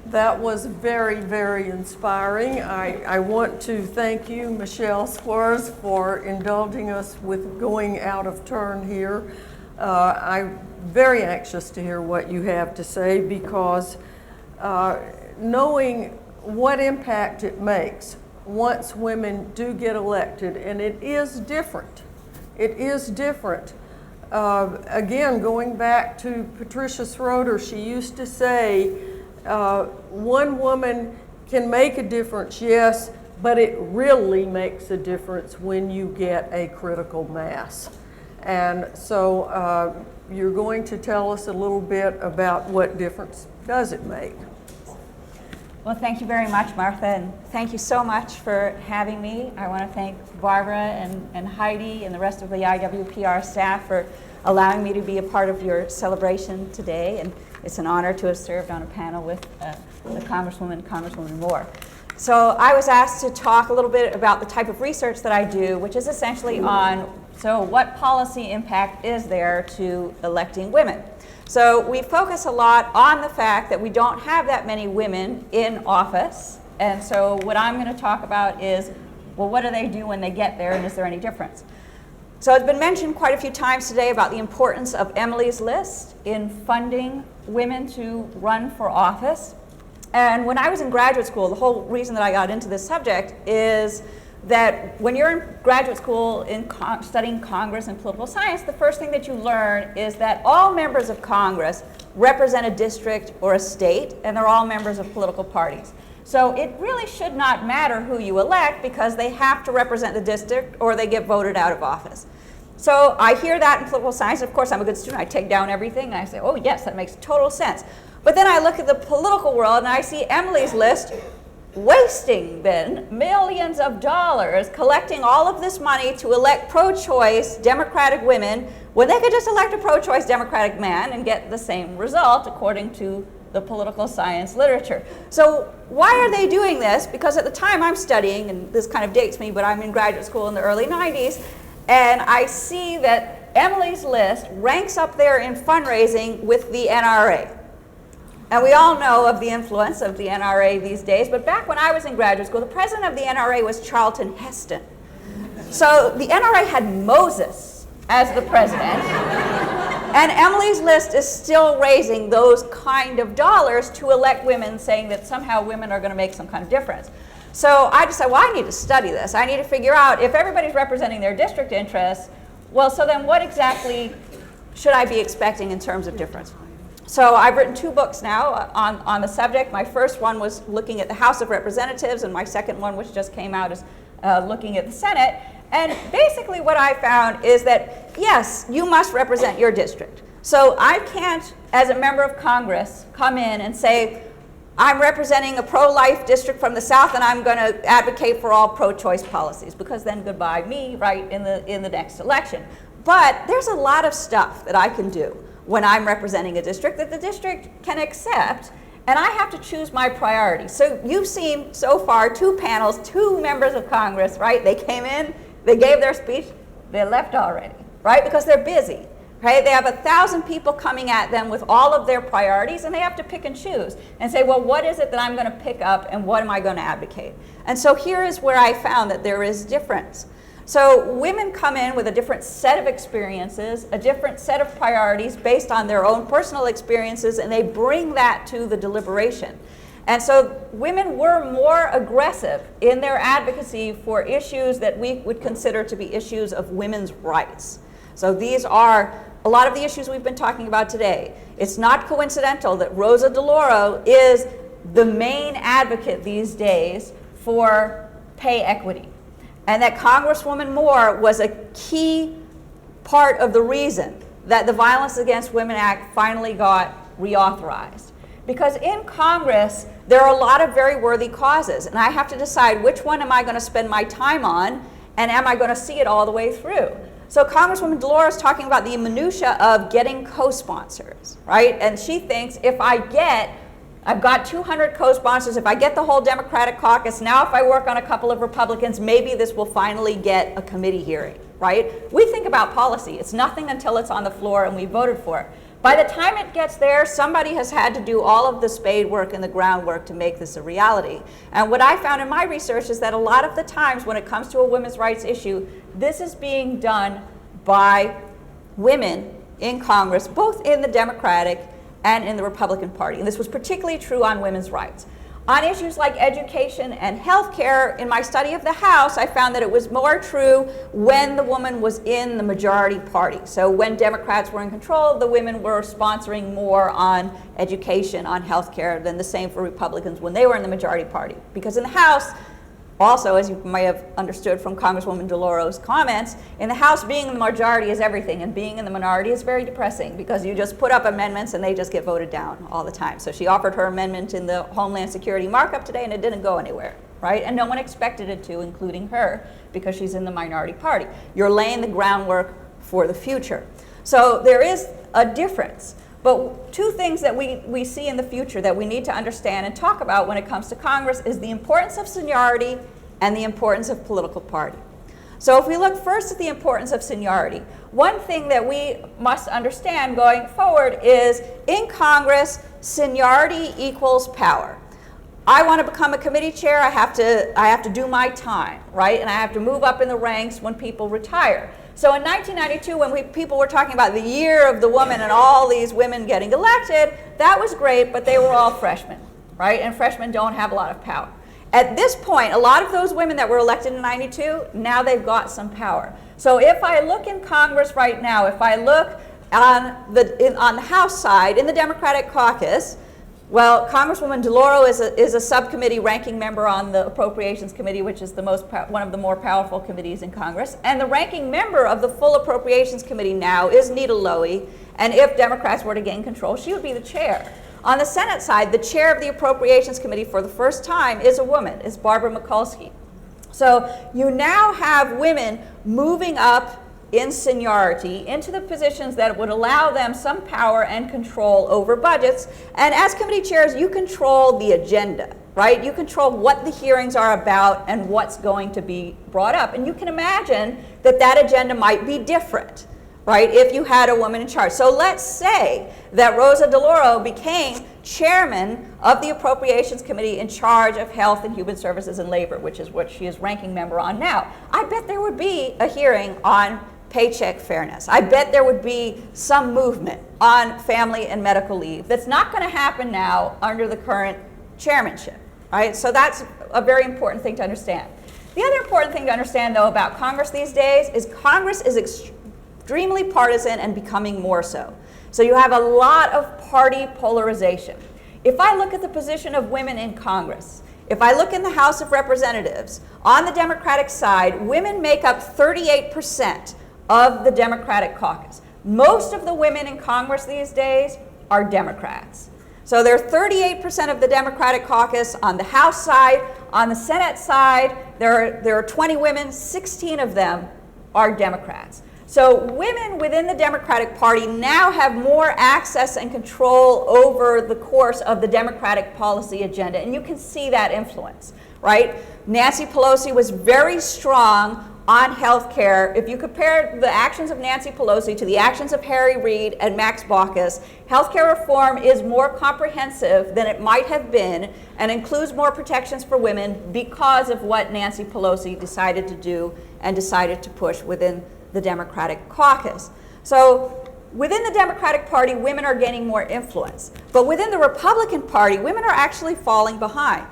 That was very, very inspiring. I want to thank you, Michelle Squires, for indulging us with going out of turn here. I'm very anxious to hear what you have to say, because knowing what impact it makes once women do get elected, and it is different. It is different. Again, going back to Patricia Schroeder, she used to say, one woman can make a difference, yes, but it really makes a difference when you get a critical mass. And so you're going to tell us a little bit about what difference does it make. Well, thank you very much, Martha, and thank you so much for having me. I want to thank Barbara and Heidi and the rest of the IWPR staff for allowing me to be a part of your celebration today. And it's an honor to have served on a panel with the Congresswoman Moore. So I was asked to talk a little bit about the type of research that I do, which is essentially on, so what policy impact is there to electing women? So we focus a lot on the fact that we don't have that many women in office. And so what I'm going to talk about is, well, what do they do when they get there, and is there any difference? So it's been mentioned quite a few times today about the importance of Emily's List in funding women to run for office. And when I was in graduate school, the whole reason that I got into this subject is that when you're in graduate school studying Congress and political science, the first thing that you learn is that all members of Congress represent a district or a state, and they're all members of political parties. So it really should not matter who you elect, because they have to represent the district or they get voted out of office. So I hear that in political science. Of course, I'm a good student. I take down everything and I say, oh yes, that makes total sense. But then I look at the political world and I see Emily's List wasting then millions of dollars collecting all of this money to elect pro-choice Democratic women when they could just elect a pro-choice Democratic man and get the same result according to the political science literature. So why are they doing this? Because at the time I'm studying, and this kind of dates me, but I'm in graduate school in the early 90s, and I see that Emily's List ranks up there in fundraising with the NRA. And we all know of the influence of the NRA these days, but back when I was in graduate school, the president of the NRA was Charlton Heston. So the NRA had Moses as the president, and Emily's List is still raising those kind of dollars to elect women, saying that somehow women are going to make some kind of difference. So I decided, well, I need to study this. I need to figure out if everybody's representing their district interests, well, so then what exactly should I be expecting in terms of difference? So I've written 2 books now on the subject. My first one was looking at the House of Representatives, and my second one, which just came out, is looking at the Senate. And basically what I found is that, yes, you must represent your district. So I can't, as a member of Congress, come in and say, I'm representing a pro-life district from the South and I'm going to advocate for all pro-choice policies, because then goodbye me, right, in the next election. But there's a lot of stuff that I can do when I'm representing a district that the district can accept, and I have to choose my priorities. So you've seen so far 2 panels, 2 members of Congress, right? They came in, they gave their speech, they left already, right? Because they're busy, right? They have 1,000 people coming at them with all of their priorities, and they have to pick and choose and say, well, what is it that I'm going to pick up and what am I going to advocate? And so here is where I found that there is difference. So women come in with a different set of experiences, a different set of priorities based on their own personal experiences, and they bring that to the deliberation. And so women were more aggressive in their advocacy for issues that we would consider to be issues of women's rights. So these are a lot of the issues we've been talking about today. It's not coincidental that Rosa DeLauro is the main advocate these days for pay equity, and that Congresswoman Moore was a key part of the reason that the Violence Against Women Act finally got reauthorized. Because in Congress, there are a lot of very worthy causes, and I have to decide which one am I going to spend my time on, and am I going to see it all the way through? So Congresswoman DeLauro is talking about the minutia of getting co-sponsors, right? And she thinks I've got 200 co-sponsors, if I get the whole Democratic caucus, now if I work on a couple of Republicans, maybe this will finally get a committee hearing, right? We think about policy. It's nothing until it's on the floor and we voted for it. By the time it gets there, somebody has had to do all of the spade work and the groundwork to make this a reality. And what I found in my research is that a lot of the times when it comes to a women's rights issue, this is being done by women in Congress, both in the Democratic and in the Republican Party. And this was particularly true on women's rights. On issues like education and healthcare, in my study of the House, I found that it was more true when the woman was in the majority party. So when Democrats were in control, the women were sponsoring more on education, on healthcare, than the same for Republicans when they were in the majority party. Because in the House, also, as you may have understood from Congresswoman DeLauro's comments, in the House, being in the majority is everything, and being in the minority is very depressing because you just put up amendments and they just get voted down all the time. So she offered her amendment in the Homeland Security markup today and it didn't go anywhere, right? And no one expected it to, including her, because she's in the minority party. You're laying the groundwork for the future. So there is a difference. But two things that we see in the future that we need to understand and talk about when it comes to Congress is the importance of seniority and the importance of political party. So if we look first at the importance of seniority, one thing that we must understand going forward is in Congress, seniority equals power. I want to become a committee chair, I have to do my time, right? And I have to move up in the ranks when people retire. So in 1992, when people were talking about the year of the woman and all these women getting elected, that was great, but they were all freshmen, right? And freshmen don't have a lot of power. At this point, a lot of those women that were elected in 92, now they've got some power. So if I look in Congress right now, if I look on the House side, in the Democratic caucus, well, Congresswoman DeLauro is a subcommittee ranking member on the Appropriations Committee, which is one of the more powerful committees in Congress. And the ranking member of the full Appropriations Committee now is Nita Lowey. And if Democrats were to gain control, she would be the chair. On the Senate side, the chair of the Appropriations Committee for the first time is a woman, is Barbara Mikulski. So you now have women moving up in seniority into the positions that would allow them some power and control over budgets. And as committee chairs, you control the agenda, right? You control what the hearings are about and what's going to be brought up. And you can imagine that that agenda might be different, right, if you had a woman in charge. So let's say that Rosa DeLauro became chairman of the Appropriations Committee in charge of Health and Human Services and Labor, which is what she is ranking member on now. I bet there would be a hearing on paycheck fairness. I bet there would be some movement on family and medical leave. That's not going to happen now under the current chairmanship, right? So that's a very important thing to understand. The other important thing to understand, though, about Congress these days is Congress is extremely partisan and becoming more so. So you have a lot of party polarization. If I look at the position of women in Congress, if I look in the House of Representatives, on the Democratic side, women make up 38% of the Democratic caucus. Most of the women in Congress these days are Democrats. So they're 38% of the Democratic caucus on the House side. On the Senate side, there are 20 women, 16 of them are Democrats. So women within the Democratic Party now have more access and control over the course of the Democratic policy agenda, and you can see that influence, right? Nancy Pelosi was very strong on health care. If you compare the actions of Nancy Pelosi to the actions of Harry Reid and Max Baucus, healthcare reform is more comprehensive than it might have been and includes more protections for women because of what Nancy Pelosi decided to do and decided to push within the Democratic caucus. So within the Democratic Party, women are gaining more influence. But within the Republican Party, women are actually falling behind.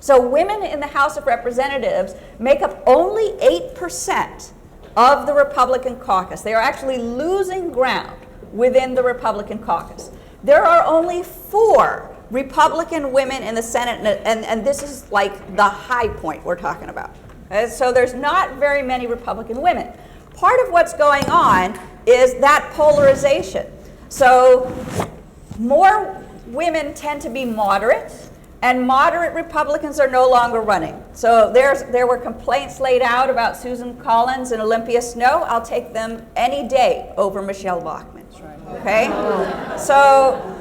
So women in the House of Representatives make up only 8% of the Republican caucus. They are actually losing ground within the Republican caucus. There are only 4 Republican women in the Senate, and this is like the high point we're talking about. Okay? So there's not very many Republican women. Part of what's going on is that polarization. So more women tend to be moderate, and moderate Republicans are no longer running. So there were complaints laid out about Susan Collins and Olympia Snowe. I'll take them any day over Michelle Bachmann. Okay? So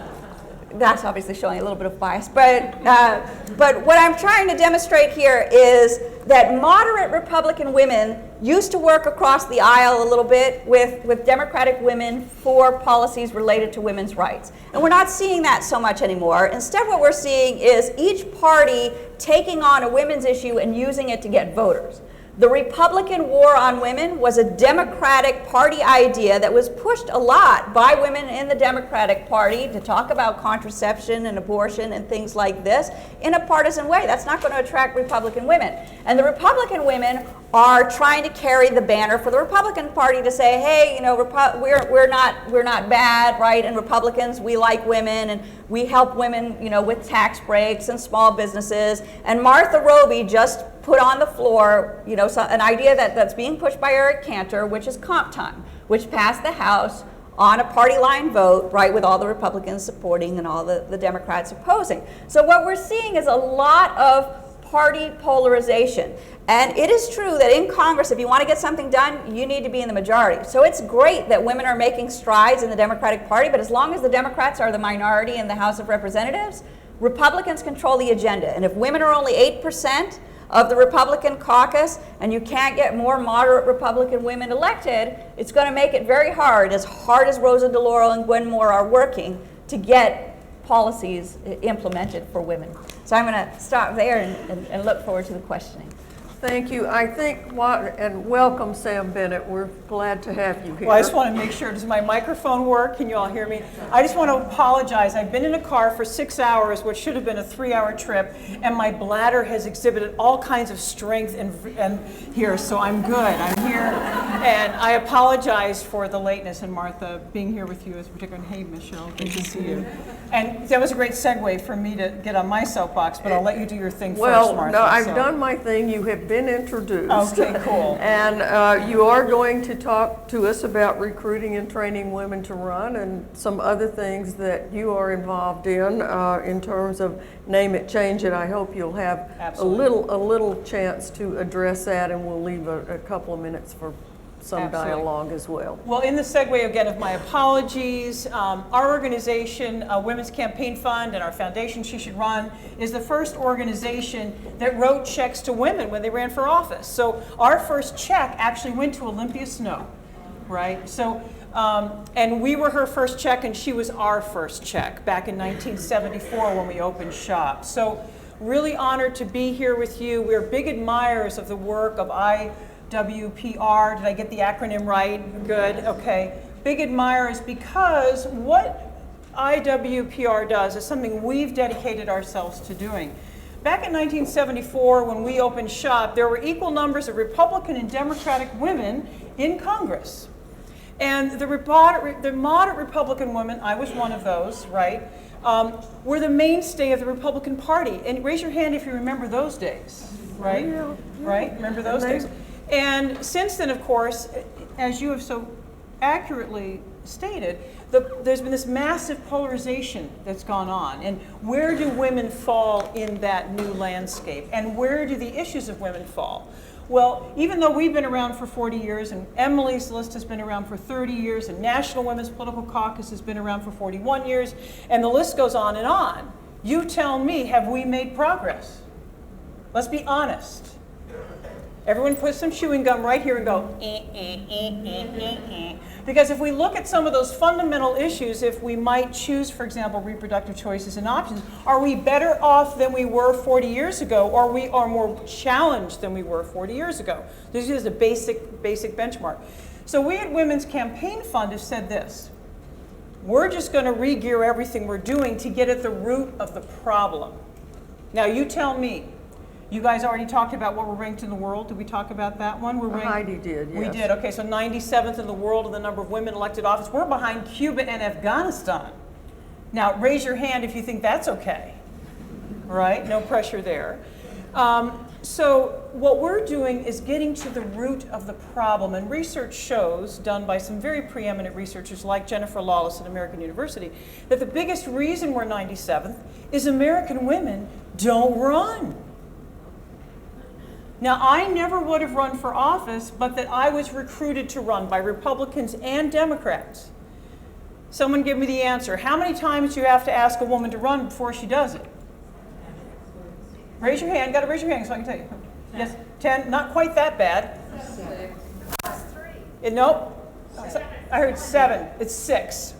that's obviously showing a little bit of bias, but what I'm trying to demonstrate here is that moderate Republican women used to work across the aisle a little bit with Democratic women for policies related to women's rights. And we're not seeing that so much anymore. Instead, what we're seeing is each party taking on a women's issue and using it to get voters. The Republican war on women was a Democratic Party idea that was pushed a lot by women in the Democratic Party to talk about contraception and abortion and things like this in a partisan way. That's not going to attract Republican women. And the Republican women are trying to carry the banner for the Republican Party to say, hey, you know, we're not bad, right? And Republicans, we like women and we help women, you know, with tax breaks and small businesses. And Martha Roby just put on the floor, you know, an idea that's being pushed by Eric Cantor, which is comp time, which passed the House on a party line vote, right, with all the Republicans supporting and all the Democrats opposing. So what we're seeing is a lot of party polarization. And it is true that in Congress, if you want to get something done, you need to be in the majority. So it's great that women are making strides in the Democratic Party, but as long as the Democrats are the minority in the House of Representatives, Republicans control the agenda. And if women are only 8% of the Republican caucus and you can't get more moderate Republican women elected, it's going to make it very hard as Rosa DeLauro and Gwen Moore are working, to get policies implemented for women. So I'm going to stop there and look forward to the questioning. Thank you. I think, and welcome, Sam Bennett. We're glad to have you here. Well, I just want to make sure, does my microphone work? Can you all hear me? I just want to apologize. I've been in a car for 6 hours, which should have been a 3-hour trip, and my bladder has exhibited all kinds of strength and here, so I'm good. I'm here, and I apologize for the lateness, and Martha, being here with you is particular. Hey, Michelle, good to see you. And that was a great segue for me to get on my soapbox, but I'll let you do your thing first, Martha. No, I've done my thing. You have been introduced. Okay, cool. And you are going to talk to us about recruiting and training women to run and some other things that you are involved in terms of name it, change it. I hope you'll have a little chance to address that, and we'll leave a couple of minutes for some dialogue as well. Well, in the segue again of my apologies, our organization, Women's Campaign Fund, and our foundation, She Should Run, is the first organization that wrote checks to women when they ran for office. So our first check actually went to Olympia Snowe, right? So, and we were her first check, and she was our first check back in 1974 when we opened shop. So really honored to be here with you. We're big admirers of the work of IWPR. Did I get the acronym right? Good, okay. Big admirers, because what IWPR does is something we've dedicated ourselves to doing. Back in 1974, when we opened shop, there were equal numbers of Republican and Democratic women in Congress. And the moderate Republican women, I was one of those, right, were the mainstay of the Republican Party. And raise your hand if you remember those days, right? Yeah. Right? Remember those days? And since then, of course, as you have so accurately stated, there's been this massive polarization that's gone on. And where do women fall in that new landscape? And where do the issues of women fall? Well, even though we've been around for 40 years, and Emily's List has been around for 30 years, and National Women's Political Caucus has been around for 41 years, and the list goes on, you tell me, have we made progress? Let's be honest. Everyone put some chewing gum right here and go, Because if we look at some of those fundamental issues, if we might choose, for example, reproductive choices and options, are we better off than we were 40 years ago, or we are more challenged than we were 40 years ago? This is a basic benchmark. So we at Women's Campaign Fund have said this: we're just going to re-gear everything we're doing to get at the root of the problem. Now you tell me. You guys already talked about what we're ranked in the world. Did we talk about that one? We're ranked, Heidi did, yes. We did. Okay, so 97th in the world in the number of women elected office. We're behind Cuba and Afghanistan. Now, raise your hand if you think that's okay. Right? No pressure there. So what we're doing is getting to the root of the problem, and research shows, done by some very preeminent researchers like Jennifer Lawless at American University, that the biggest reason we're 97th is American women don't run. Now, I never would have run for office, but that I was recruited to run by Republicans and Democrats. Someone give me the answer. How many times do you have to ask a woman to run before she does it? Raise your hand. Got to raise your hand so I can tell you. Yes, 10. Not quite that bad. 6. Nope. I heard 7. It's 6.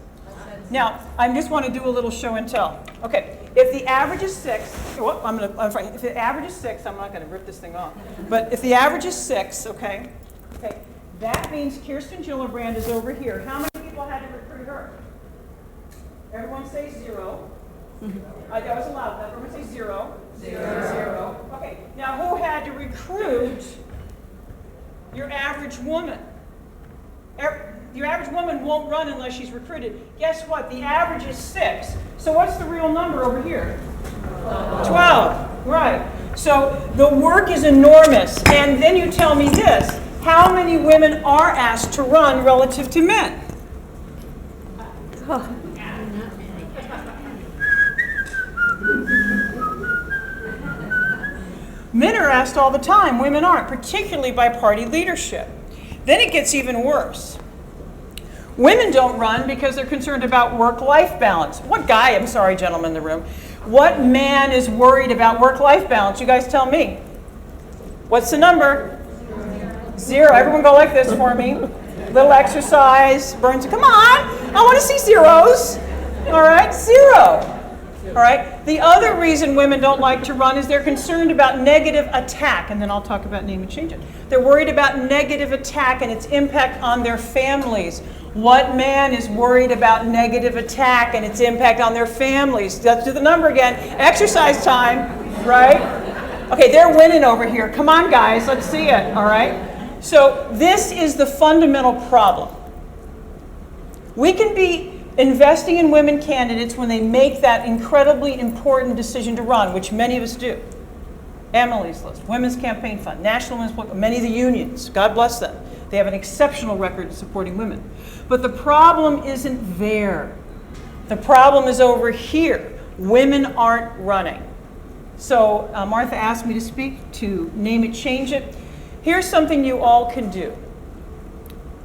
Now, I just want to do a little show and tell. Okay, if the average is 6, if the average is 6, I'm not going to rip this thing off. But if the average is 6, okay, that means Kirsten Gillibrand is over here. How many people had to recruit her? Everyone say 0. That was allowed. Everyone say 0. 0. Okay, now who had to recruit your average woman? Your average woman won't run unless she's recruited. Guess what? The average is 6. So what's the real number over here? 12. Right. So the work is enormous. And then you tell me this. How many women are asked to run relative to men? Men are asked all the time. Women aren't, particularly by party leadership. Then it gets even worse. Women don't run because they're concerned about work-life balance. What guy, I'm sorry, gentlemen in the room, what man is worried about work-life balance? You guys tell me. What's the number? 0. Everyone go like this for me. Little exercise. Burns. Come on. I want to see zeros. All right. 0. All right. The other reason women don't like to run is they're concerned about negative attack. And then I'll talk about name and change it. They're worried about negative attack and its impact on their families. What man is worried about negative attack and its impact on their families? Let's do the number again. Exercise time, right? Okay, they're winning over here. Come on, guys, let's see it, all right? So this is the fundamental problem. We can be investing in women candidates when they make that incredibly important decision to run, which many of us do. Emily's List, Women's Campaign Fund, National Women's Political, many of the unions, God bless them. They have an exceptional record of supporting women. But the problem isn't there. The problem is over here. Women aren't running. So Martha asked me to speak to name it, change it. Here's something you all can do.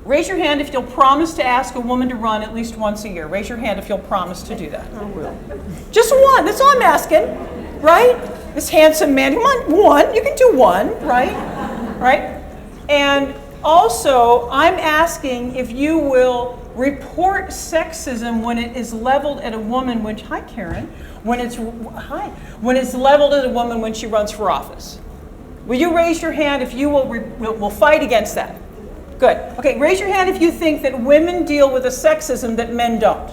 Raise your hand if you'll promise to ask a woman to run at least once a year. Raise your hand if you'll promise to do that. I will. Just one, that's all I'm asking, right? This handsome man, come on, one, you can do one, right? Right? And also, I'm asking if you will report sexism when it is leveled at a woman, which, hi Karen, when it's leveled at a woman when she runs for office. Will you raise your hand if you will fight against that? Good. Okay, raise your hand if you think that women deal with a sexism that men don't.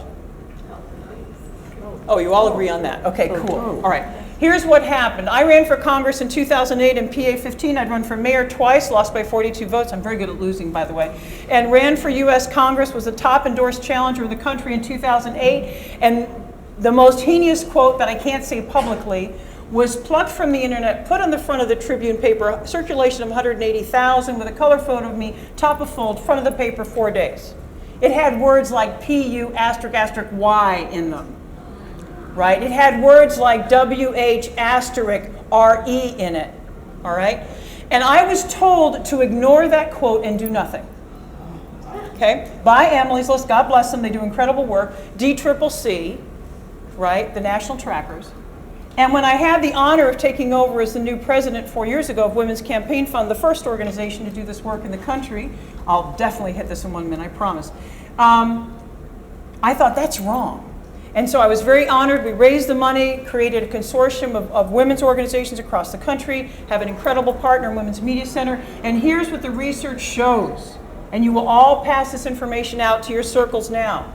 Oh, you all agree on that. Okay, cool. All right. Here's what happened. I ran for Congress in 2008 in PA 15. I'd run for mayor twice, lost by 42 votes. I'm very good at losing, by the way. And ran for U.S. Congress, was the top endorsed challenger of the country in 2008. And the most heinous quote that I can't say publicly was plucked from the internet, put on the front of the Tribune paper, circulation of 180,000 with a color photo of me, top of fold, front of the paper, 4 days. It had words like PU asterisk asterisk Y in them. Right? It had words like WH asterisk RE in it, all right? And I was told to ignore that quote and do nothing, okay? By Emily's List, God bless them, they do incredible work. DCCC, right, the national trackers. And when I had the honor of taking over as the new president 4 years ago of Women's Campaign Fund, the first organization to do this work in the country, I'll definitely hit this in 1 minute, I promise. I thought that's wrong. And so I was very honored. We raised the money, created a consortium of women's organizations across the country, have an incredible partner in Women's Media Center. And here's what the research shows. And you will all pass this information out to your circles now.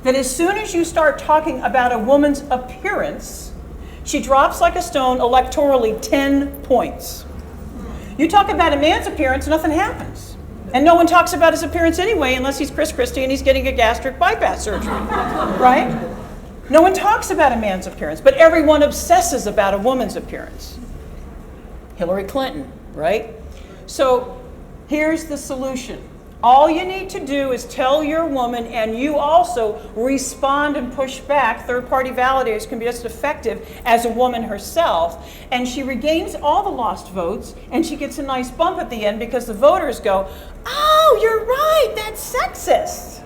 That as soon as you start talking about a woman's appearance, she drops like a stone electorally 10 points. You talk about a man's appearance, nothing happens. And no one talks about his appearance anyway, unless he's Chris Christie and he's getting a gastric bypass surgery, right? No one talks about a man's appearance, but everyone obsesses about a woman's appearance. Hillary Clinton, right? So here's the solution. All you need to do is tell your woman, and you also respond and push back. Third-party validators can be just as effective as a woman herself. And she regains all the lost votes, and she gets a nice bump at the end because the voters go, oh, you're right, that's sexist.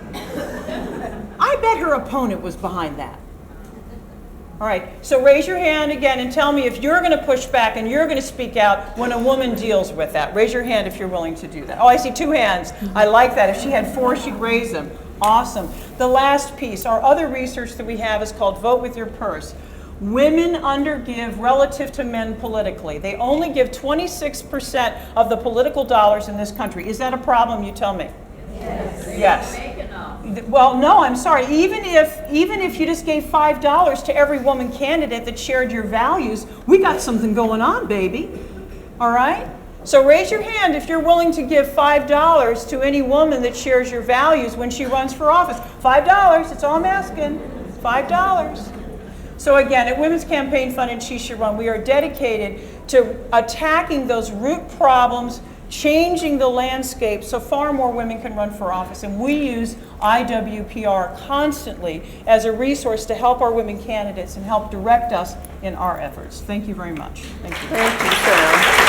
I bet her opponent was behind that. All right, so raise your hand again and tell me if you're going to push back and you're going to speak out when a woman deals with that. Raise your hand if you're willing to do that. Oh, I see 2 hands. I like that. If she had 4, she'd raise them. Awesome. The last piece, our other research that we have is called Vote with Your Purse. Women undergive relative to men politically. They only give 26% of the political dollars in this country. Is that a problem? You tell me. Yes. Well, no, I'm sorry. Even if you just gave $5 to every woman candidate that shared your values, we got something going on, baby. All right? So raise your hand if you're willing to give $5 to any woman that shares your values when she runs for office. $5, that's all I'm asking. $5. So again, at Women's Campaign Fund and She Should Run, we are dedicated to attacking those root problems, changing the landscape so far more women can run for office. And we use IWPR constantly as a resource to help our women candidates and help direct us in our efforts. Thank you very much. Thank you. Thank you, Sam.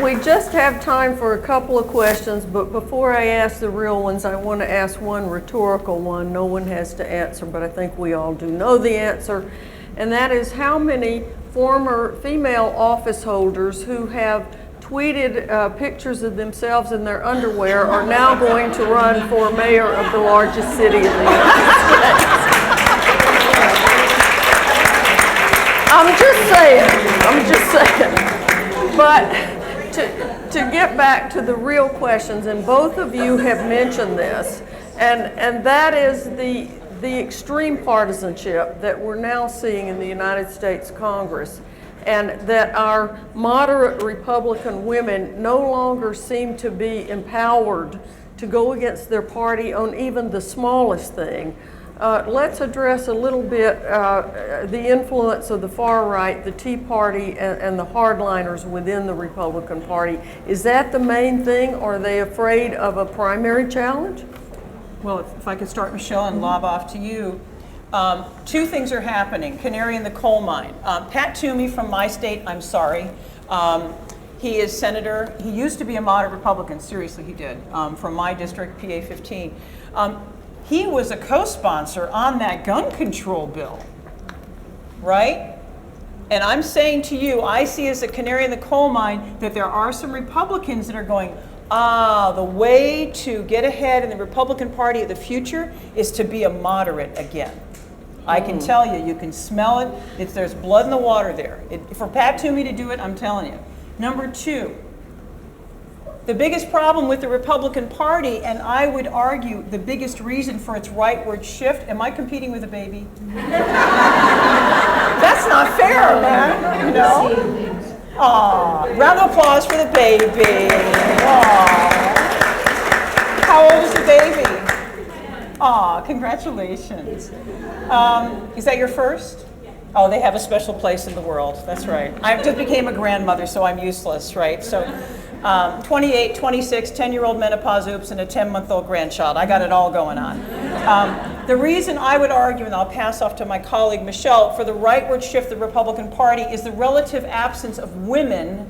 We just have time for a couple of questions, but before I ask the real ones, I want to ask one rhetorical one. No one has to answer, but I think we all do know the answer. And that is, how many former female office holders who have tweeted pictures of themselves in their underwear are now going to run for mayor of the largest city in the United States? I'm just saying. But to get back to the real questions, and both of you have mentioned this, and that is the extreme partisanship that we're now seeing in the United States Congress, and that our moderate Republican women no longer seem to be empowered to go against their party on even the smallest thing. Let's address a little bit the influence of the far right, the Tea Party, and the hardliners within the Republican Party. Is that the main thing, or are they afraid of a primary challenge? Well, if I could start, Michelle, and lob off to you. 2 things are happening, canary in the coal mine. Pat Toomey from my state, I'm sorry. He is senator. He used to be a moderate Republican, seriously he did, from my district, PA 15. He was a co-sponsor on that gun control bill, right? And I'm saying to you, I see as a canary in the coal mine that there are some Republicans that are going, the way to get ahead in the Republican Party of the future is to be a moderate again. I can tell you, you can smell it. There's blood in the water there. For Pat Toomey to do it, I'm telling you. Number 2, the biggest problem with the Republican Party, and I would argue the biggest reason for its rightward shift, am I competing with a baby? That's not fair, man, you know? Aw, round of applause for the baby. Aw. How old is the baby? Aw, congratulations. Is that your first? Oh, they have a special place in the world. That's right. I just became a grandmother, so I'm useless, right? So 28, 26, 10-year-old menopause, oops, and a 10-month-old grandchild. I got it all going on. The reason I would argue, and I'll pass off to my colleague Michelle, for the rightward shift of the Republican Party is the relative absence of women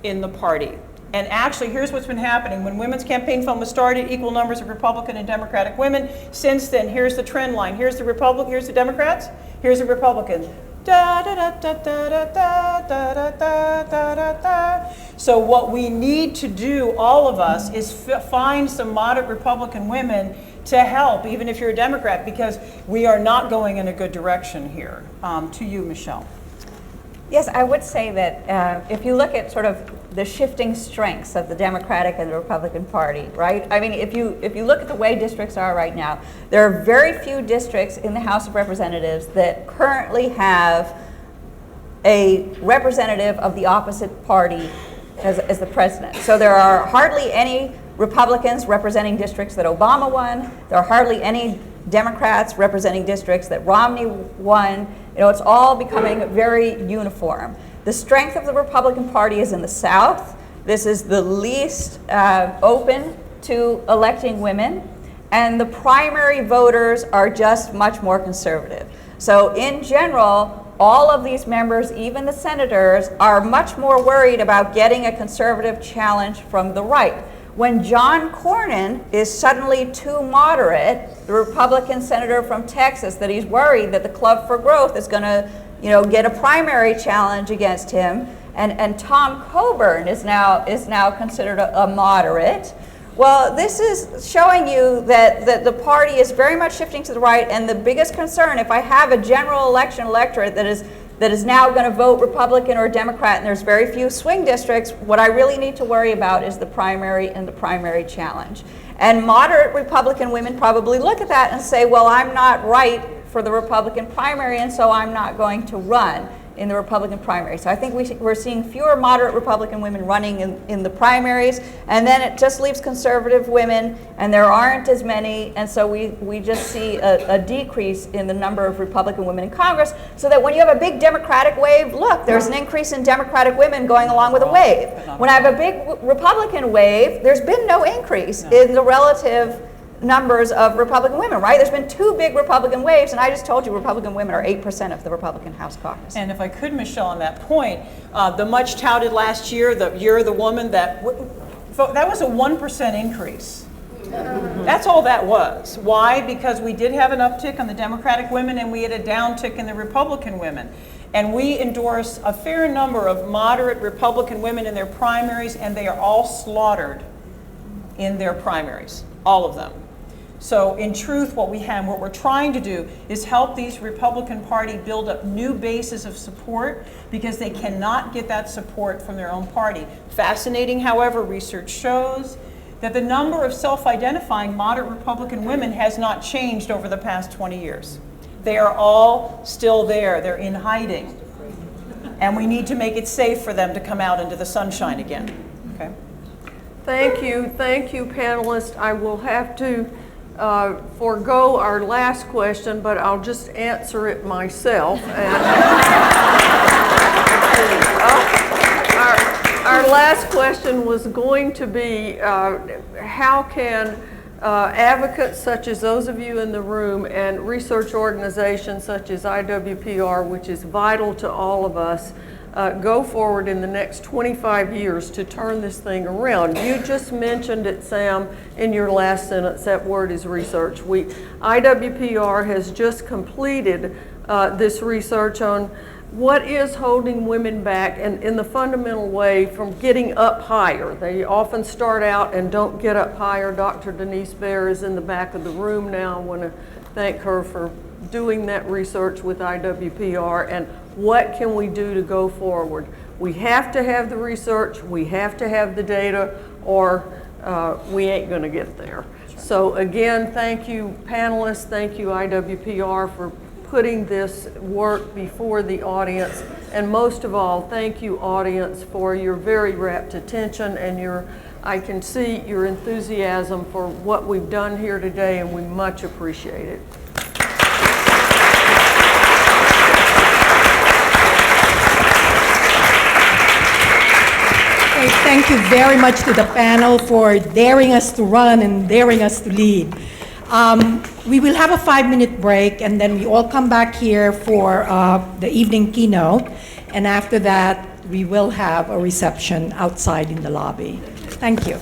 in the party. And actually, here's what's been happening. When Women's Campaign Fund was started, equal numbers of Republican and Democratic women. Since then, here's the trend line. Here's the Democrats, here's the Republicans. Da, da, da, da, da, da, da, da, da, da, da. So what we need to do, all of us, is find some moderate Republican women to help, even if you're a Democrat, because we are not going in a good direction here. To you, Michelle. Yes, I would say that if you look at sort of the shifting strengths of the Democratic and the Republican Party, right? I mean, if you look at the way districts are right now, there are very few districts in the House of Representatives that currently have a representative of the opposite party as the president. So there are hardly any Republicans representing districts that Obama won. There are hardly any Democrats representing districts, that Romney won. You know, it's all becoming very uniform. The strength of the Republican Party is in the South. This is the least open to electing women, and the primary voters are just much more conservative. So in general, all of these members, even the senators, are much more worried about getting a conservative challenge from the right. When John Cornyn is suddenly too moderate, the Republican senator from Texas, that he's worried that the Club for Growth is going to, you know, get a primary challenge against him, and Tom Coburn is now considered a moderate. Well, this is showing you that the party is very much shifting to the right, and the biggest concern, if I have a general election electorate that is now going to vote Republican or Democrat, and there's very few swing districts, what I really need to worry about is the primary and the primary challenge. And moderate Republican women probably look at that and say, well, I'm not right for the Republican primary, and so I'm not going to run in the Republican primary. So I think we're seeing fewer moderate Republican women running in the primaries, and then it just leaves conservative women, and there aren't as many, and so we just see a decrease in the number of Republican women in Congress, so that when you have a big Democratic wave, look, there's an increase in Democratic women going along with a wave. When I have a big Republican wave, there's been no increase in the relative numbers of Republican women, right? There's been two big Republican waves, and I just told you Republican women are 8% of the Republican House caucus. And if I could, Michelle, on that point, the much touted last year, the Year of the Woman, that was a 1% increase. That's all that was. Why? Because we did have an uptick on the Democratic women, and we had a downtick in the Republican women. And we endorse a fair number of moderate Republican women in their primaries, and they are all slaughtered in their primaries, all of them. So in truth, what we're trying to do is help these Republican Party build up new bases of support, because they cannot get that support from their own party. Fascinating, however, research shows that the number of self-identifying moderate Republican women has not changed over the past 20 years. They are all still there. They're in hiding. And we need to make it safe for them to come out into the sunshine again. Okay? Thank you, panelists. I will have to forego our last question, but I'll just answer it myself. Our last question was going to be, how can advocates such as those of you in the room and research organizations such as IWPR, which is vital to all of us, go forward in the next 25 years to turn this thing around? You just mentioned it, Sam, in your last sentence. That word is research. IWPR has just completed this research on what is holding women back, and in the fundamental way, from getting up higher. They often start out and don't get up higher. Dr. Denise Baer is in the back of the room now. I want to thank her for doing that research with IWPR, and what can we do to go forward? We have to have the research, we have to have the data, or we ain't going to get there. So again, thank you panelists, thank you IWPR for putting this work before the audience, and most of all, thank you audience for your very rapt attention and I can see your enthusiasm for what we've done here today, and we much appreciate it. Thank you very much to the panel for daring us to run and daring us to lead. We will have a 5-minute break, and then we all come back here for the evening keynote, and after that we will have a reception outside in the lobby. Thank you.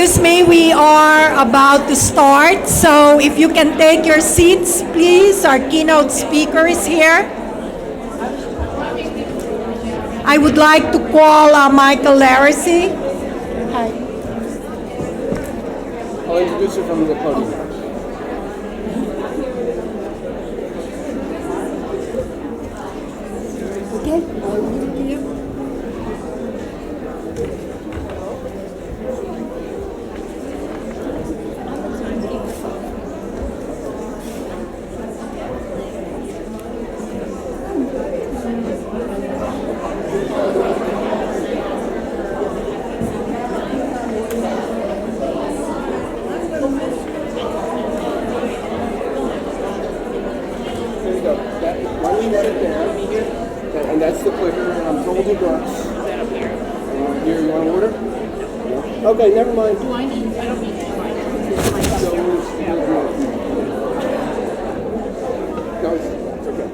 Excuse me, we are about to start, so if you can take your seats, please. Our keynote speaker is here. I would like to call Michael Laracy. Hi. I'll introduce you from the podium. And that's the clicker. I'm told it works. Here, you want to order? Okay, never mind. Do I need? I don't need to. No, it's okay.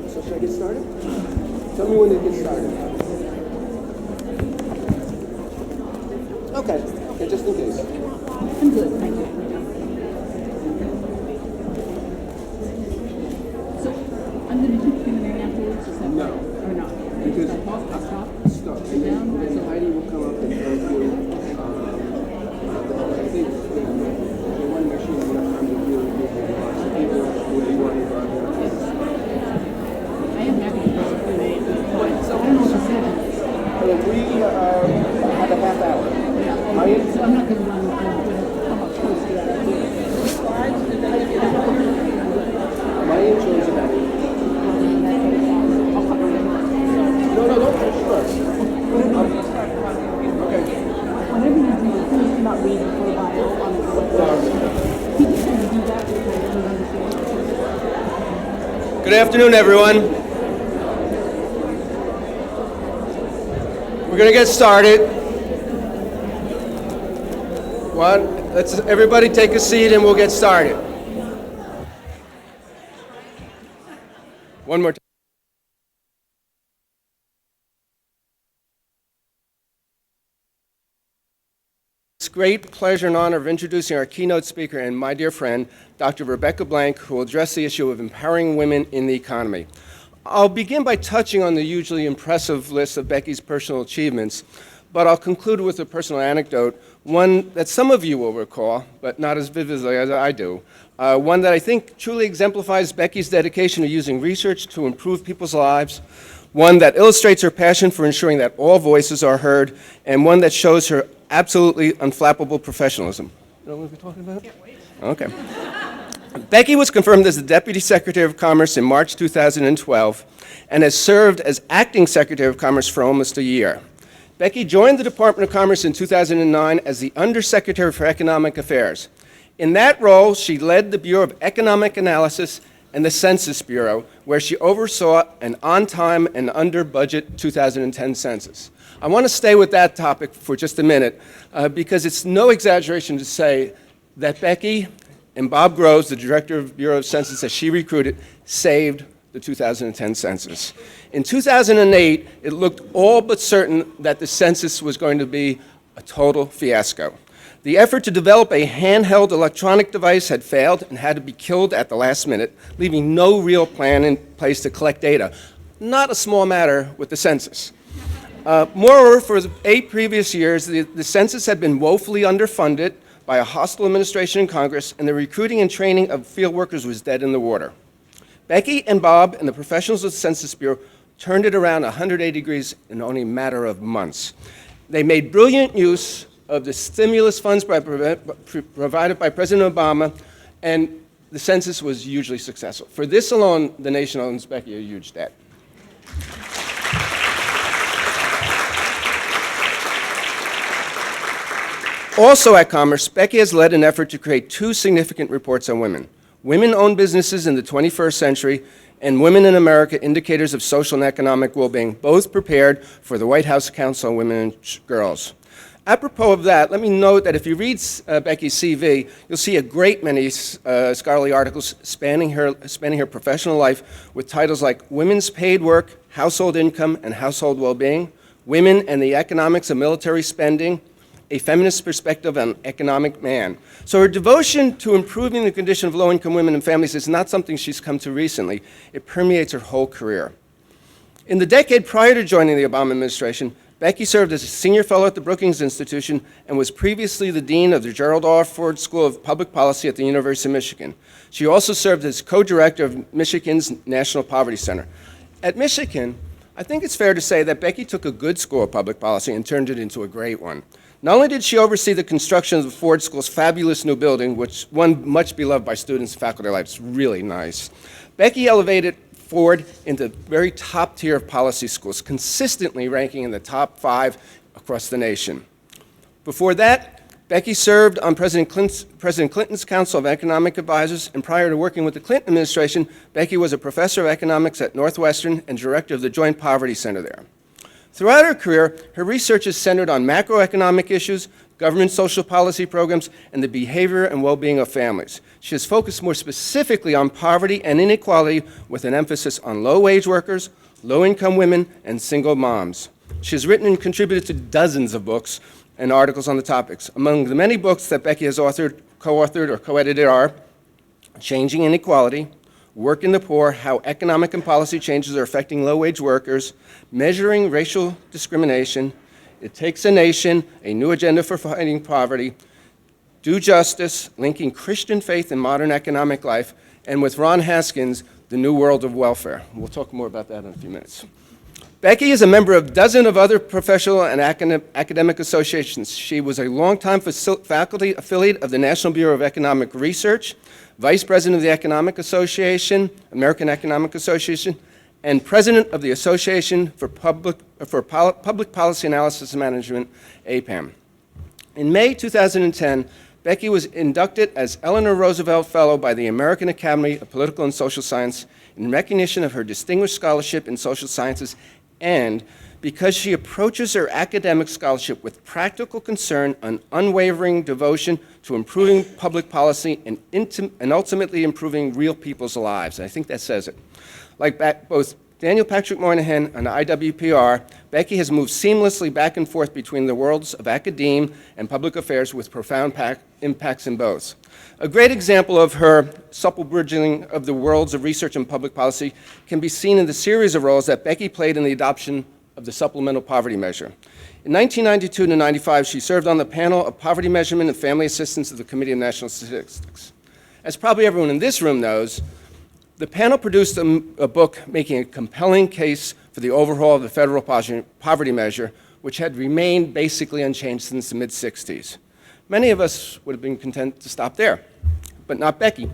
So should I get started? Tell me when to get started. Okay, just in case. I'm good, thank you. No. Or not? Because stop. And then so Heidi will come up and thank you. I think they want to make sure we have time to really give remarks. People will be worried about that. I am happy to go. So I don't know what you said. We have a half hour. Yeah. So I'm not going to run. Come up close to that. My intro is about it. No, don't touch first. Okay. Whenever you do, please do not read the full bio on the website. Good afternoon, everyone. We're going to get started. Let's everybody take a seat and we'll get started. One more time. It's great pleasure and honor of introducing our keynote speaker and my dear friend, Dr. Rebecca Blank, who will address the issue of empowering women in the economy. I'll begin by touching on the hugely impressive list of Becky's personal achievements, but I'll conclude with a personal anecdote, one that some of you will recall, but not as vividly as I do. One that I think truly exemplifies Becky's dedication to using research to improve people's lives, one that illustrates her passion for ensuring that all voices are heard, and one that shows her absolutely unflappable professionalism. You know what we're talking about? Can't wait. Okay. Becky was confirmed as the Deputy Secretary of Commerce in March 2012 and has served as Acting Secretary of Commerce for almost a year. Becky joined the Department of Commerce in 2009 as the Undersecretary for Economic Affairs. In that role, she led the Bureau of Economic Analysis and the Census Bureau, where she oversaw an on-time and under-budget 2010 census. I want to stay with that topic for just a minute because it's no exaggeration to say that Becky and Bob Groves, the Director of the Bureau of Census that she recruited, saved the 2010 census. In 2008, it looked all but certain that the census was going to be a total fiasco. The effort to develop a handheld electronic device had failed and had to be killed at the last minute, leaving no real plan in place to collect data. Not a small matter with the census. Moreover, for 8 previous years, the census had been woefully underfunded by a hostile administration in Congress, and the recruiting and training of field workers was dead in the water. Becky and Bob and the professionals of the Census Bureau turned it around 180 degrees in only a matter of months. They made brilliant use of the stimulus funds provided by President Obama, and the census was hugely successful. For this alone, the nation owes Becky a huge debt. Also at Commerce, Becky has led an effort to create 2 significant reports on women: Women-Owned Businesses in the 21st Century and Women in America, Indicators of Social and Economic Well-Being, both prepared for the White House Council on Women and Girls. Apropos of that, let me note that if you read Becky's CV, you'll see a great many scholarly articles spanning her professional life with titles like Women's Paid Work, Household Income, and Household Well-Being, Women and the Economics of Military Spending, A Feminist Perspective on Economic Man. So her devotion to improving the condition of low-income women and families is not something she's come to recently. It permeates her whole career. In the decade prior to joining the Obama administration, Becky served as a senior fellow at the Brookings Institution and was previously the dean of the Gerald R. Ford School of Public Policy at the University of Michigan. She also served as co-director of Michigan's National Poverty Center. At Michigan, I think it's fair to say that Becky took a good school of public policy and turned it into a great one. Not only did she oversee the construction of the Ford School's fabulous new building, which one much beloved by students and faculty alike, it's really nice. Becky elevated Ford into the very top tier of policy schools, consistently ranking in the top 5 across the nation. Before that, Becky served on President Clinton's Council of Economic Advisors, and prior to working with the Clinton administration, Becky was a professor of economics at Northwestern and director of the Joint Poverty Center there. Throughout her career, her research is centered on macroeconomic issues, government social policy programs, and the behavior and well-being of families. She has focused more specifically on poverty and inequality with an emphasis on low-wage workers, low-income women, and single moms. She has written and contributed to dozens of books and articles on the topics. Among the many books that Becky has authored, co-authored, or co-edited are Changing Inequality, Work in the Poor, How Economic and Policy Changes Are Affecting Low-Wage Workers, Measuring Racial Discrimination, It Takes a Nation, A New Agenda for Fighting Poverty, Do Justice, Linking Christian Faith and Modern Economic Life, and with Ron Haskins, The New World of Welfare. We'll talk more about that in a few minutes. Becky is a member of dozens of other professional and academic associations. She was a longtime faculty affiliate of the National Bureau of Economic Research, vice president of the Economic Association, American Economic Association, and president of the Association for Public Policy Analysis and Management, APAM. In May 2010, Becky was inducted as Eleanor Roosevelt Fellow by the American Academy of Political and Social Science in recognition of her distinguished scholarship in social sciences and because she approaches her academic scholarship with practical concern and unwavering devotion to improving public policy and ultimately improving real people's lives. I think that says it. Like both Daniel Patrick Moynihan and IWPR, Becky has moved seamlessly back and forth between the worlds of academia and public affairs with profound impacts in both. A great example of her supple bridging of the worlds of research and public policy can be seen in the series of roles that Becky played in the adoption of the Supplemental Poverty Measure. In 1992 to 95, she served on the panel of Poverty Measurement and Family Assistance of the Committee on National Statistics. As probably everyone in this room knows, the panel produced a book making a compelling case for the overhaul of the federal poverty measure, which had remained basically unchanged since the mid-60s. Many of us would have been content to stop there, but not Becky.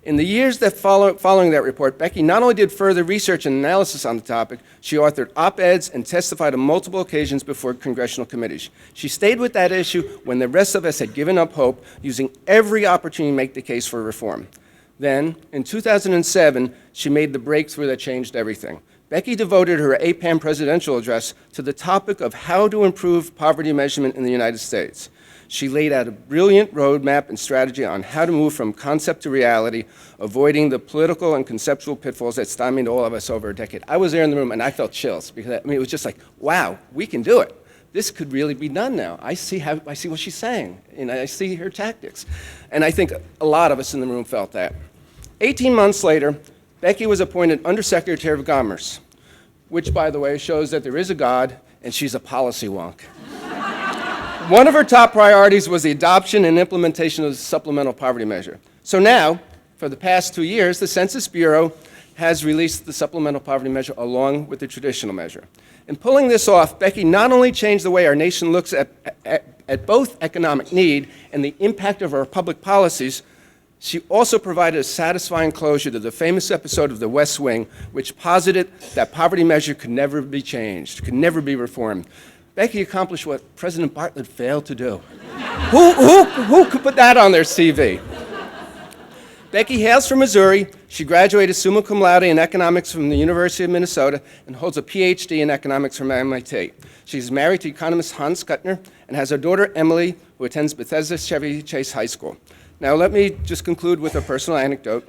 In the years that following that report, Becky not only did further research and analysis on the topic, she authored op-eds and testified on multiple occasions before congressional committees. She stayed with that issue when the rest of us had given up hope, using every opportunity to make the case for reform. Then, in 2007, she made the breakthrough that changed everything. Becky devoted her APAM presidential address to the topic of how to improve poverty measurement in the United States. She laid out a brilliant roadmap and strategy on how to move from concept to reality, avoiding the political and conceptual pitfalls that stymied all of us over a decade. I was there in the room and I felt chills because it was just like, wow, we can do it. This could really be done now. I see what she's saying, and I see her tactics. And I think a lot of us in the room felt that. 18 months later, Becky was appointed Undersecretary of Commerce, which, by the way, shows that there is a God and she's a policy wonk. One of her top priorities was the adoption and implementation of the Supplemental Poverty Measure. So now, for the past 2 years, the Census Bureau has released the Supplemental Poverty Measure along with the traditional measure. In pulling this off, Becky not only changed the way our nation looks at both economic need and the impact of our public policies, she also provided a satisfying closure to the famous episode of The West Wing, which posited that poverty measure could never be changed, could never be reformed. Becky accomplished what President Bartlett failed to do. Who could put that on their CV? Becky hails from Missouri. She graduated summa cum laude in economics from the University of Minnesota and holds a PhD in economics from MIT. She's married to economist Hans Kuttner and has a daughter, Emily, who attends Bethesda Chevy Chase High School. Now, let me just conclude with a personal anecdote.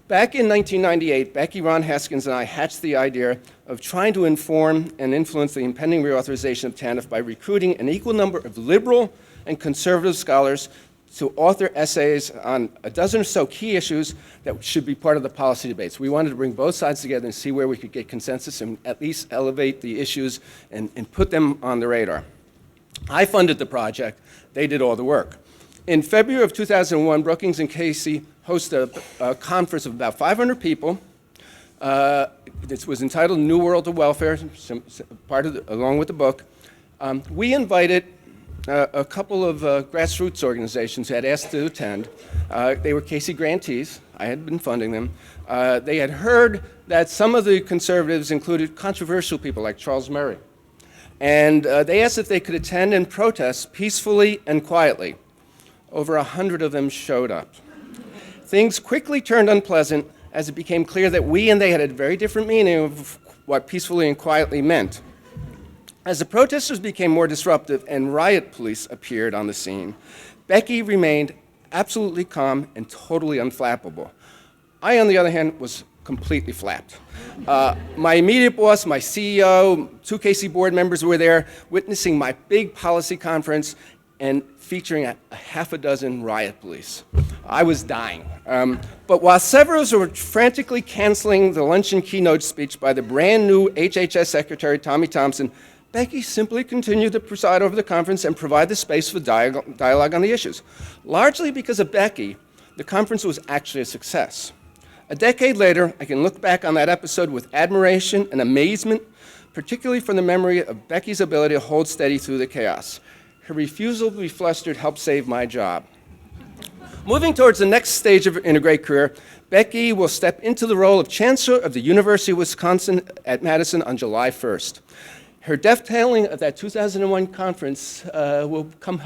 Back in 1998, Becky, Ron Haskins, and I hatched the idea of trying to inform and influence the impending reauthorization of TANF by recruiting an equal number of liberal and conservative scholars to author essays on a dozen or so key issues that should be part of the policy debates. We wanted to bring both sides together and see where we could get consensus and at least elevate the issues and put them on the radar. I funded the project. They did all the work. In February of 2001, Brookings and Casey hosted a conference of about 500 people. This was entitled New World of Welfare, along with the book. We invited a couple of grassroots organizations who had asked to attend. They were Casey grantees. I had been funding them. They had heard that some of the conservatives included controversial people like Charles Murray. And they asked if they could attend and protest peacefully and quietly. Over 100 of them showed up. Things quickly turned unpleasant as it became clear that we and they had a very different meaning of what peacefully and quietly meant. As the protesters became more disruptive and riot police appeared on the scene, Becky remained absolutely calm and totally unflappable. I, on the other hand, was completely flapped. My immediate boss, my CEO, 2 Casey board members were there witnessing my big policy conference and featuring a half a dozen riot police. I was dying. But while several were frantically canceling the luncheon keynote speech by the brand new HHS Secretary Tommy Thompson, Becky simply continued to preside over the conference and provide the space for dialogue on the issues. Largely because of Becky, the conference was actually a success. A decade later, I can look back on that episode with admiration and amazement, particularly for the memory of Becky's ability to hold steady through the chaos. Her refusal to be flustered helped save my job. Moving towards the next stage in a great career, Becky will step into the role of Chancellor of the University of Wisconsin at Madison on July 1st. Her deft handling of that 2001 conference will come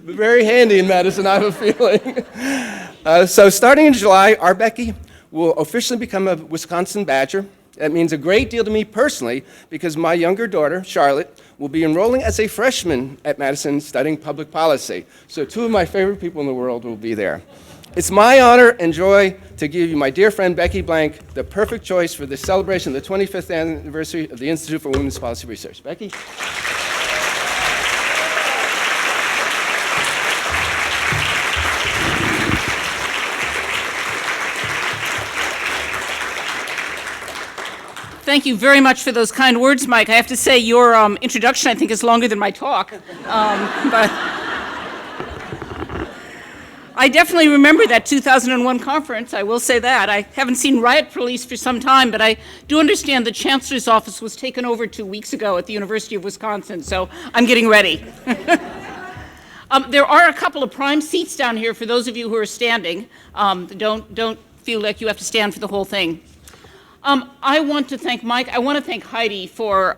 very handy in Madison, I have a feeling. So starting in July, our Becky will officially become a Wisconsin Badger. That means a great deal to me personally because my younger daughter, Charlotte, will be enrolling as a freshman at Madison studying public policy. So 2 of my favorite people in the world will be there. It's my honor and joy to give you my dear friend Becky Blank, the perfect choice for the celebration of the 25th anniversary of the Institute for Women's Policy Research. Becky? Thank you very much for those kind words, Mike. I have to say your introduction, I think, is longer than my talk. But I definitely remember that 2001 conference, I will say that. I haven't seen riot police for some time, but I do understand the Chancellor's office was taken over 2 weeks ago at the University of Wisconsin, so I'm getting ready. There are a couple of prime seats down here for those of you who are standing. Don't feel like you have to stand for the whole thing. I want to thank Mike. I want to thank Heidi for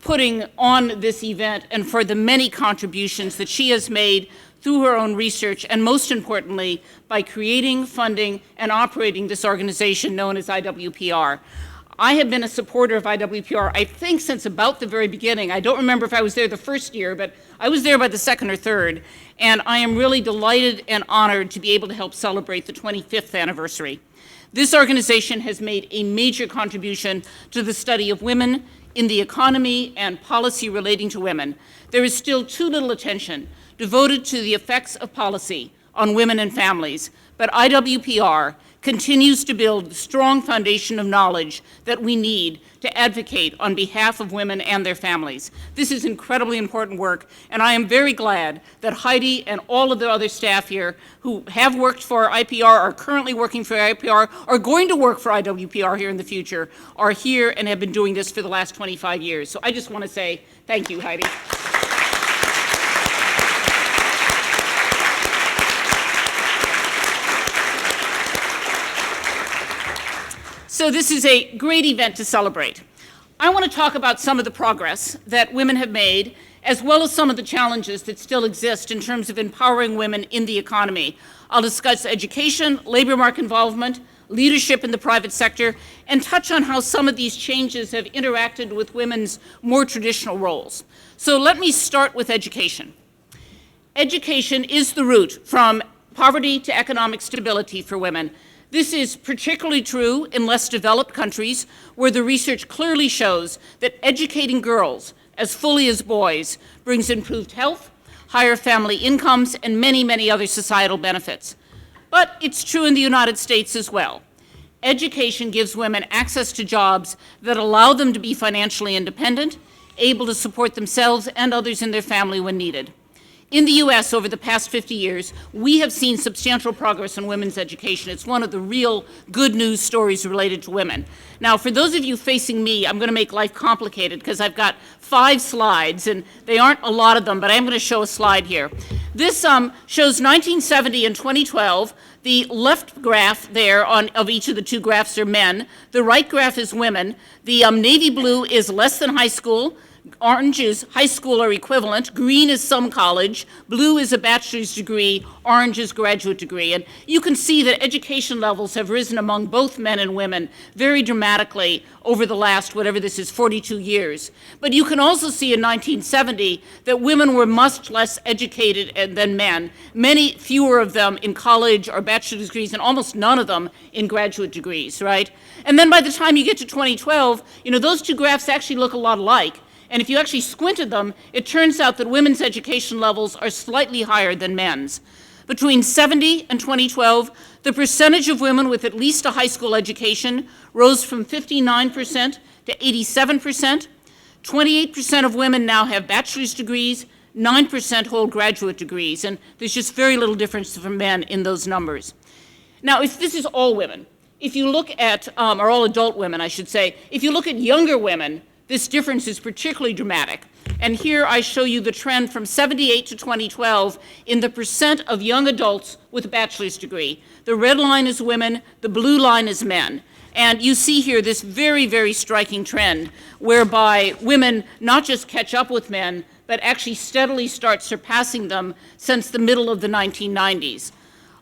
putting on this event and for the many contributions that she has made through her own research and, most importantly, by creating, funding, and operating this organization known as IWPR. I have been a supporter of IWPR, I think, since about the very beginning. I don't remember if I was there the first year, but I was there by the second or third, and I am really delighted and honored to be able to help celebrate the 25th anniversary. This organization has made a major contribution to the study of women in the economy and policy relating to women. There is still too little attention devoted to the effects of policy on women and families, but IWPR continues to build the strong foundation of knowledge that we need to advocate on behalf of women and their families. This is incredibly important work, and I am very glad that Heidi and all of the other staff here who have worked for IPR, are currently working for IPR, are going to work for IWPR here in the future, are here and have been doing this for the last 25 years. So I just want to say thank you, Heidi. So this is a great event to celebrate. I want to talk about some of the progress that women have made, as well as some of the challenges that still exist in terms of empowering women in the economy. I'll discuss education, labor market involvement, leadership in the private sector, and touch on how some of these changes have interacted with women's more traditional roles. So let me start with education. Education is the route from poverty to economic stability for women. This is particularly true in less developed countries where the research clearly shows that educating girls as fully as boys brings improved health, higher family incomes, and many, many other societal benefits. But it's true in the United States as well. Education gives women access to jobs that allow them to be financially independent, able to support themselves and others in their family when needed. In the U.S., over the past 50 years, we have seen substantial progress in women's education. It's one of the real good news stories related to women. Now, for those of you facing me, I'm going to make life complicated because I've got 5 slides, and they aren't a lot of them, but I am going to show a slide here. This shows 1970 and 2012. The left graph there of each of the 2 graphs are men. The right graph is women. The navy blue is less than high school. Orange is high school or equivalent, green is some college, blue is a bachelor's degree, orange is graduate degree. And you can see that education levels have risen among both men and women very dramatically over the last, whatever this is, 42 years. But you can also see in 1970 that women were much less educated than men, many fewer of them in college or bachelor's degrees, and almost none of them in graduate degrees, right? And then by the time you get to 2012, those 2 graphs actually look a lot alike. And if you actually squinted them, it turns out that women's education levels are slightly higher than men's. Between 70 and 2012, the percentage of women with at least a high school education rose from 59% to 87%. 28% of women now have bachelor's degrees, 9% hold graduate degrees, and there's just very little difference from men in those numbers. Now, if this is all women, if you look at, or all adult women, I should say, if you look at younger women, this difference is particularly dramatic. And here I show you the trend from 78 to 2012 in the percent of young adults with a bachelor's degree. The red line is women, the blue line is men. And you see here this very, very striking trend whereby women not just catch up with men, but actually steadily start surpassing them since the middle of the 1990s.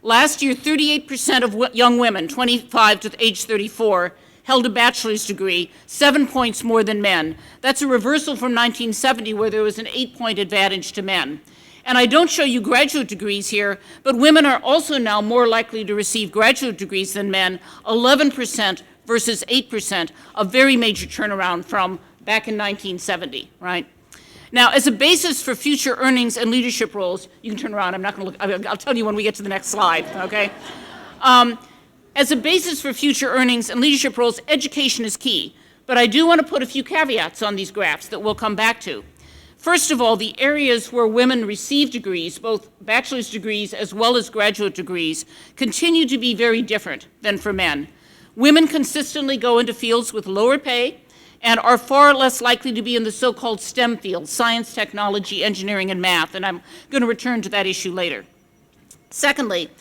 Last year, 38% of young women, 25 to age 34, held a bachelor's degree, 7 points more than men. That's a reversal from 1970 where there was an 8-point advantage to men. And I don't show you graduate degrees here, but women are also now more likely to receive graduate degrees than men, 11% versus 8%, a very major turnaround from back in 1970, right? Now, as a basis for future earnings and leadership roles, you can turn around, I'm not going to look, I'll tell you when we get to the next slide, okay? As a basis for future earnings and leadership roles, education is key. But I do want to put a few caveats on these graphs that we'll come back to. First of all, the areas where women receive degrees, both bachelor's degrees as well as graduate degrees, continue to be very different than for men. Women consistently go into fields with lower pay and are far less likely to be in the so-called STEM fields, science, technology, engineering, and math, and I'm going to return to that issue later. Secondly,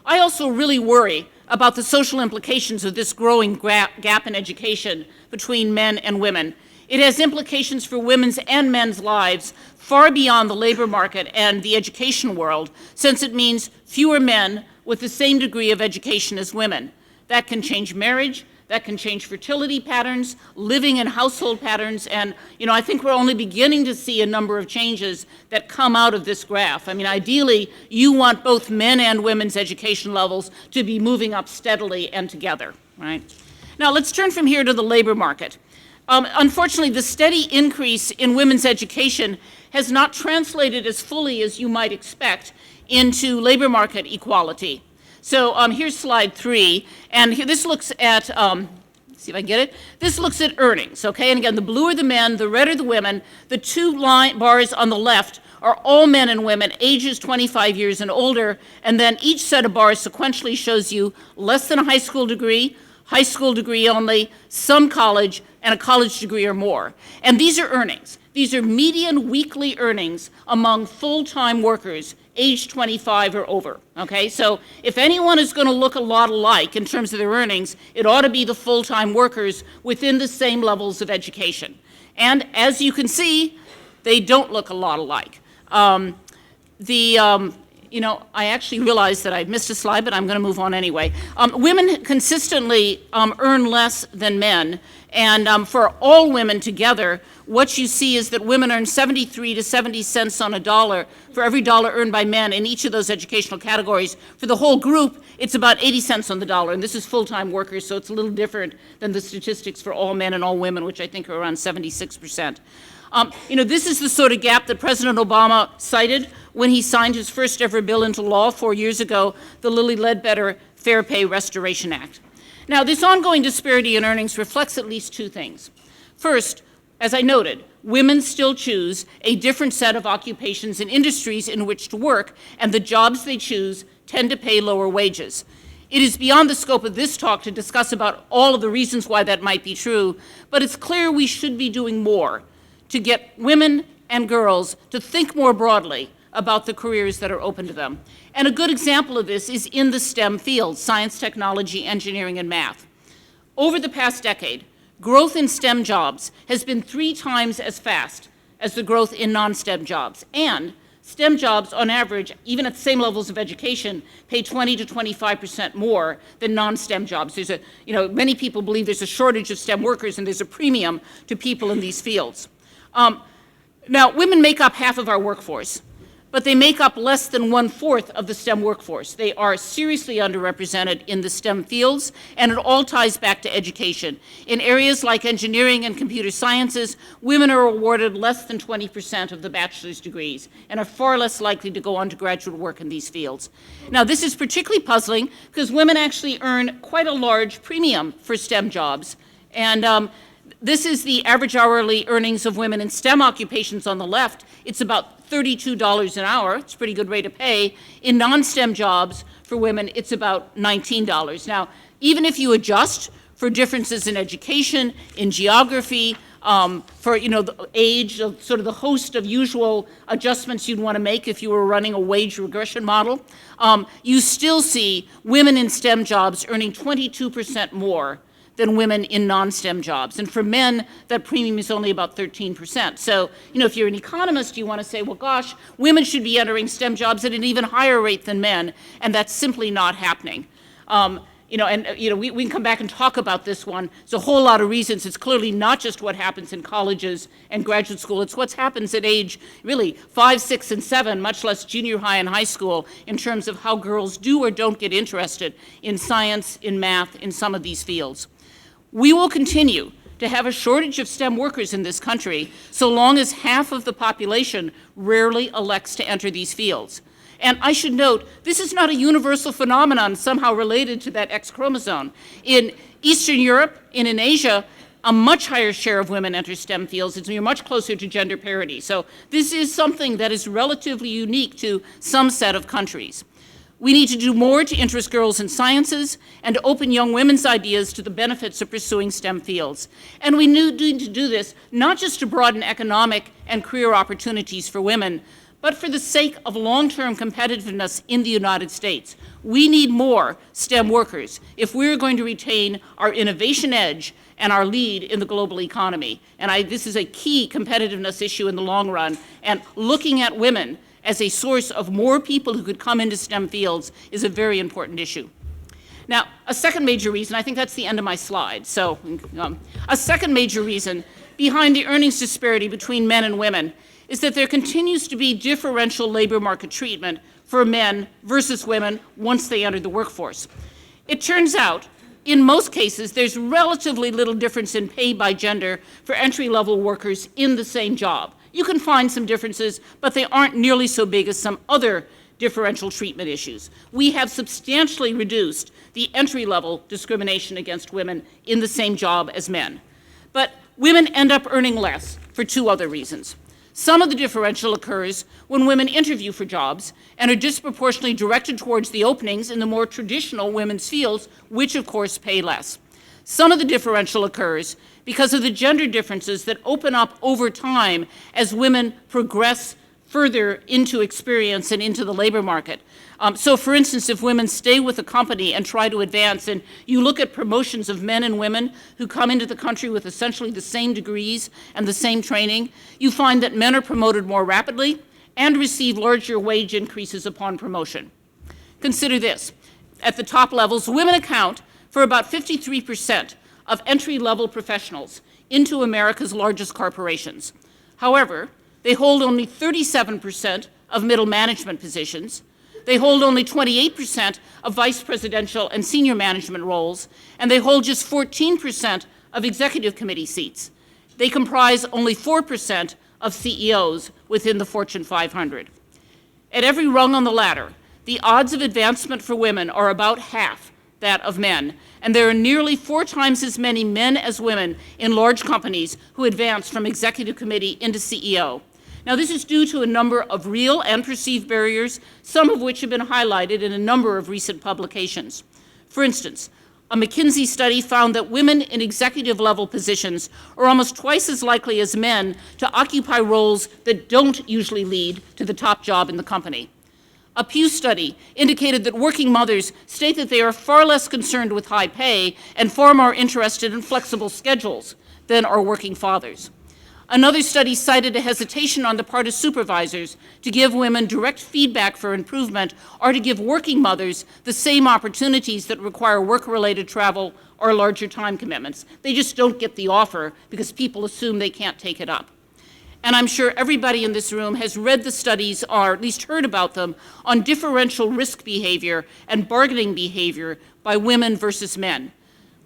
I also really worry about the social implications of this growing gap in education between men and women. It has implications for women's and men's lives far beyond the labor market and the education world, since it means fewer men with the same degree of education as women. That can change marriage, that can change fertility patterns, living and household patterns, and I think we're only beginning to see a number of changes that come out of this graph. I mean, ideally, you want both men and women's education levels to be moving up steadily and together, right? Now, let's turn from here to the labor market. Unfortunately, the steady increase in women's education has not translated as fully as you might expect into labor market equality. So here's slide 3, and this looks at, see if I can get it. This looks at earnings, okay? And again, the blue are the men, the red are the women. The 2 bars on the left are all men and women, ages 25 years and older, and then each set of bars sequentially shows you less than a high school degree only, some college, and a college degree or more. And these are earnings. These are median weekly earnings among full-time workers age 25 or over, okay? So if anyone is going to look a lot alike in terms of their earnings, it ought to be the full-time workers within the same levels of education. And as you can see, they don't look a lot alike. I actually realized that I missed a slide, but I'm going to move on anyway. Women consistently earn less than men, and for all women together, what you see is that women earn 73 to 70 cents on a dollar for every dollar earned by men in each of those educational categories. For the whole group, it's about 80 cents on the dollar, and this is full-time workers, so it's a little different than the statistics for all men and all women, which I think are around 76%. This is the sort of gap that President Obama cited when he signed his first ever bill into law 4 years ago, the Lilly Ledbetter Fair Pay Restoration Act. Now, this ongoing disparity in earnings reflects at least two things. First, as I noted, women still choose a different set of occupations and industries in which to work, and the jobs they choose tend to pay lower wages. It is beyond the scope of this talk to discuss about all of the reasons why that might be true, but it's clear we should be doing more to get women and girls to think more broadly about the careers that are open to them. And a good example of this is in the STEM fields, science, technology, engineering, and math. Over the past decade, growth in STEM jobs has been 3 times as fast as the growth in non-STEM jobs. And STEM jobs, on average, even at the same levels of education, pay 20 to 25% more than non-STEM jobs. There's many people believe there's a shortage of STEM workers, and there's a premium to people in these fields. Now, women make up half of our workforce, but they make up less than 1/4 of the STEM workforce. They are seriously underrepresented in the STEM fields, and it all ties back to education. In areas like engineering and computer sciences, women are awarded less than 20% of the bachelor's degrees and are far less likely to go on to graduate work in these fields. Now, this is particularly puzzling because women actually earn quite a large premium for STEM jobs. And this is the average hourly earnings of women in STEM occupations on the left. It's about $32 an hour. It's a pretty good rate of pay. In non-STEM jobs for women, it's about $19. Now, even if you adjust for differences in education, in geography, for the age, sort of the host of usual adjustments you'd want to make if you were running a wage regression model, you still see women in STEM jobs earning 22% more than women in non-STEM jobs. And for men, that premium is only about 13%. So, if you're an economist, you want to say, well, gosh, women should be entering STEM jobs at an even higher rate than men, and that's simply not happening. We can come back and talk about this one. There's a whole lot of reasons. It's clearly not just what happens in colleges and graduate school. It's what happens at age, really, 5, 6, and 7, much less junior high and high school, in terms of how girls do or don't get interested in science, in math, in some of these fields. We will continue to have a shortage of STEM workers in this country so long as half of the population rarely elects to enter these fields. And I should note, this is not a universal phenomenon somehow related to that X chromosome. In Eastern Europe and in Asia, a much higher share of women enter STEM fields, and so you're much closer to gender parity. So this is something that is relatively unique to some set of countries. We need to do more to interest girls in sciences and to open young women's ideas to the benefits of pursuing STEM fields. And we need to do this not just to broaden economic and career opportunities for women, but for the sake of long-term competitiveness in the United States. We need more STEM workers if we're going to retain our innovation edge and our lead in the global economy. And this is a key competitiveness issue in the long run. And looking at women as a source of more people who could come into STEM fields is a very important issue. Now, a second major reason, I think that's the end of my slide, so a second major reason behind the earnings disparity between men and women is that there continues to be differential labor market treatment for men versus women once they enter the workforce. It turns out, in most cases, there's relatively little difference in pay by gender for entry-level workers in the same job. You can find some differences, but they aren't nearly so big as some other differential treatment issues. We have substantially reduced the entry-level discrimination against women in the same job as men. But women end up earning less for 2 other reasons. Some of the differential occurs when women interview for jobs and are disproportionately directed towards the openings in the more traditional women's fields, which of course pay less. Some of the differential occurs because of the gender differences that open up over time as women progress further into experience and into the labor market. So for instance, if women stay with a company and try to advance, and you look at promotions of men and women who come into the country with essentially the same degrees and the same training, you find that men are promoted more rapidly and receive larger wage increases upon promotion. Consider this. At the top levels, women account for about 53% of entry-level professionals into America's largest corporations. However, they hold only 37% of middle management positions. They hold only 28% of vice presidential and senior management roles, and they hold just 14% of executive committee seats. They comprise only 4% of CEOs within the Fortune 500. At every rung on the ladder, the odds of advancement for women are about half that of men, and there are nearly 4 times as many men as women in large companies who advance from executive committee into CEO. Now, this is due to a number of real and perceived barriers, some of which have been highlighted in a number of recent publications. For instance, a McKinsey study found that women in executive-level positions are almost twice as likely as men to occupy roles that don't usually lead to the top job in the company. A Pew study indicated that working mothers state that they are far less concerned with high pay and far more interested in flexible schedules than are working fathers. Another study cited a hesitation on the part of supervisors to give women direct feedback for improvement or to give working mothers the same opportunities that require work-related travel or larger time commitments. They just don't get the offer because people assume they can't take it up. And I'm sure everybody in this room has read the studies or at least heard about them on differential risk behavior and bargaining behavior by women versus men.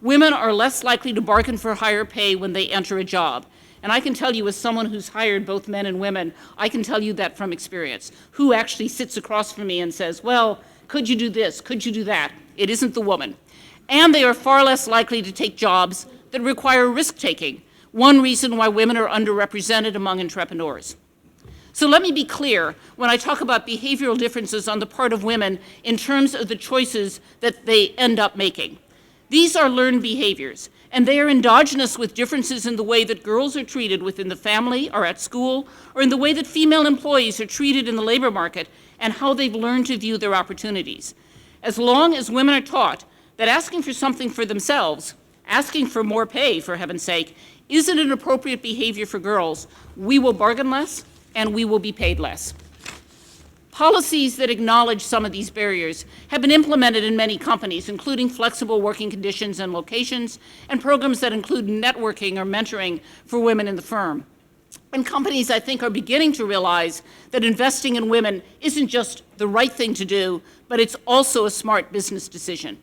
Women are less likely to bargain for higher pay when they enter a job. And I can tell you, as someone who's hired both men and women, I can tell you that from experience. Who actually sits across from me and says, well, could you do this? Could you do that? It isn't the woman. And they are far less likely to take jobs that require risk-taking. One reason why women are underrepresented among entrepreneurs. So let me be clear when I talk about behavioral differences on the part of women in terms of the choices that they end up making. These are learned behaviors, and they are endogenous with differences in the way that girls are treated within the family or at school, or in the way that female employees are treated in the labor market, and how they've learned to view their opportunities. As long as women are taught that asking for something for themselves, asking for more pay, for heaven's sake, isn't an appropriate behavior for girls, we will bargain less and we will be paid less. Policies that acknowledge some of these barriers have been implemented in many companies, including flexible working conditions and locations, and programs that include networking or mentoring for women in the firm. And companies, I think, are beginning to realize that investing in women isn't just the right thing to do, but it's also a smart business decision.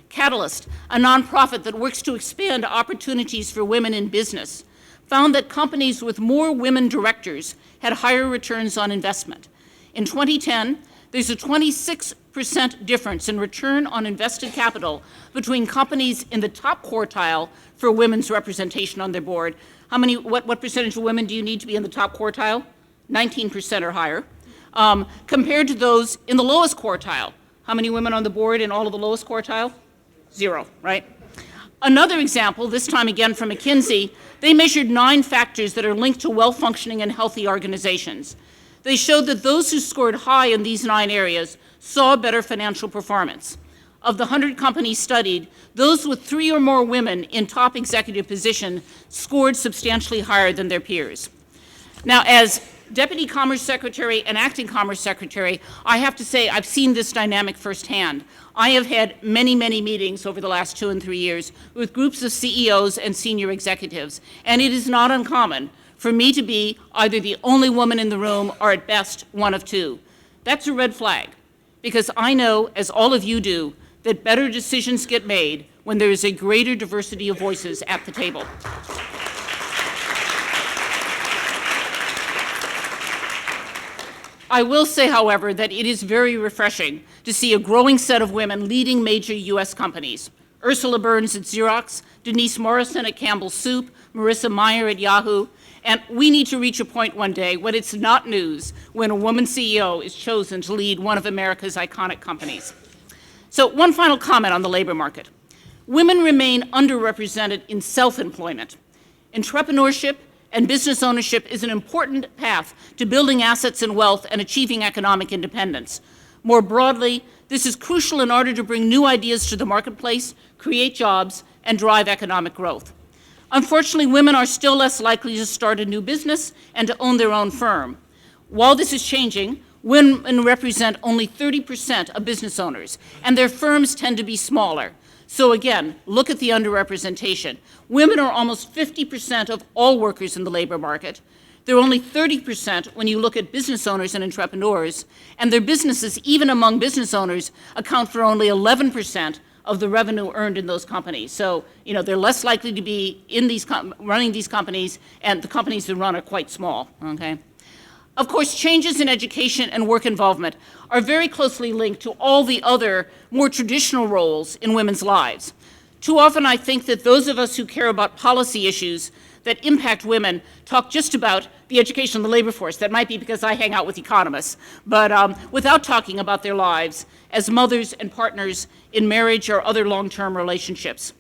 Catalyst, a nonprofit that works to expand opportunities for women in business, found that companies with more women directors had higher returns on investment. In 2010, there's a 26% difference in return on invested capital between companies in the top quartile for women's representation on their board. What percentage of women do you need to be in the top quartile? 19% or higher. Compared to those in the lowest quartile. How many women on the board in all of the lowest quartile? 0, right? Another example, this time again from McKinsey, they measured 9 factors that are linked to well-functioning and healthy organizations. They showed that those who scored high in these 9 areas saw better financial performance. Of the 100 companies studied, those with 3 or more women in top executive position scored substantially higher than their peers. Now, as Deputy Commerce Secretary and Acting Commerce Secretary, I have to say I've seen this dynamic firsthand. I have had many, many meetings over the last 2 and 3 years with groups of CEOs and senior executives, and it is not uncommon for me to be either the only woman in the room or at best one of 2. That's a red flag, because I know, as all of you do, that better decisions get made when there is a greater diversity of voices at the table. I will say, however, that it is very refreshing to see a growing set of women leading major U.S. companies. Ursula Burns at Xerox, Denise Morrison at Campbell Soup, Marissa Mayer at Yahoo, and we need to reach a point one day when it's not news when a woman CEO is chosen to lead one of America's iconic companies. So one final comment on the labor market. Women remain underrepresented in self-employment. Entrepreneurship and business ownership is an important path to building assets and wealth and achieving economic independence. More broadly, this is crucial in order to bring new ideas to the marketplace, create jobs, and drive economic growth. Unfortunately, women are still less likely to start a new business and to own their own firm. While this is changing, women represent only 30% of business owners, and their firms tend to be smaller. So again, look at the underrepresentation. Women are almost 50% of all workers in the labor market. They're only 30% when you look at business owners and entrepreneurs, and their businesses, even among business owners, account for only 11% of the revenue earned in those companies. So, they're less likely to be in running these companies, and the companies they run are quite small, okay? Of course, changes in education and work involvement are very closely linked to all the other more traditional roles in women's lives. Too often I think that those of us who care about policy issues that impact women talk just about the education of the labor force. That might be because I hang out with economists, but without talking about their lives as mothers and partners in marriage or other long-term relationships.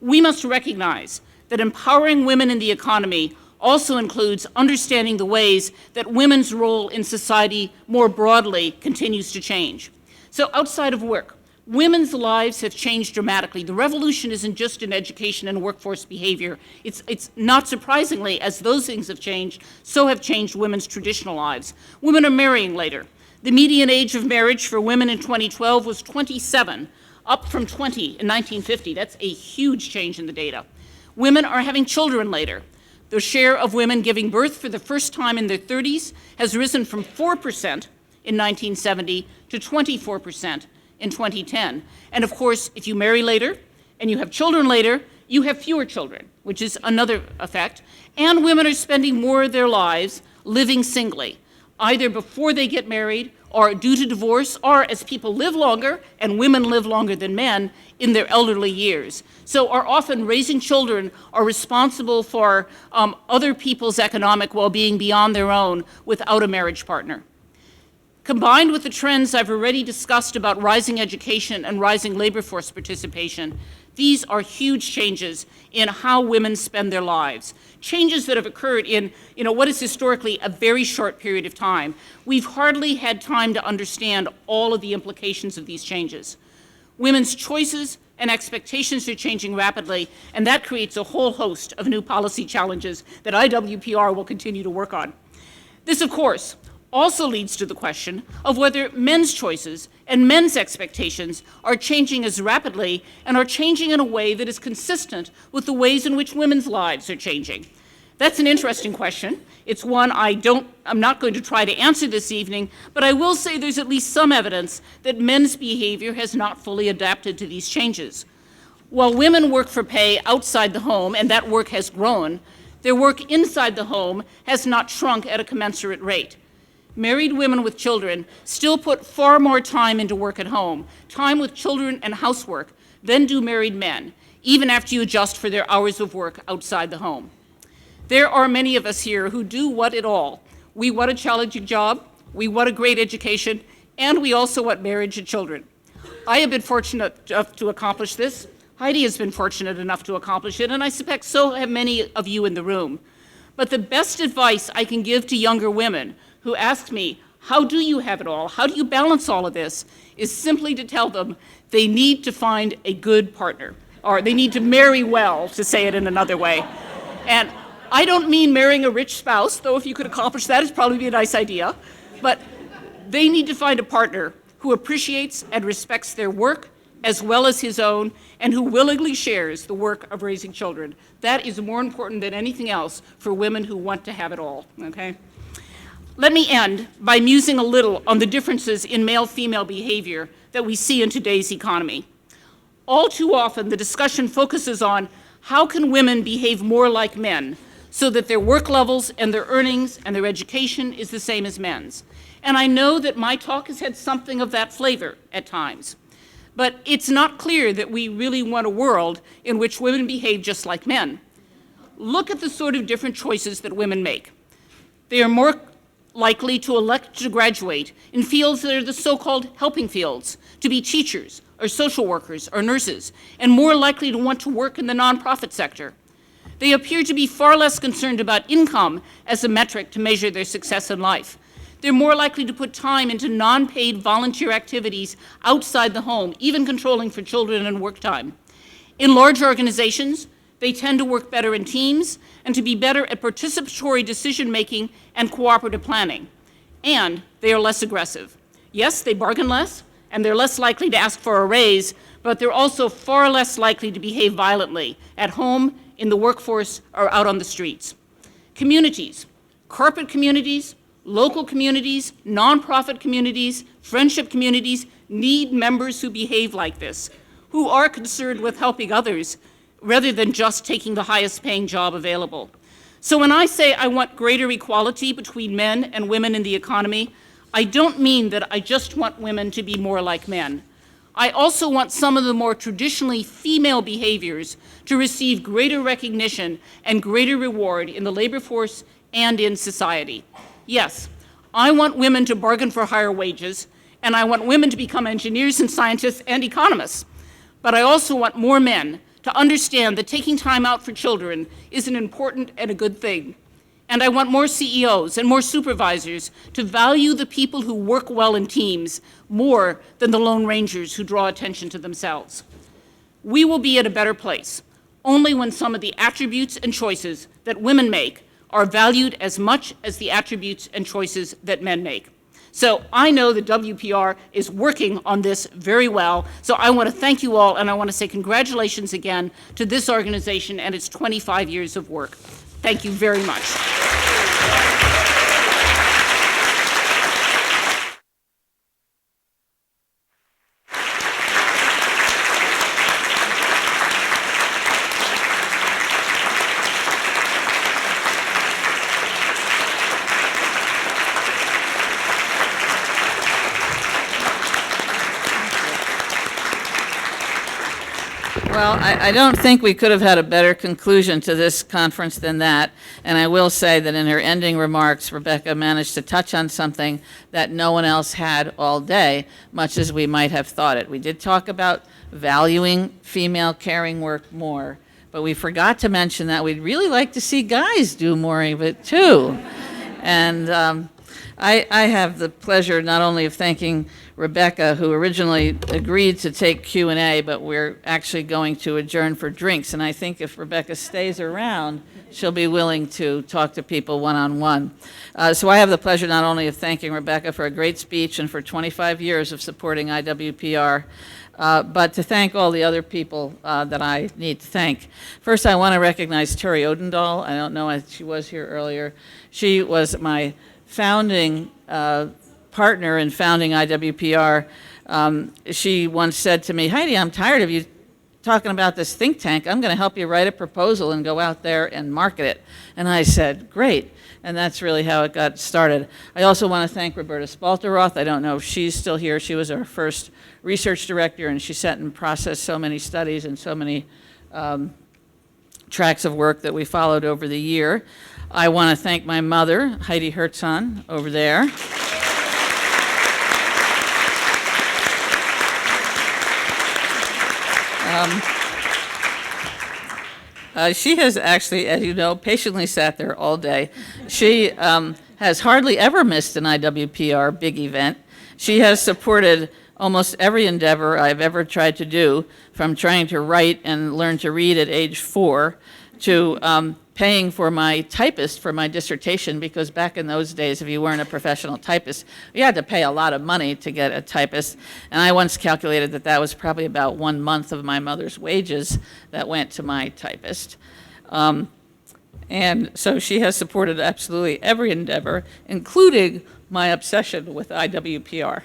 We must recognize that empowering women in the economy also includes understanding the ways that women's role in society more broadly continues to change. So outside of work, women's lives have changed dramatically. The revolution isn't just in education and workforce behavior. It's not surprisingly, as those things have changed, so have changed women's traditional lives. Women are marrying later. The median age of marriage for women in 2012 was 27, up from 20 in 1950. That's a huge change in the data. Women are having children later. The share of women giving birth for the first time in their 30s has risen from 4% in 1970 to 24% in 2010. And of course, if you marry later and you have children later, you have fewer children, which is another effect. And women are spending more of their lives living singly, either before they get married or due to divorce, or as people live longer, and women live longer than men, in their elderly years. So are often raising children are responsible for other people's economic well-being beyond their own without a marriage partner. Combined with the trends I've already discussed about rising education and rising labor force participation, these are huge changes in how women spend their lives. Changes that have occurred in what is historically a very short period of time. We've hardly had time to understand all of the implications of these changes. Women's choices and expectations are changing rapidly, and that creates a whole host of new policy challenges that IWPR will continue to work on. This, of course, also leads to the question of whether men's choices and men's expectations are changing as rapidly and are changing in a way that is consistent with the ways in which women's lives are changing. That's an interesting question. It's one I'm not going to try to answer this evening, but I will say there's at least some evidence that men's behavior has not fully adapted to these changes. While women work for pay outside the home, and that work has grown, their work inside the home has not shrunk at a commensurate rate. Married women with children still put far more time into work at home, time with children and housework, than do married men, even after you adjust for their hours of work outside the home. There are many of us here who do want it all. We want a challenging job, we want a great education, and we also want marriage and children. I have been fortunate enough to accomplish this. Heidi has been fortunate enough to accomplish it, and I suspect so have many of you in the room. But the best advice I can give to younger women who ask me, how do you have it all? How do you balance all of this? Is simply to tell them they need to find a good partner, or they need to marry well, to say it in another way. And I don't mean marrying a rich spouse, though if you could accomplish that, it'd probably be a nice idea. But they need to find a partner who appreciates and respects their work as well as his own, and who willingly shares the work of raising children. That is more important than anything else for women who want to have it all, okay? Let me end by musing a little on the differences in male-female behavior that we see in today's economy. All too often, the discussion focuses on how can women behave more like men so that their work levels and their earnings and their education is the same as men's. And I know that my talk has had something of that flavor at times. But it's not clear that we really want a world in which women behave just like men. Look at the sort of different choices that women make. They are more likely to elect to graduate in fields that are the so-called helping fields, to be teachers or social workers or nurses, and more likely to want to work in the nonprofit sector. They appear to be far less concerned about income as a metric to measure their success in life. They're more likely to put time into non-paid volunteer activities outside the home, even controlling for children and work time. In large organizations, they tend to work better in teams and to be better at participatory decision-making and cooperative planning. and they are less aggressive. Yes, they bargain less, and they're less likely to ask for a raise, but they're also far less likely to behave violently at home, in the workforce, or out on the streets. Communities, corporate communities, local communities, nonprofit communities, friendship communities need members who behave like this, who are concerned with helping others rather than just taking the highest paying job available. So when I say I want greater equality between men and women in the economy, I don't mean that I just want women to be more like men. I also want some of the more traditionally female behaviors to receive greater recognition and greater reward in the labor force and in society. Yes, I want women to bargain for higher wages, and I want women to become engineers and scientists and economists. But I also want more men to understand that taking time out for children is an important and a good thing. And I want more CEOs and more supervisors to value the people who work well in teams more than the Lone Rangers who draw attention to themselves. We will be at a better place only when some of the attributes and choices that women make are valued as much as the attributes and choices that men make. So I know that WPR is working on this very well. So I want to thank you all, and I want to say congratulations again to this organization and its 25 years of work. Thank you very much. Well, I don't think we could have had a better conclusion to this conference than that. And I will say that in her ending remarks, Rebecca managed to touch on something that no one else had all day, much as we might have thought it. We did talk about valuing female caring work more, but we forgot to mention that we'd really like to see guys do more of it too. And I have the pleasure not only of thanking Rebecca, who originally agreed to take Q&A, but we're actually going to adjourn for drinks. And I think if Rebecca stays around, she'll be willing to talk to people one-on-one. So I have the pleasure not only of thanking Rebecca for a great speech and for 25 years of supporting IWPR, but to thank all the other people that I need to thank. First, I want to recognize Terry Odendahl. I don't know if she was here earlier. She was my founding partner in founding IWPR. She once said to me, Heidi, I'm tired of you talking about this think tank. I'm going to help you write a proposal and go out there and market it. And I said, great. And that's really how it got started. I also want to thank Roberta Spalteroth. I don't know if she's still here. She was our first research director, and she sat and processed so many studies and so many tracks of work that we followed over the year. I want to thank my mother, Heidi Hertzon, over there. She has actually, as you know, patiently sat there all day. She has hardly ever missed an IWPR big event. She has supported almost every endeavor I've ever tried to do, from trying to write and learn to read at age 4 to paying for my typist for my dissertation, because back in those days, if you weren't a professional typist, you had to pay a lot of money to get a typist. And I once calculated that that was probably about 1 month of my mother's wages that went to my typist. And so she has supported absolutely every endeavor, including my obsession with IWPR.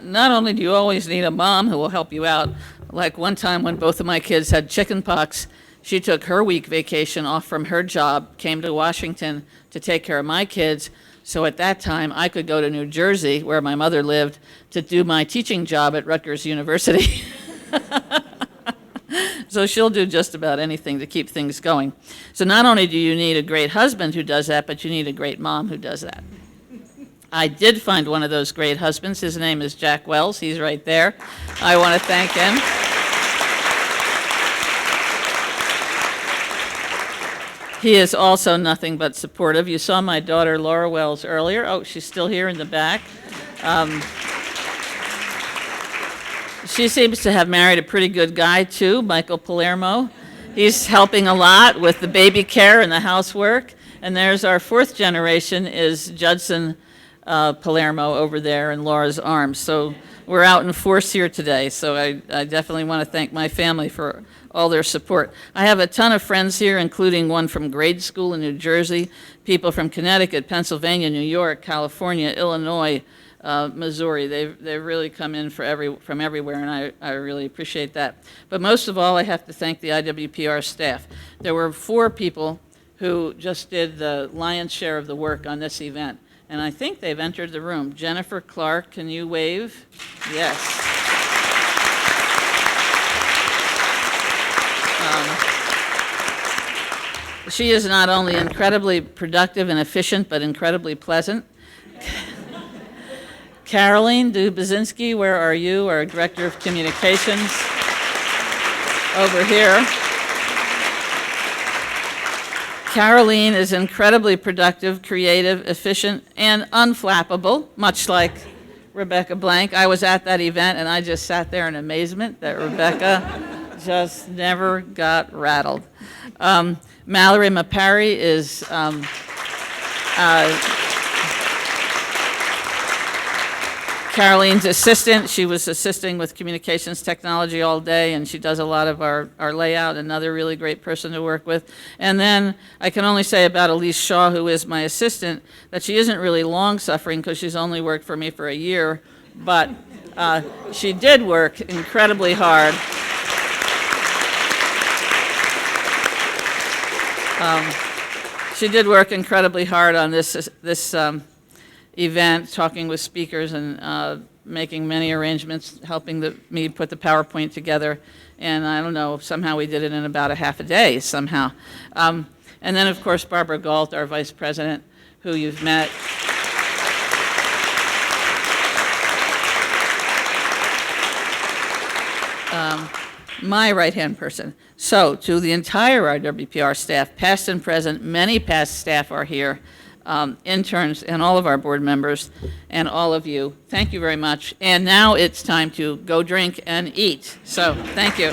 Not only do you always need a mom who will help you out, like one time when both of my kids had chicken pox, she took her week vacation off from her job, came to Washington to take care of my kids, so at that time I could go to New Jersey, where my mother lived, to do my teaching job at Rutgers University. So she'll do just about anything to keep things going. So not only do you need a great husband who does that, but you need a great mom who does that. I did find one of those great husbands. His name is Jack Wells. He's right there. I want to thank him. He is also nothing but supportive. You saw my daughter Laura Wells earlier. Oh, she's still here in the back. She seems to have married a pretty good guy, too, Michael Palermo. He's helping a lot with the baby care and the housework. And there's our fourth generation is Judson Palermo over there in Laura's arms. So we're out in force here today. So I definitely want to thank my family for all their support. I have a ton of friends here, including one from grade school in New Jersey, people from Connecticut, Pennsylvania, New York, California, Illinois, Missouri. They've really come in from everywhere, and I really appreciate that. But most of all, I have to thank the IWPR staff. There were 4 people who just did the lion's share of the work on this event, and I think they've entered the room. Jennifer Clark, can you wave? Yes. She is not only incredibly productive and efficient, but incredibly pleasant. Caroline Dubazinski, where are you? Our Director of Communications. Over here. Caroline is incredibly productive, creative, efficient, and unflappable, much like Rebecca Blank. I was at that event, and I just sat there in amazement that Rebecca just never got rattled. Mallory Mapari is Caroline's assistant. She was assisting with communications technology all day, and she does a lot of our layout. Another really great person to work with. And then I can only say about Elise Shaw, who is my assistant, that she isn't really long-suffering because she's only worked for me for a year, but she did work incredibly hard. She did work incredibly hard on this event, talking with speakers and making many arrangements, helping me put the PowerPoint together. And I don't know, somehow we did it in about a half a day, somehow. And then, of course, Barbara Galt, our vice president, who you've met. My right-hand person. So, to the entire IWPR staff, past and present, many past staff are here, interns and all of our board members, and all of you. Thank you very much. And now it's time to go drink and eat. So, thank you.